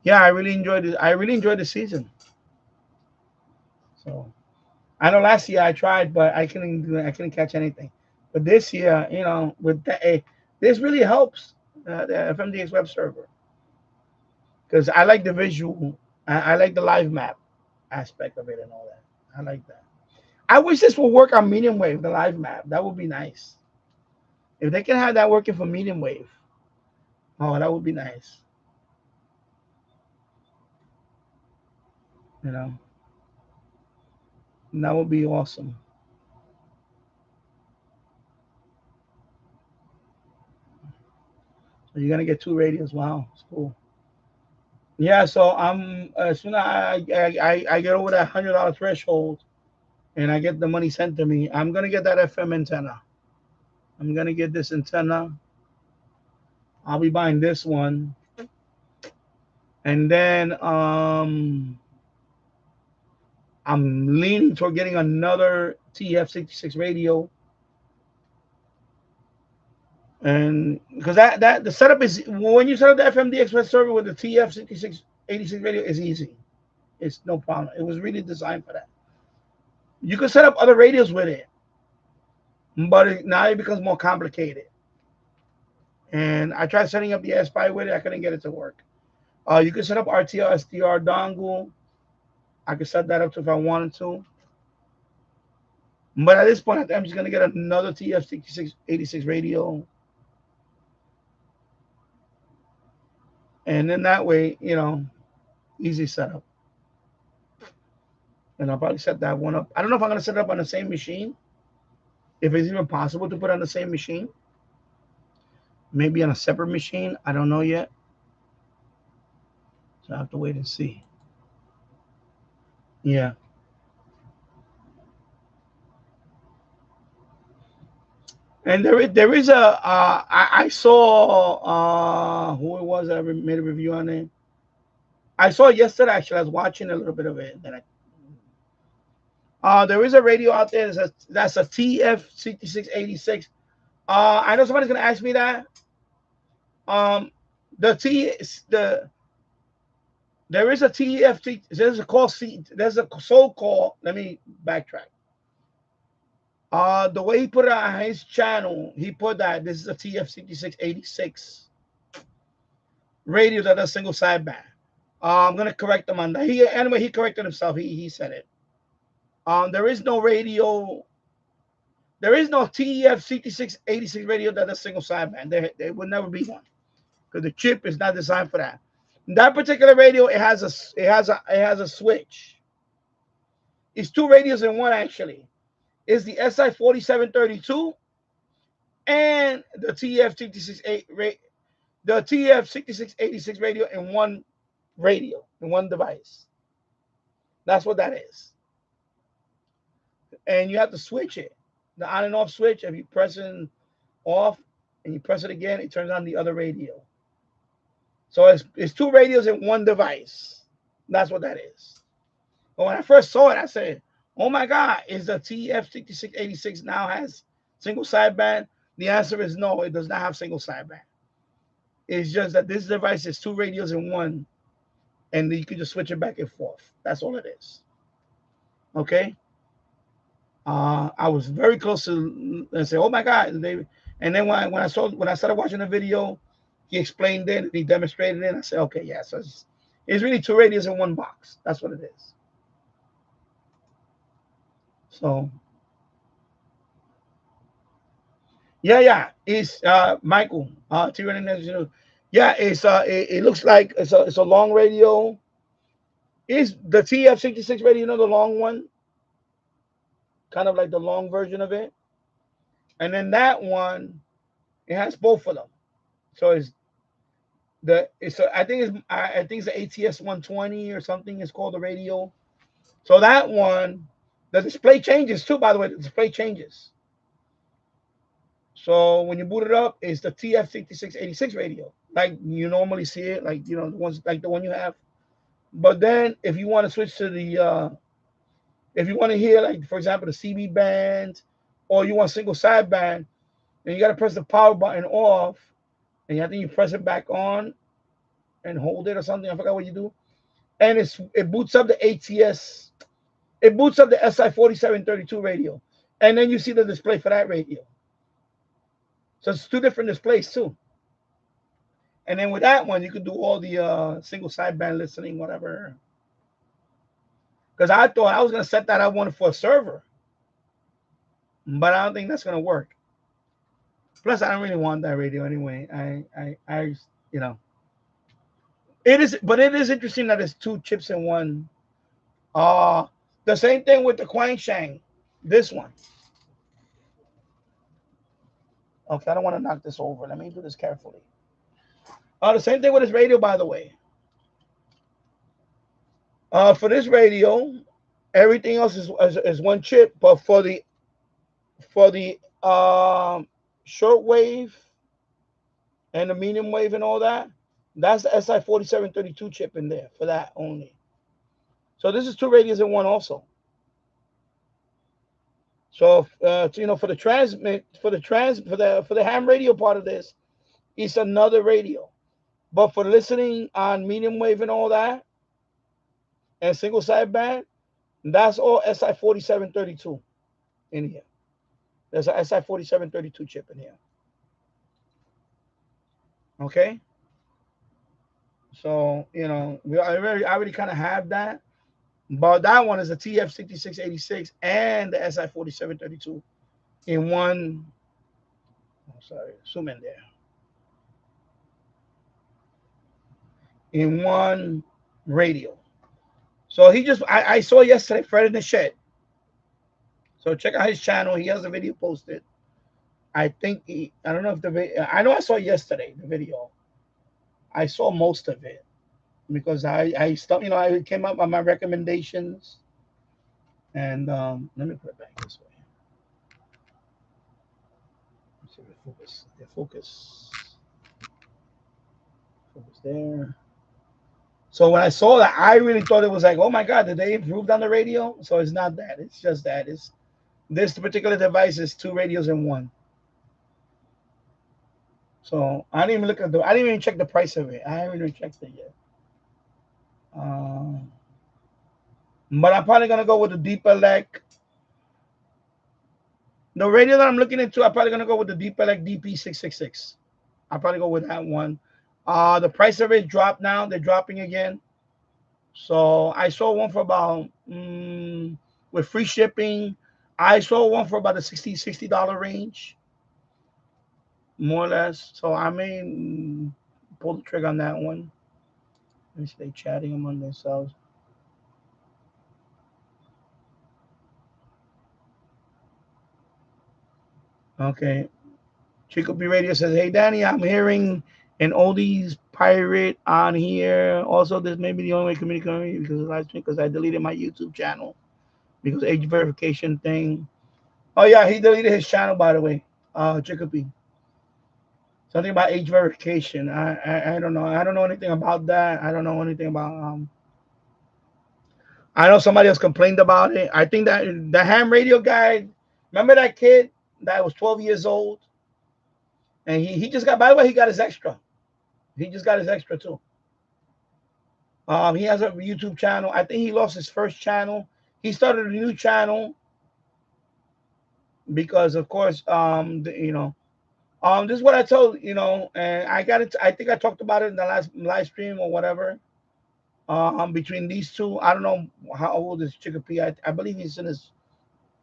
Yeah, I really enjoyed it. I really enjoyed the season. So I know last year I tried, but I couldn't catch anything. But this year, with that, this really helps the FMDX web server because I like the visual. I like the live map aspect of it and all that. I like that. I wish this would work on medium wave, the live map. That would be nice. If they can have that working for medium wave, oh, that would be nice. You know, that would be awesome. So you're gonna get two radios. Wow, it's cool. Yeah, so I'm as soon as I get over that $100 threshold and I get the money sent to me, I'm gonna get that FM antenna. I'm gonna get this antenna. I'll be buying this one, and then I'm leaning toward getting another TF66 radio, and because that the setup is when you set up the FMD Express server with the TF6686 radio is easy. It's no problem. It was really designed for that. You can set up other radios with it, but now it becomes more complicated. And I tried setting up the SPI with it. I couldn't get it to work. You can set up RTL SDR dongle. I could set that up to if I wanted to. But at this point, I think I'm just gonna get another TF6686 radio, and then that way, easy setup. And I'll probably set that one up. I don't know if I'm gonna set it up on the same machine. If it's even possible to put on the same machine, maybe on a separate machine. I don't know yet. So I have to wait and see. Yeah. And there is I saw who it was that made a review on it. I saw it yesterday actually. I was watching a little bit of it. There is a radio out there that's a TF6686. I know somebody's gonna ask me that. Um, the T the there is a TFT. There's a call C. There's a so-called. Let me backtrack. The way he put it on his channel, he put that this is a TF6686 radio that does single sideband. I'm gonna correct him on that. He corrected himself. He said it. There is no radio. There is no TF6686 radio that does single sideband. There would never be one because the chip is not designed for that. That particular radio, it has a switch. It's two radios in one actually. It's the SI4732 and the TF6686 radio in one device. That's what that is. And you have to switch it. The on and off switch, if you press it off and you press it again, it turns on the other radio. So it's two radios in one device. That's what that is. But when I first saw it, I said, oh my God, is the TF6686 now has single sideband? The answer is no, it does not have single sideband. It's just that this device is two radios in one, and you can just switch it back and forth. That's all it is. Okay? I was very close to say, oh my God. And then when I started watching the video, he explained it, he demonstrated it, and I said, okay, yeah, so it's really two radios in one box. That's what it is. So yeah. It's Michael. Yeah, it looks like it's a long radio. Is the TF66 radio, the long one? Kind of like the long version of it. And then that one, it has both of them. So I think it's the ATS 120 or something. It's called the radio. So that one, the display changes too. By the way, the display changes. So when you boot it up, it's the TF6686 radio, like you normally see it, like the ones like the one you have. But then if you want to switch to if you want to hear, like for example, the CB band, or you want single sideband, then you got to press the power button off, and I think you press it back on and hold it or something. I forgot what you do, and it boots up the ATS. It boots up the SI4732 radio, and then you see the display for that radio. So it's two different displays too. And then with that one, you could do all the single sideband listening, whatever. Because I thought I was gonna set that up one for a server, but I don't think that's gonna work. Plus, I don't really want that radio anyway. It is, but it is interesting that it's two chips in one. The same thing with the Quangshang, this one. Okay, I don't want to knock this over. Let me do this carefully. The same thing with this radio, by the way. For this radio, everything else is one chip, but for the shortwave and the medium wave and all that, that's the SI4732 chip in there for that only. So this is two radios in one also. So for the ham radio part of this, it's another radio. But for listening on medium wave and all that, and single sideband, that's all SI4732 in here. There's a SI4732 chip in here. Okay, so I already kind of have that, but that one is a TF6686 and the SI4732 in one. Oh, sorry, zoom in there. In one radio. So I saw yesterday Fred in the Shed. So check out his channel. He has a video posted. I don't know if the video, I know I saw yesterday the video. I saw most of it because I stopped, I came up with my recommendations and let me put it back this way. Let's see if it focus. Yeah, focus there. So when I saw that, I really thought it was like, oh my God, did they improve on the radio? So it's not that. It's just that it's this particular device is two radios in one. So I didn't even look at I didn't even check the price of it. I haven't even checked it yet. Um, but I'm probably gonna go with the Deep Elect. The radio that I'm looking into, I'm probably gonna go with the Deep Elect DP666. I'll probably go with that one. The price of it dropped now. They're dropping again. So I saw one for about with free shipping. I saw one for about the $60 range, more or less. So I may pull the trigger on that one. Let me see, they chatting among themselves. Okay. Chico B Radio says, "Hey Danny, I'm hearing an oldies pirate on here. Also, this may be the only way to communicate with me because of live stream because I deleted my YouTube channel because age verification thing. Oh yeah, he deleted his channel by the way. Chico B. Something about age verification. I don't know. I don't know anything about that. I don't know anything about I know somebody else complained about it. I think that the ham radio guy, remember that kid that was 12 years old? And he just got, by the way, he got his extra. He just got his extra too. He has a YouTube channel. I think he lost his first channel. He started a new channel because, of course, this is what I told and I got it. I think I talked about it in the last live stream or whatever. Between these two, I don't know how old is Chicopee. I believe he's in his.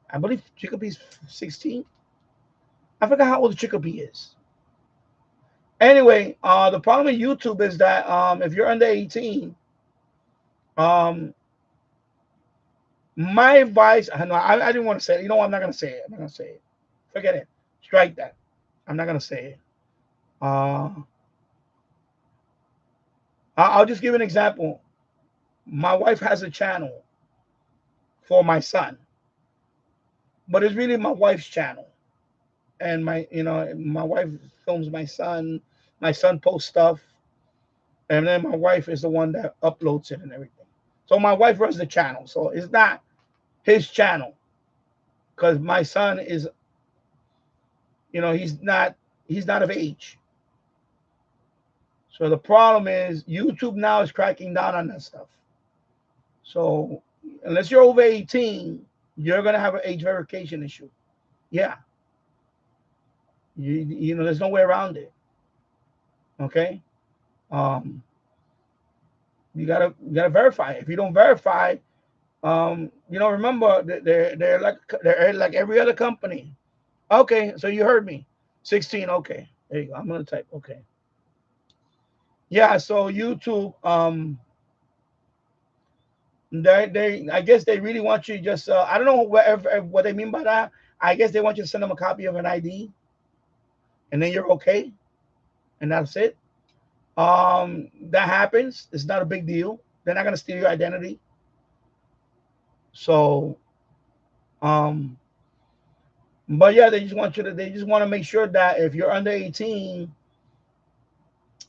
I believe Chicopee's 16. I forgot how old Chicopee is. Anyway, the problem with YouTube is that if you're under 18, um, my advice, I didn't want to say it. You know what? I'm not going to say it. I'm not going to say it. Forget it. Strike that. I'm not going to say it. Uh, I'll just give an example. My wife has a channel for my son, but it's really my wife's channel. And my wife films my son. My son posts stuff. And then my wife is the one that uploads it and everything. So my wife runs the channel. So it's not his channel because my son is, he's not of age. So the problem is YouTube now is cracking down on that stuff. So unless you're over 18, you're gonna have an age verification issue. Yeah, there's no way around it. Okay, um, you gotta verify. If you don't verify, remember they're like every other company. Okay, so you heard me. 16. Okay, there you go. I'm gonna type. Okay. Yeah. So YouTube, I guess they really want you to just I don't know what they mean by that. I guess they want you to send them a copy of an ID, and then you're okay, and that's it. That happens. It's not a big deal. They're not gonna steal your identity. So, um, but yeah, they just want to make sure that if you're under 18,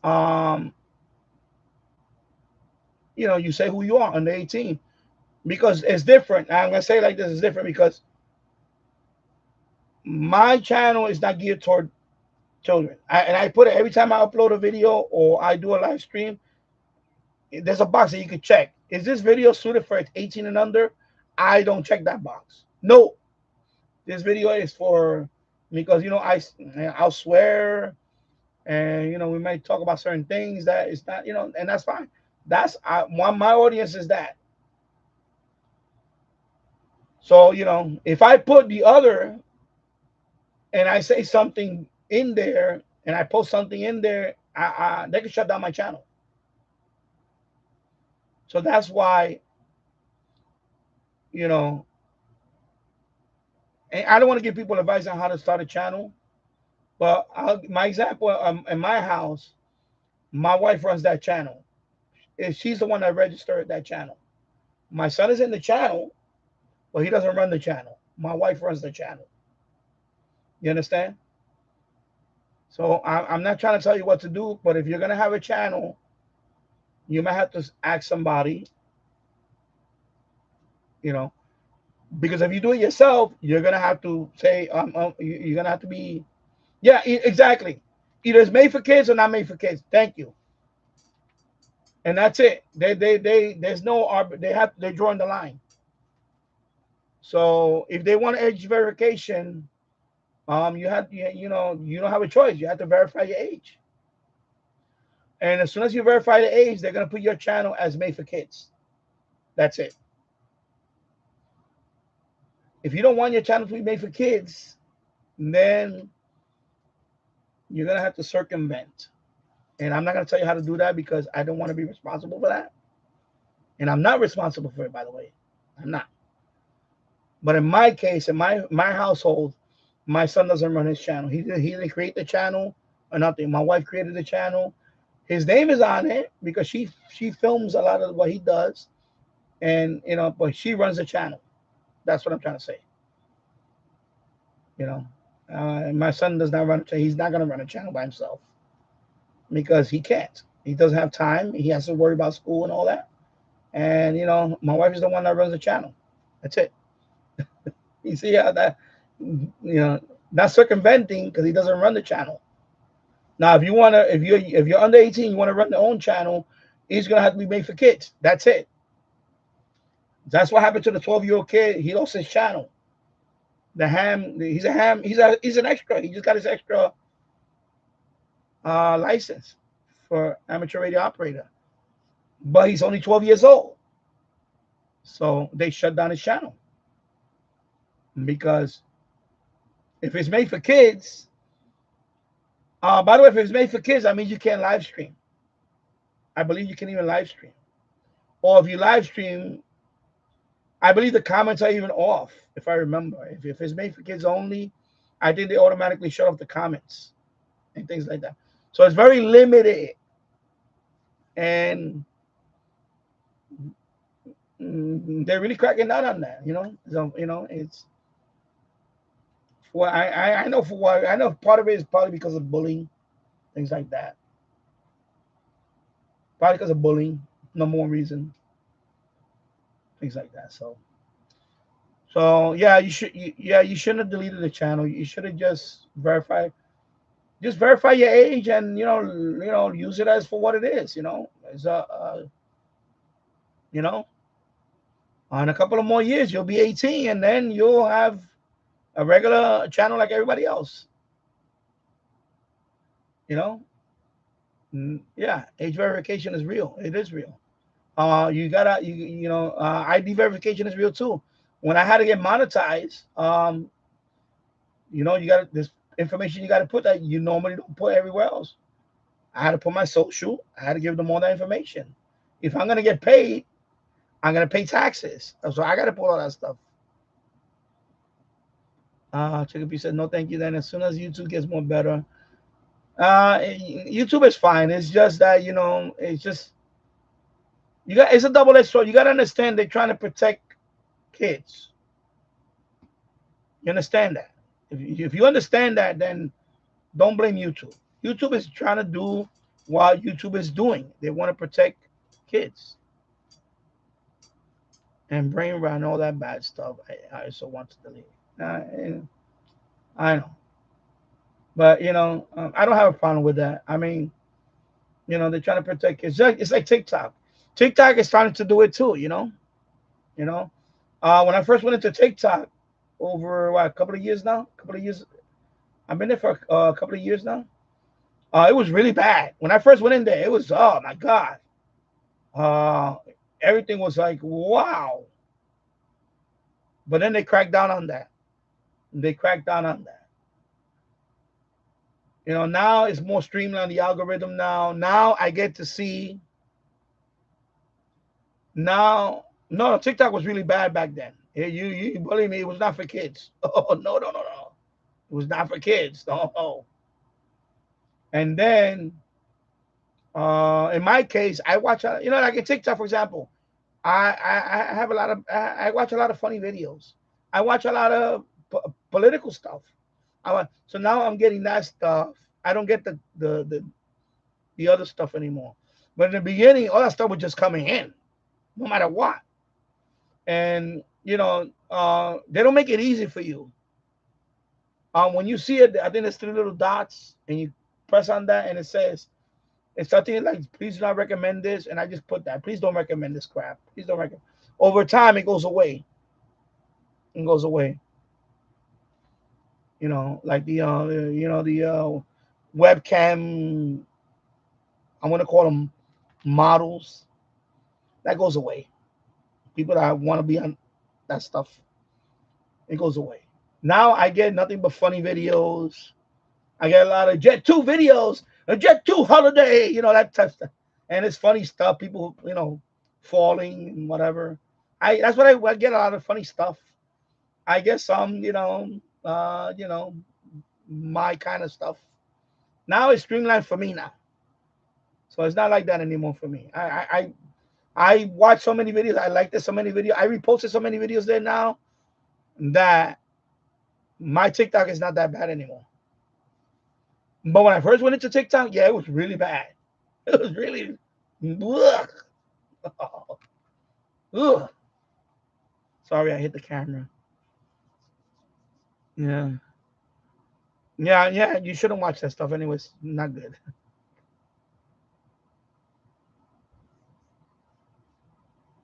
um, you say who you are under 18 because it's different. I'm gonna say it like this: it's different because my channel is not geared toward children. And I put it every time I upload a video or I do a live stream. There's a box that you can check. Is this video suited for 18 and under? I don't check that box. No, this video is for because I'll swear. and we might talk about certain things that is not, and that's fine. That's one my audience is that. So if I put the other and I say something in there and I post something in there, they can shut down my channel. So that's why you know. And I don't want to give people advice on how to start a channel, but my example in my house, my wife runs that channel. She's the one that registered that channel. My son is in the channel, but he doesn't run the channel. My wife runs the channel. You understand? So I'm not trying to tell you what to do, but if you're gonna have a channel, you might have to ask somebody, you know, because if you do it yourself, you're gonna have to say, you're gonna have to be, yeah, exactly. Either it's made for kids or not made for kids. Thank you, and that's it. There's no they're drawing the line. So if they want age verification, you don't have a choice. You have to verify your age, and as soon as you verify the age, they're gonna put your channel as made for kids. That's it. If you don't want your channel to be made for kids, then you're gonna have to circumvent. And I'm not gonna tell you how to do that because I don't want to be responsible for that. And I'm not responsible for it, by the way. I'm not. But in my case, in my household, my son doesn't run his channel. He didn't create the channel or nothing. My wife created the channel. His name is on it because she films a lot of what he does, and but she runs the channel. That's what I'm trying to say. You know, my son does not run a channel. He's not gonna run a channel by himself because he can't. He doesn't have time. He has to worry about school and all that. And my wife is the one that runs the channel. That's it. You see how that not circumventing because he doesn't run the channel. Now, if you're under 18, you want to run your own channel, it's gonna have to be made for kids. That's it. That's what happened to the 12-year-old kid. He lost his channel. The ham. He's a ham. He's an extra. He just got his extra license for amateur radio operator, but he's only 12 years old. So they shut down his channel because if it's made for kids, by the way, if it's made for kids, I mean you can't live stream. I believe you can even live stream. Or if you live stream, I believe the comments are even off, if I remember. If it's made for kids only, I think they automatically shut off the comments and things like that. So it's very limited. And they're really cracking down on that, So, it's well, I know for what I know part of it is probably because of bullying, things like that. Probably because of bullying, no more reason, things like that. So yeah, you shouldn't have deleted the channel. You should have just verify your age and use it as for what it is. As you know, in a couple of more years you'll be 18 and then you'll have a regular channel like everybody else. You know, yeah, age verification is real. It is real. You gotta ID verification is real too. When I had to get monetized, you got this information you got to put that you normally don't put everywhere else. I had to put my social. I had to give them all that information. If I'm gonna get paid, I'm gonna pay taxes. So I got to put all that stuff. Chicopee said no, thank you. Then as soon as YouTube gets more better, YouTube is fine. It's just that it's just it's a double-edged sword. You got to understand they're trying to protect kids. You understand that? If you understand that, then don't blame YouTube. YouTube is trying to do what YouTube is doing. They want to protect kids and brain rot and all that bad stuff. I also want to delete. I know, but I don't have a problem with that. I mean, they're trying to protect kids. It's like TikTok. TikTok is trying to do it too. When I first went into TikTok over a couple of years now, I've been there for a couple of years now. It was really bad. When I first went in there, it was, oh my God. Uh, Everything was like, wow. But then they cracked down on that. They cracked down on that. Now it's more streamlined, the algorithm now. Now I get to see. Now, no, TikTok was really bad back then. You believe me, it was not for kids. Oh, no, no, no, no. It was not for kids. No, no. And then, in my case, I watch, like in TikTok, for example, I have a lot of, I watch a lot of funny videos. I watch a lot of political stuff. So now I'm getting that stuff. I don't get the other stuff anymore. But in the beginning, all that stuff was just coming in, no matter what. And they don't make it easy for you. When you see it, I think there's three little dots, and you press on that, and it says it's something like, "Please do not recommend this," and I just put that. Please don't recommend this crap. Please don't recommend. Over time, it goes away. It goes away. Like the webcam. I'm gonna call them models. That goes away. People that want to be on that stuff, it goes away. Now I get nothing but funny videos. I get a lot of Jet 2 videos, a Jet 2 holiday, that type of stuff. And it's funny stuff, people, falling and whatever. That's what I get, a lot of funny stuff. I get some, my kind of stuff. Now it's streamlined for me now. So it's not like that anymore for me. I watch so many videos. I like this so many videos. I reposted so many videos there now that my TikTok is not that bad anymore. But when I first went into TikTok, yeah, it was really bad. It was really, ugh. Ugh. Sorry, I hit the camera. Yeah. Yeah, yeah, you shouldn't watch that stuff anyways. Not good.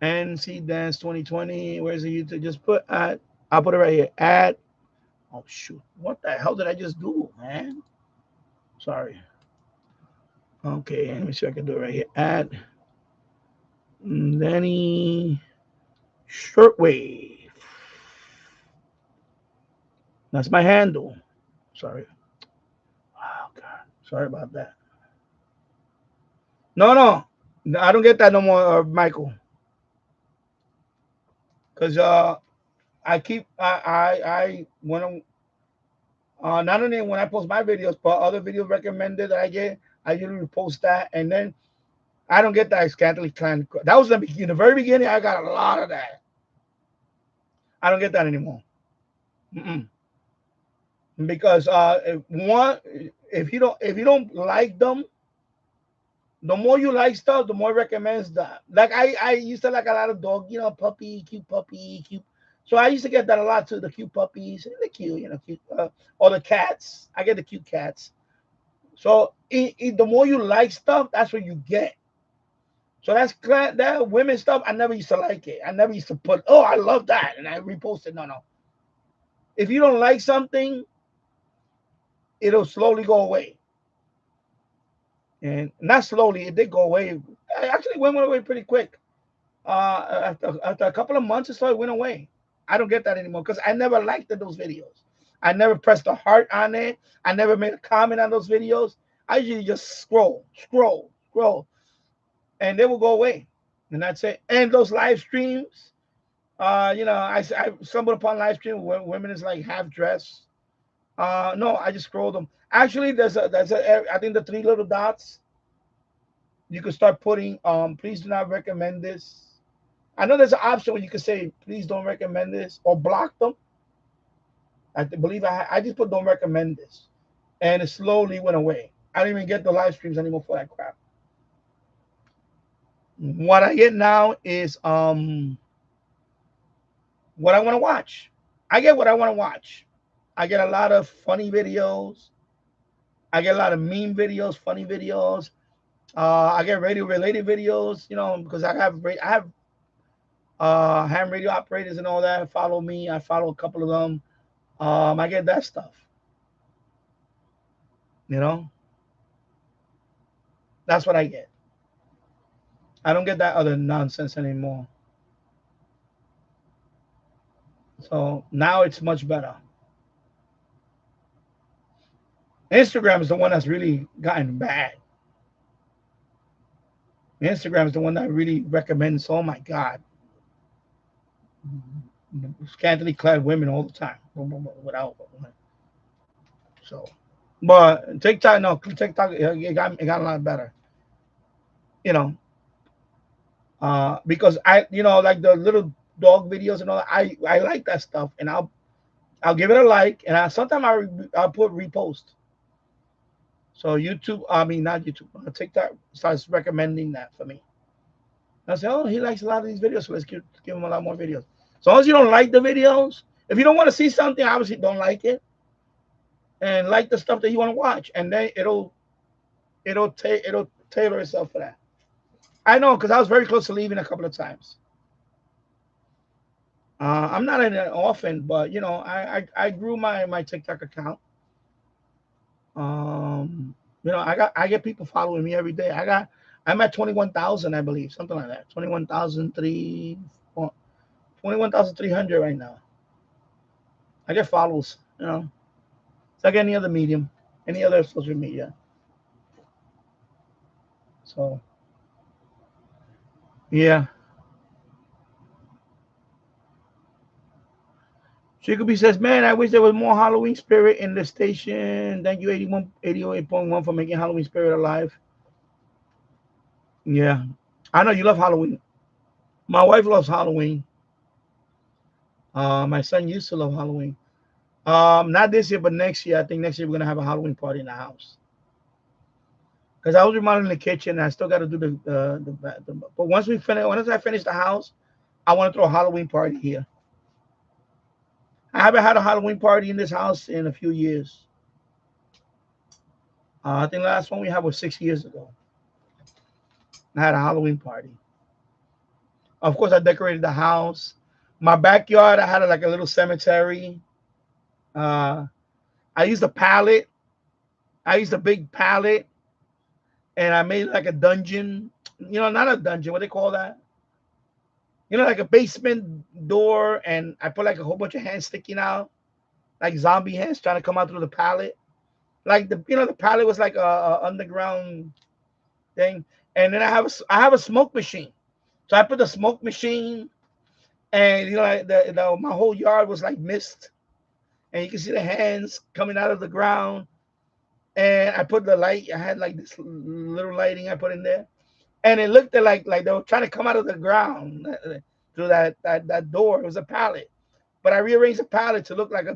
NC Dance 2020. Where's the YouTube? Just put at. I'll put it right here. At. Oh shoot. What the hell did I just do, man? Sorry. Okay, let me see if I can do it right here. At Danny Shortwave. That's my handle. Sorry. Oh God. Sorry about that. No, no. I don't get that no more, Michael. Cause I keep I when not only when I post my videos, but other videos recommended that I get, I usually post that, and then I don't get that scantily clad. That was in the very beginning. I got a lot of that. I don't get that anymore. Mm-mm. Because if you don't like them, the more you like stuff, the more recommends that. Like I used to like a lot of dog, puppy, cute. So I used to get that a lot too. The cute puppies, they're cute, cute. Or the cats. I get the cute cats. So the more you like stuff, that's what you get. So that women stuff. I never used to like it. I never used to put, oh, I love that, and I reposted. No, no. If you don't like something, it'll slowly go away. And not slowly, it did go away. It actually went away pretty quick. After a couple of months or so, it went away. I don't get that anymore because I never liked those videos. I never pressed a heart on it. I never made a comment on those videos. I usually just scroll, and they will go away. And that's it. And those live streams, I stumbled upon live stream where women is like half dressed. No, I just scrolled them. Actually, I think the three little dots. You could start putting please do not recommend this. I know there's an option where you could say please don't recommend this or block them. I believe I just put don't recommend this, and it slowly went away. I don't even get the live streams anymore for that crap. What I get now is what I want to watch. I get what I want to watch. I get a lot of funny videos. I get a lot of meme videos, funny videos. I get radio related videos, because I have ham radio operators and all that follow me. I follow a couple of them. I get that stuff, you know. That's what I get. I don't get that other nonsense anymore. So now it's much better. Instagram is the one that's really gotten bad. Instagram is the one that really recommends. Oh my God, scantily clad women all the time without. So, but TikTok, no, TikTok, it got a lot better. You know, because like the little dog videos and all that. I like that stuff, and I'll give it a like, and sometimes I'll put repost. So YouTube, I mean not YouTube, TikTok starts recommending that for me. I say, oh, he likes a lot of these videos, so let's give him a lot more videos. As long as you don't like the videos, if you don't want to see something, obviously don't like it, and like the stuff that you want to watch, and then it'll tailor itself for that. I know because I was very close to leaving a couple of times. I'm not in it often, but I grew my TikTok account. Um, I get people following me every day. I'm at 21,000, I believe, something like that. 21,300 right now. I get follows. It's like any other medium, any other social media. So yeah. Jacoby says, man, I wish there was more Halloween spirit in the station. Thank you, 88.1 for making Halloween spirit alive. Yeah. I know you love Halloween. My wife loves Halloween. My son used to love Halloween. Not this year, but next year. I think next year we're gonna have a Halloween party in the house. Because I was remodeling the kitchen, and I still got to do the. But once I finish the house, I want to throw a Halloween party here. I haven't had a Halloween party in this house in a few years. I think the last one we had was 6 years ago. I had a Halloween party. Of course, I decorated the house. My backyard, I had like a little cemetery. Uh, I used a pallet. I used a big pallet, and I made like a dungeon. Not a dungeon. What they call that? Like a basement door, and I put like a whole bunch of hands sticking out, like zombie hands trying to come out through the pallet. Like the pallet was like a underground thing, and then I have a smoke machine. So I put the smoke machine, and like my whole yard was like mist, and you can see the hands coming out of the ground. And I put the light. I had like this little lighting I put in there, and it looked like they were trying to come out of the ground through that door. It was a pallet, but I rearranged the pallet to look like a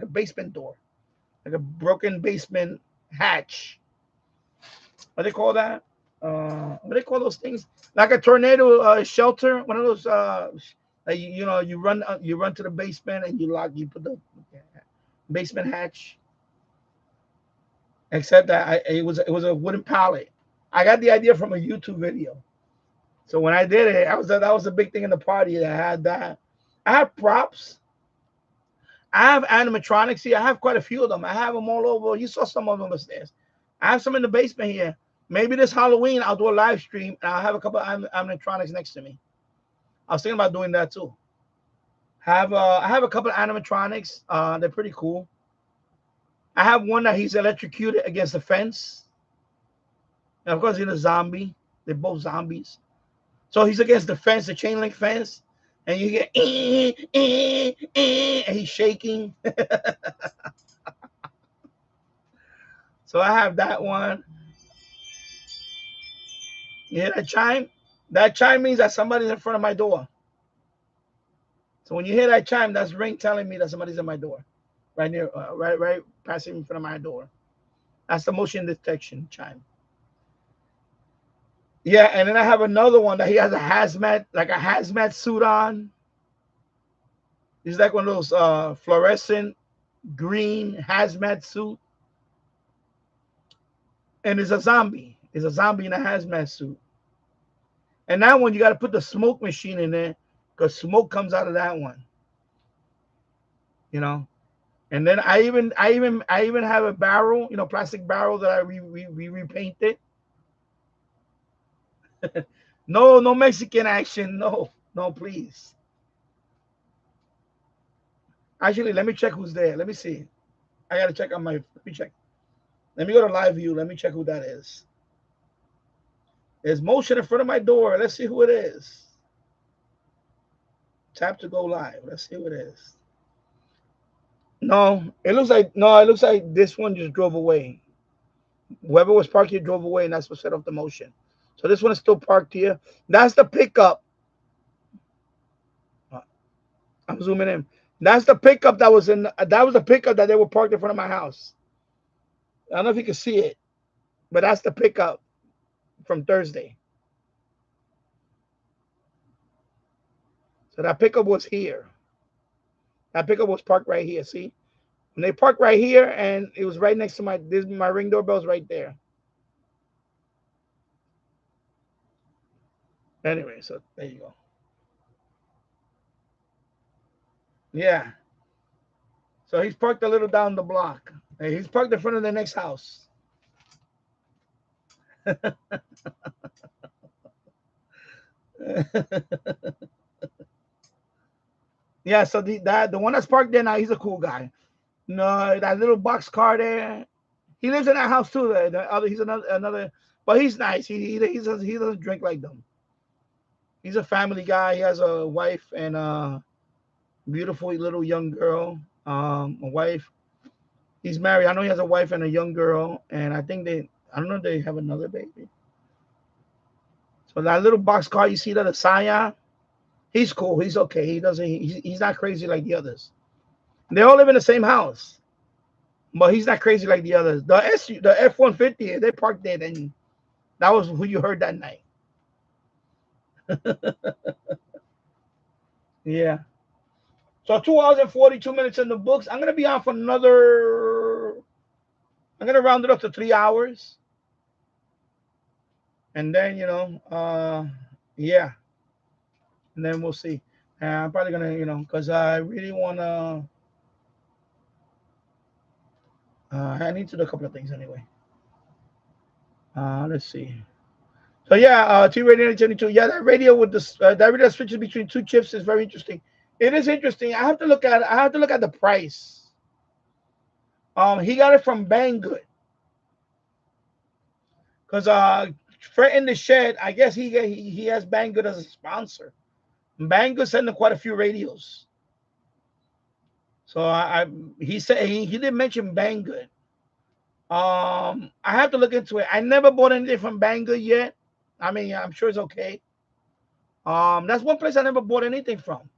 basement door, like a broken basement hatch. What do they call that? What do they call those things? Like a tornado shelter. One of those. Like, you run to the basement and you put the basement hatch. Except that it was a wooden pallet. I got the idea from a YouTube video. So when I did it, that was a big thing in the party. I had that. I have props. I have animatronics here. I have quite a few of them. I have them all over. You saw some of them upstairs. I have some in the basement here. Maybe this Halloween I'll do a live stream and I'll have a couple of animatronics next to me. I was thinking about doing that too. I have a couple of animatronics. They're pretty cool. I have one that he's electrocuted against the fence. And of course, he's a zombie. They're both zombies. So he's against the fence, the chain link fence, and you get and he's shaking. So I have that one. You hear that chime? That chime means that somebody's in front of my door. So when you hear that chime, that's ring telling me that somebody's at my door, right near, right passing in front of my door. That's the motion detection chime. Yeah, and then I have another one that he has a hazmat suit on. He's like one of those fluorescent green hazmat suit. And it's a zombie. It's a zombie in a hazmat suit. And that one you got to put the smoke machine in there because smoke comes out of that one. And then I even have a barrel, plastic barrel that I repainted. No, no Mexican action. No, no, please. Actually, let me check who's there. Let me see. I gotta check on my. Let me check. Let me go to live view. Let me check who that is. There's motion in front of my door. Let's see who it is. Tap to go live. Let's see who it is. No, it looks like no. It looks like this one just drove away. Whoever was parked here drove away, and that's what set off the motion. So this one is still parked here. That's the pickup. I'm zooming in. That's the pickup that was in. That was the pickup that they were parked in front of my house. I don't know if you can see it, but that's the pickup from Thursday. So that pickup was here. That pickup was parked right here. See, when they parked right here, and it was right next to my my ring doorbell's right there. Anyway, so there you go. Yeah. So he's parked a little down the block. Hey, he's parked in front of the next house. Yeah. So the one that's parked there now, he's a cool guy. No, that little box car there. He lives in that house too. The other, he's another, but he's nice. He doesn't drink like them. He's a family guy. He has a wife and a beautiful little young girl. A wife. He's married. I know he has a wife and a young girl, and I think they. I don't know if they have another baby. So that little box car you see that a Scion, he's cool. He's okay. He doesn't. He's not crazy like the others. They all live in the same house, but he's not crazy like the others. The F-150, they parked there, and that was who you heard that night. Yeah. So 2 hours and 42 minutes in the books. I'm gonna be on for another. I'm gonna round it up to 3 hours, and then yeah, and then we'll see. And I'm probably gonna, because I really wanna. I need to do a couple of things anyway. Let's see. So yeah, T Radio 72. Yeah, that radio with this that radio switches between two chips is very interesting. It is interesting. I have to look at the price. He got it from Banggood because Fred in the Shed. I guess he has Banggood as a sponsor. Banggood sent him quite a few radios. So he said he didn't mention Banggood. I have to look into it. I never bought anything from Banggood yet. I mean, I'm sure it's okay. That's one place I never bought anything from.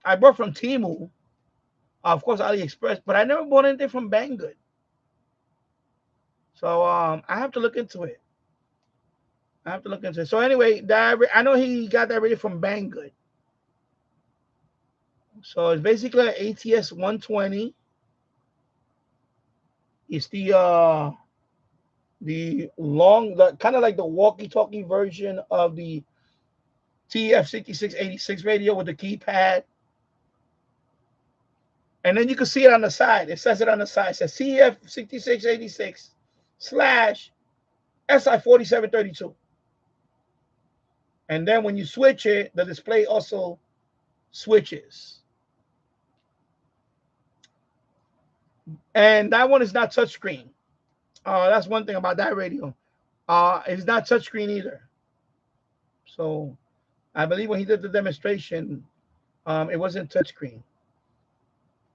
I bought from Temu, of course, AliExpress, but I never bought anything from Banggood. So I have to look into it. I have to look into it. So anyway, I know he got that ready from Banggood. So it's basically an ATS 120. It's the kind of like the walkie-talkie version of the TF6686 radio with the keypad. And then you can see it on the side. It says it on the side. It says CF6686 slash SI4732. And then when you switch it, the display also switches. And that one is not touchscreen. That's one thing about that radio. It's not touchscreen either. So I believe when he did the demonstration, it wasn't touchscreen.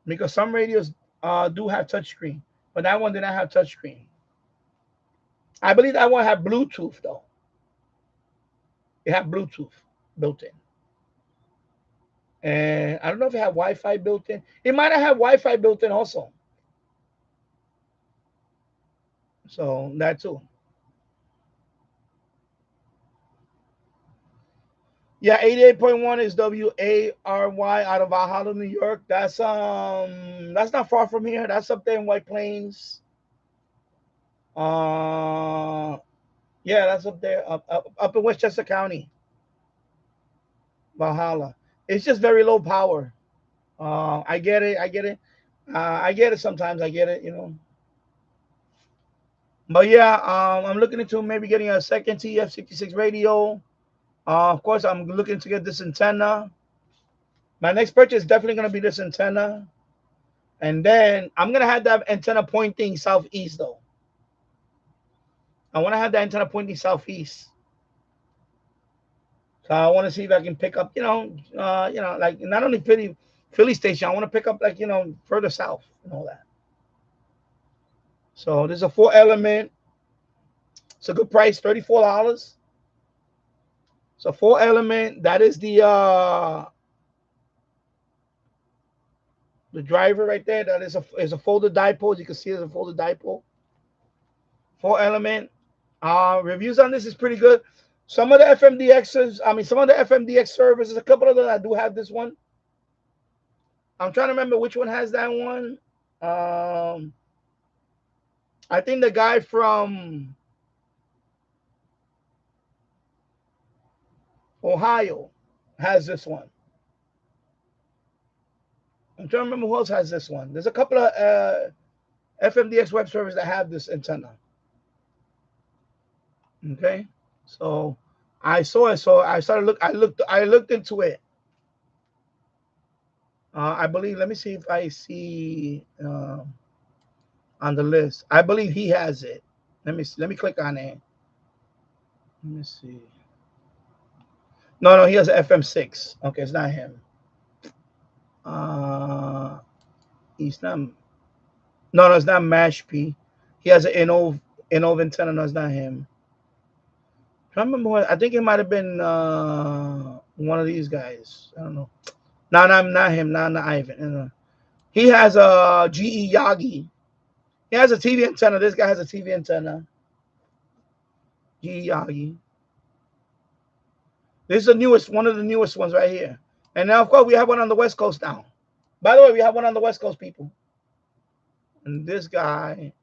Because some radios do have touchscreen, but that one did not have touchscreen. I believe that one had Bluetooth though. It had Bluetooth built in. And I don't know if it had Wi-Fi built in. It might have had Wi-Fi built in also. So that too. Yeah, 88.1 is WARY out of Valhalla, New York. That's not far from here. That's up there in White Plains. Yeah, that's up there, up in Westchester County, Valhalla. It's just very low power. I get it. I get it. I get it sometimes. I get it. But yeah, I'm looking into maybe getting a second TF66 radio. Of course, I'm looking to get this antenna. My next purchase is definitely gonna be this antenna, and then I'm gonna have that antenna pointing southeast though. I want to have that antenna pointing southeast. So I want to see if I can pick up, like not only Philly station. I want to pick up like further south and all that. So there's a 4 element. It's a good price, $34. So 4 element. That is the driver right there. That is a folded dipole. As you can see, it's a folded dipole. 4 element. Reviews on this is pretty good. Some of the FMDXs, I mean, some of the FMDX servers, a couple of them I do have this one. I'm trying to remember which one has that one. I think the guy from Ohio has this one. I'm trying to remember who else has this one. There's a couple of FMDX web servers that have this antenna. Okay, so I saw it. So I started look. I looked into it. I believe. Let me see if I see on the list. I believe he has it. Let me see. Let me click on it. Let me see. No, he has an FM6. Okay, it's not him. He's not. No, it's not Mash P. He has an Innov antenna. No, it's not him. I remember what, I think it might have been one of these guys. I don't know. No, not him. Not Ivan. No. He has a GE Yagi. He has a TV antenna. This guy has a TV antenna. GE Yagi. This is the newest, one of the newest ones right here. And now, of course, we have one on the West Coast now. By the way, we have one on the West Coast, people. And this guy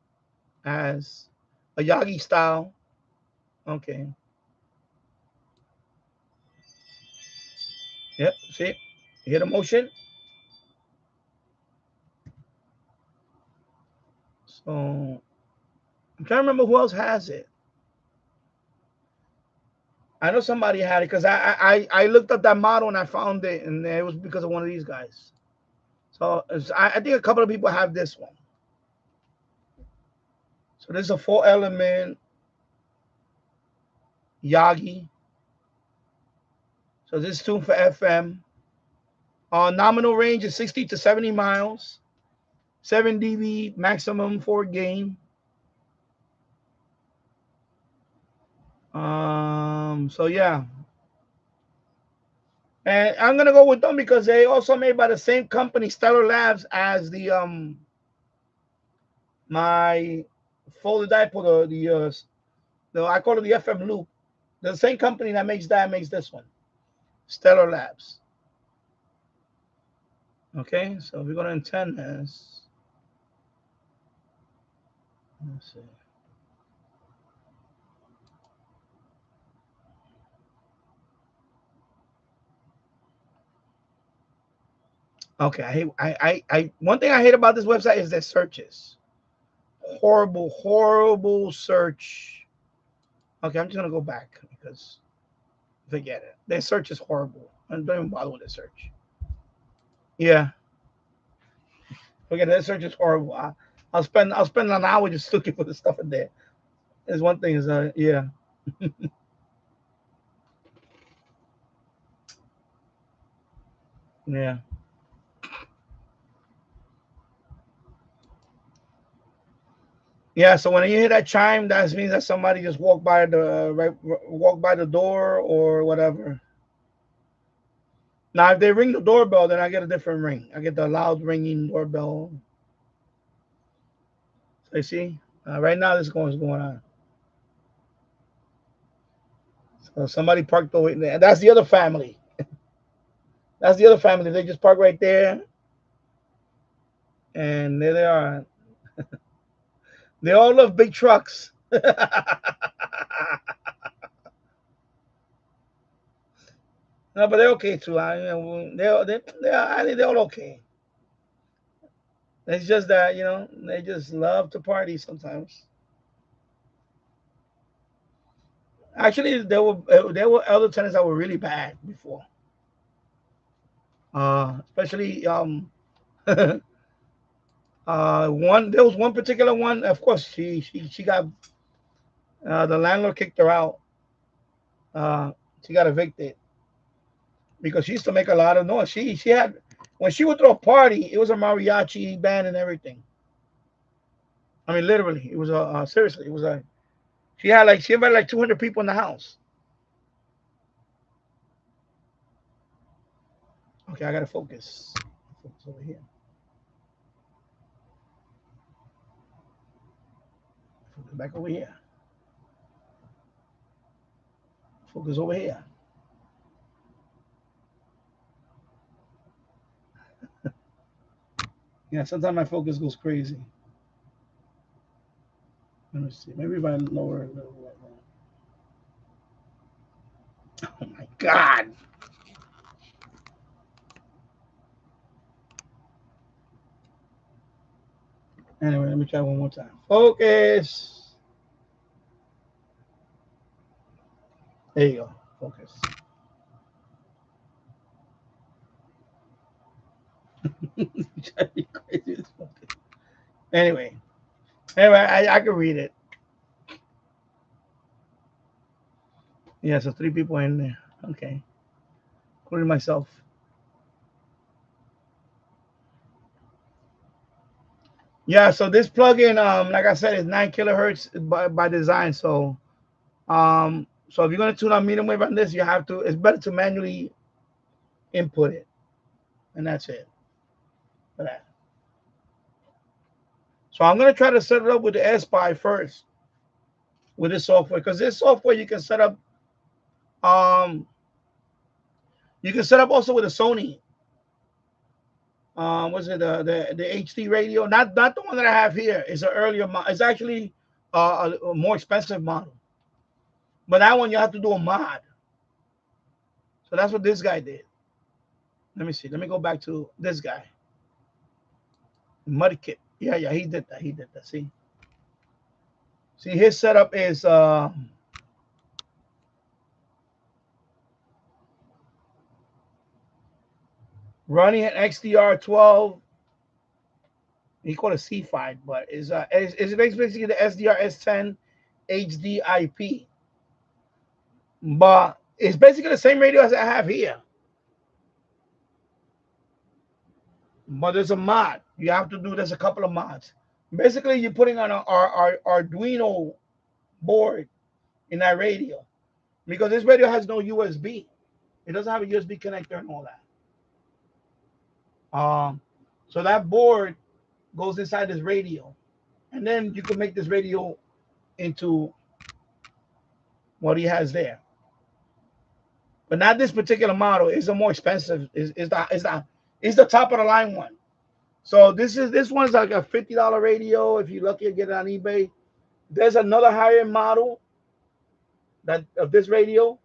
has a Yagi style. Okay. Yep. See? You hear the motion? So I'm trying to remember who else has it. I know somebody had it because I looked up that model and I found it, and it was because of one of these guys. So I think a couple of people have this one. So this is a 4 element Yagi. So this is tuned for FM. Nominal range is 60 to 70 miles. 7 dB maximum for gain. So yeah. And I'm gonna go with them because they also made by the same company, Stellar Labs, as the my folded dipole, the I call it the FM loop. The same company that makes this one, Stellar Labs. Okay, so we're gonna antennas. Let's see. Okay, I one thing I hate about this website is their searches. Horrible search. Okay, I'm just gonna go back because forget it. Their search is horrible. I don't even bother with the search. Yeah. Forget it. Their search is horrible. I'll spend an hour just looking for the stuff in there. There's one thing is yeah. Yeah. Yeah, so when you hear that chime, that means that somebody just walked by the door or whatever. Now, if they ring the doorbell, then I get a different ring. I get the loud ringing doorbell. So you see, right now this is going on. So somebody parked over there. That's the other family. That's the other family. They just park right there, and there they are. They all love big trucks. No, but they're okay too. They're all okay. It's just that they just love to party sometimes. Actually, there were other tenants that were really bad before. Especially one. There was one particular one. Of course, she got the landlord kicked her out. Uh, she got evicted because she used to make a lot of noise. She had when she would throw a party, it was a mariachi band and everything. I mean, literally, it was a seriously, it was a. She invited like 200 people in the house. Okay, I gotta focus. Focus over here. Focus back over here. Focus over here. Yeah, sometimes my focus goes crazy. Let me see. Maybe if I lower it a little bit. Oh my God. Anyway, let me try one more time. Focus. There you go. Focus. Crazy. Anyway, I can read it. Yeah, so three people in there. Okay, including myself. Yeah, so this plugin, like I said, is 9 kilohertz by design. So if you're gonna tune on medium wave on this, you have to. It's better to manually input it, and that's it for that. So I'm gonna try to set it up with the SPI first with this software because this software you can set up. Um, you can set up also with a Sony. What's it the HD radio? Not the one that I have here. It's an earlier model. It's actually a more expensive model. But that one you have to do a mod. So that's what this guy did. Let me see. Let me go back to this guy. Muddy Kit. Yeah, he did that. He did that. See, his setup is running an XDR12. He called it C5, but it's basically the SDR S10 HDIP. But it's basically the same radio as I have here. But there's a mod. You have to do there's a couple of mods. Basically, you're putting on our Arduino board in that radio because this radio has no USB. It doesn't have a USB connector and all that. So that board goes inside this radio, and then you can make this radio into what he has there. But not this particular model. It's a more expensive. Is the top of the line one. So this one's like a $50 radio. If you're lucky to get it on eBay. There's another higher end model that of this radio,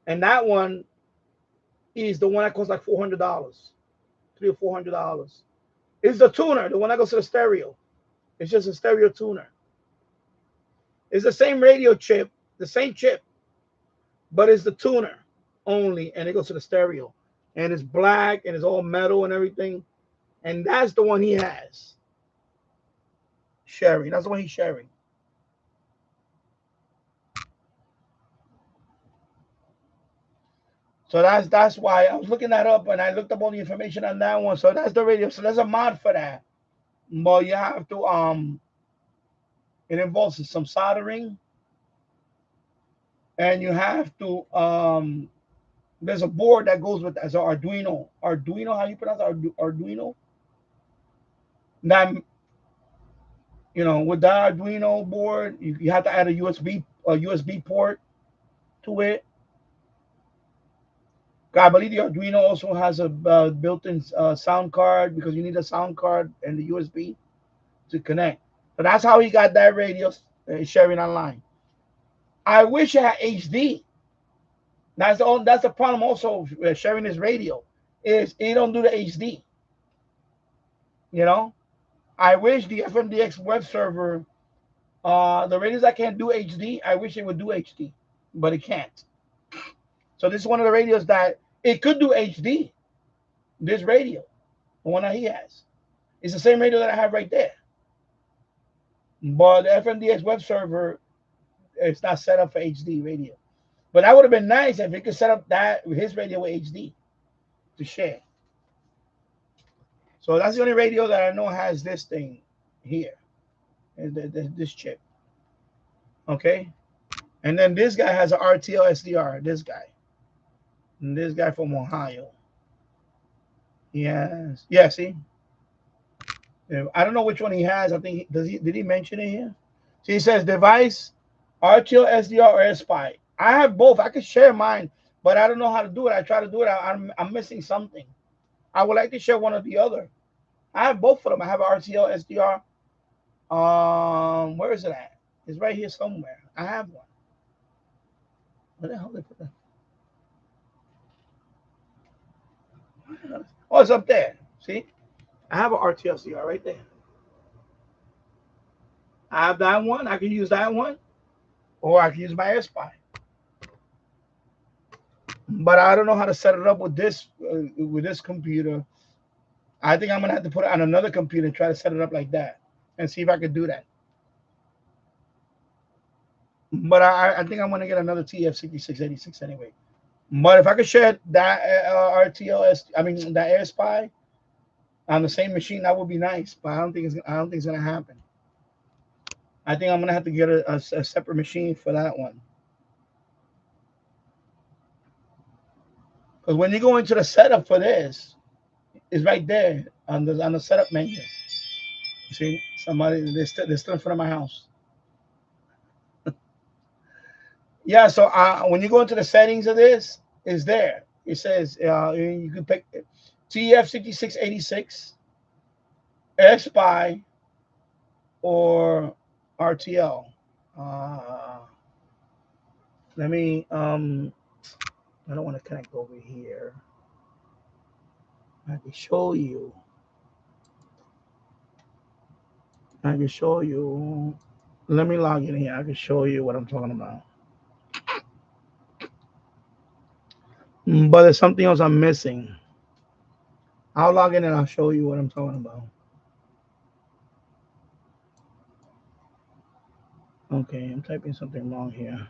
and that one is the one that costs like $400, $300 or $400. It's the tuner, the one that goes to the stereo. It's just a stereo tuner. It's the same radio chip, the same chip, but it's the tuner only, and it goes to the stereo. And it's black and it's all metal and everything. And that's the one he has. Sharing. That's the one he's sharing. So that's why I was looking that up and I looked up all the information on that one. So that's the radio. So there's a mod for that. But you have to it involves some soldering and you have to there's a board that goes with as an Arduino. Arduino, how you pronounce Arduino? That with that Arduino board, you have to add a USB port to it. I believe the Arduino also has a built-in sound card because you need a sound card and the USB to connect. So that's how he got that radio sharing online. I wish I had HD. That's the problem also sharing this radio is it don't do the HD. You know, I wish the FMDX web server, the radios that can't do HD, I wish it would do HD. but it can't. So this is one of the radios that it could do HD. This radio, the one that he has, it's the same radio that I have right there. But the FMDX web server, it's not set up for HD radio. But that would have been nice if he could set up that his radio with HD to share. So that's the only radio that I know has this thing here, this chip. Okay, and then this guy has an RTL SDR. This guy, and this guy from Ohio. Yes, yeah. See, I don't know which one he has. I think did he mention it here? So he says device RTL SDR or SPI. I have both. I could share mine, but I don't know how to do it. I try to do it. I'm missing something. I would like to share one or the other. I have both of them. I have an RTL SDR. Where is it at? It's right here somewhere. I have one. Where the hell did they put that? Oh, it's up there. See? I have an RTL SDR right there. I have that one. I can use that one. Or I can use my SPI. But I don't know how to set it up with this computer. I think I'm gonna have to put it on another computer and try to set it up like that and see if I could do that. But I think I'm gonna get another TF6686 anyway. But if I could share that that AirSpy on the same machine, that would be nice. But I don't think it's gonna happen. I think I'm gonna have to get a separate machine for that one. Because when you go into the setup for this, it's right there on the setup menu. You see, somebody they're still in front of my house. Yeah, so when you go into the settings of this, it's there. It says you can pick TF6686, SPI, or RTL. Let me I don't want to connect over here. I can show you. Let me log in here. I can show you what I'm talking about. But there's something else I'm missing. I'll log in and I'll show you what I'm talking about. Okay, I'm typing something wrong here.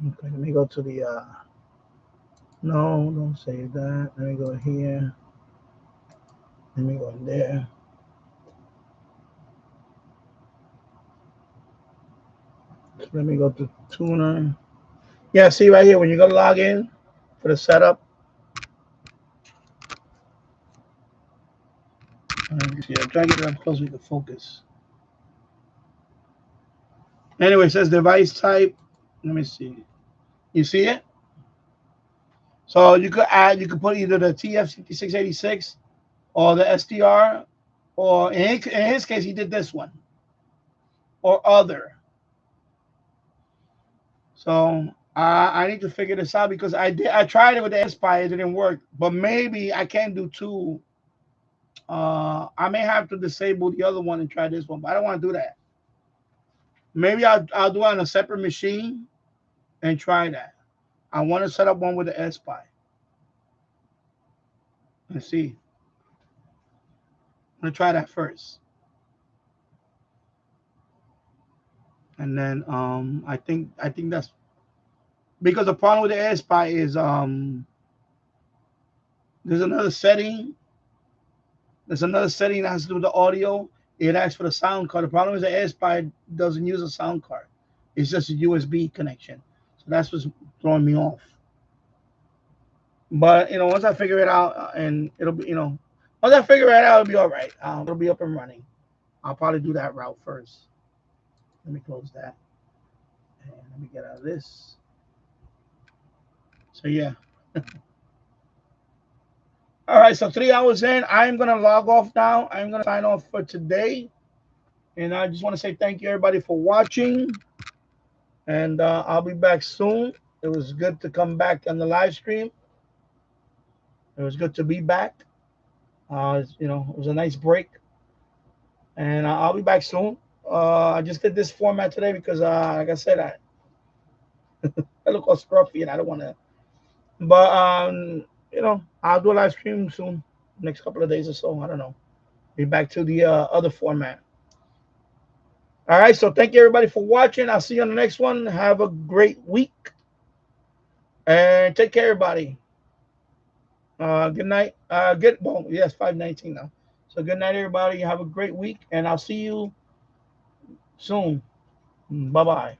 Okay, let me go to the no, don't save that. Let me go here. Let me go in there. So let me go to tuner. Yeah, see right here when you go to log in for the setup. See, I'm trying to get it up close so we can focus. Anyway, it says device type. Let me see. You see it? So you could put either the TF6686 or the SDR, or in his case, he did this one, or other. So I need to figure this out because I tried it with the SPI, it didn't work. But maybe I can do two. I may have to disable the other one and try this one, but I don't want to do that. Maybe I'll do it on a separate machine and try that. I want to set up one with the SPI. Let's see. I'm gonna try that first. And then I think that's because the problem with the AirSpy is there's another setting. There's another setting that has to do with the audio. It asks for the sound card. The problem is the AirSpy doesn't use a sound card. It's just a USB connection. So that's what's throwing me off. But once I figure it out, and it'll be once I figure it out, it'll be all right. It'll be up and running. I'll probably do that route first. Let me close that. And let me get out of this. So yeah. All right, so 3 hours in, I'm going to log off now. I'm going to sign off for today. And I just want to say thank you, everybody, for watching. And I'll be back soon. It was good to come back on the live stream. It was good to be back. It was a nice break, and I'll be back soon. I just did this format today because, like I said, I look all scruffy and I don't want to. But I'll do a live stream soon, next couple of days or so. I don't know. Be back to the other format. All right. So thank you everybody for watching. I'll see you on the next one. Have a great week and take care, everybody. Good night. Yes, 5:19 now. So good night, everybody. Have a great week, and I'll see you soon. Bye bye.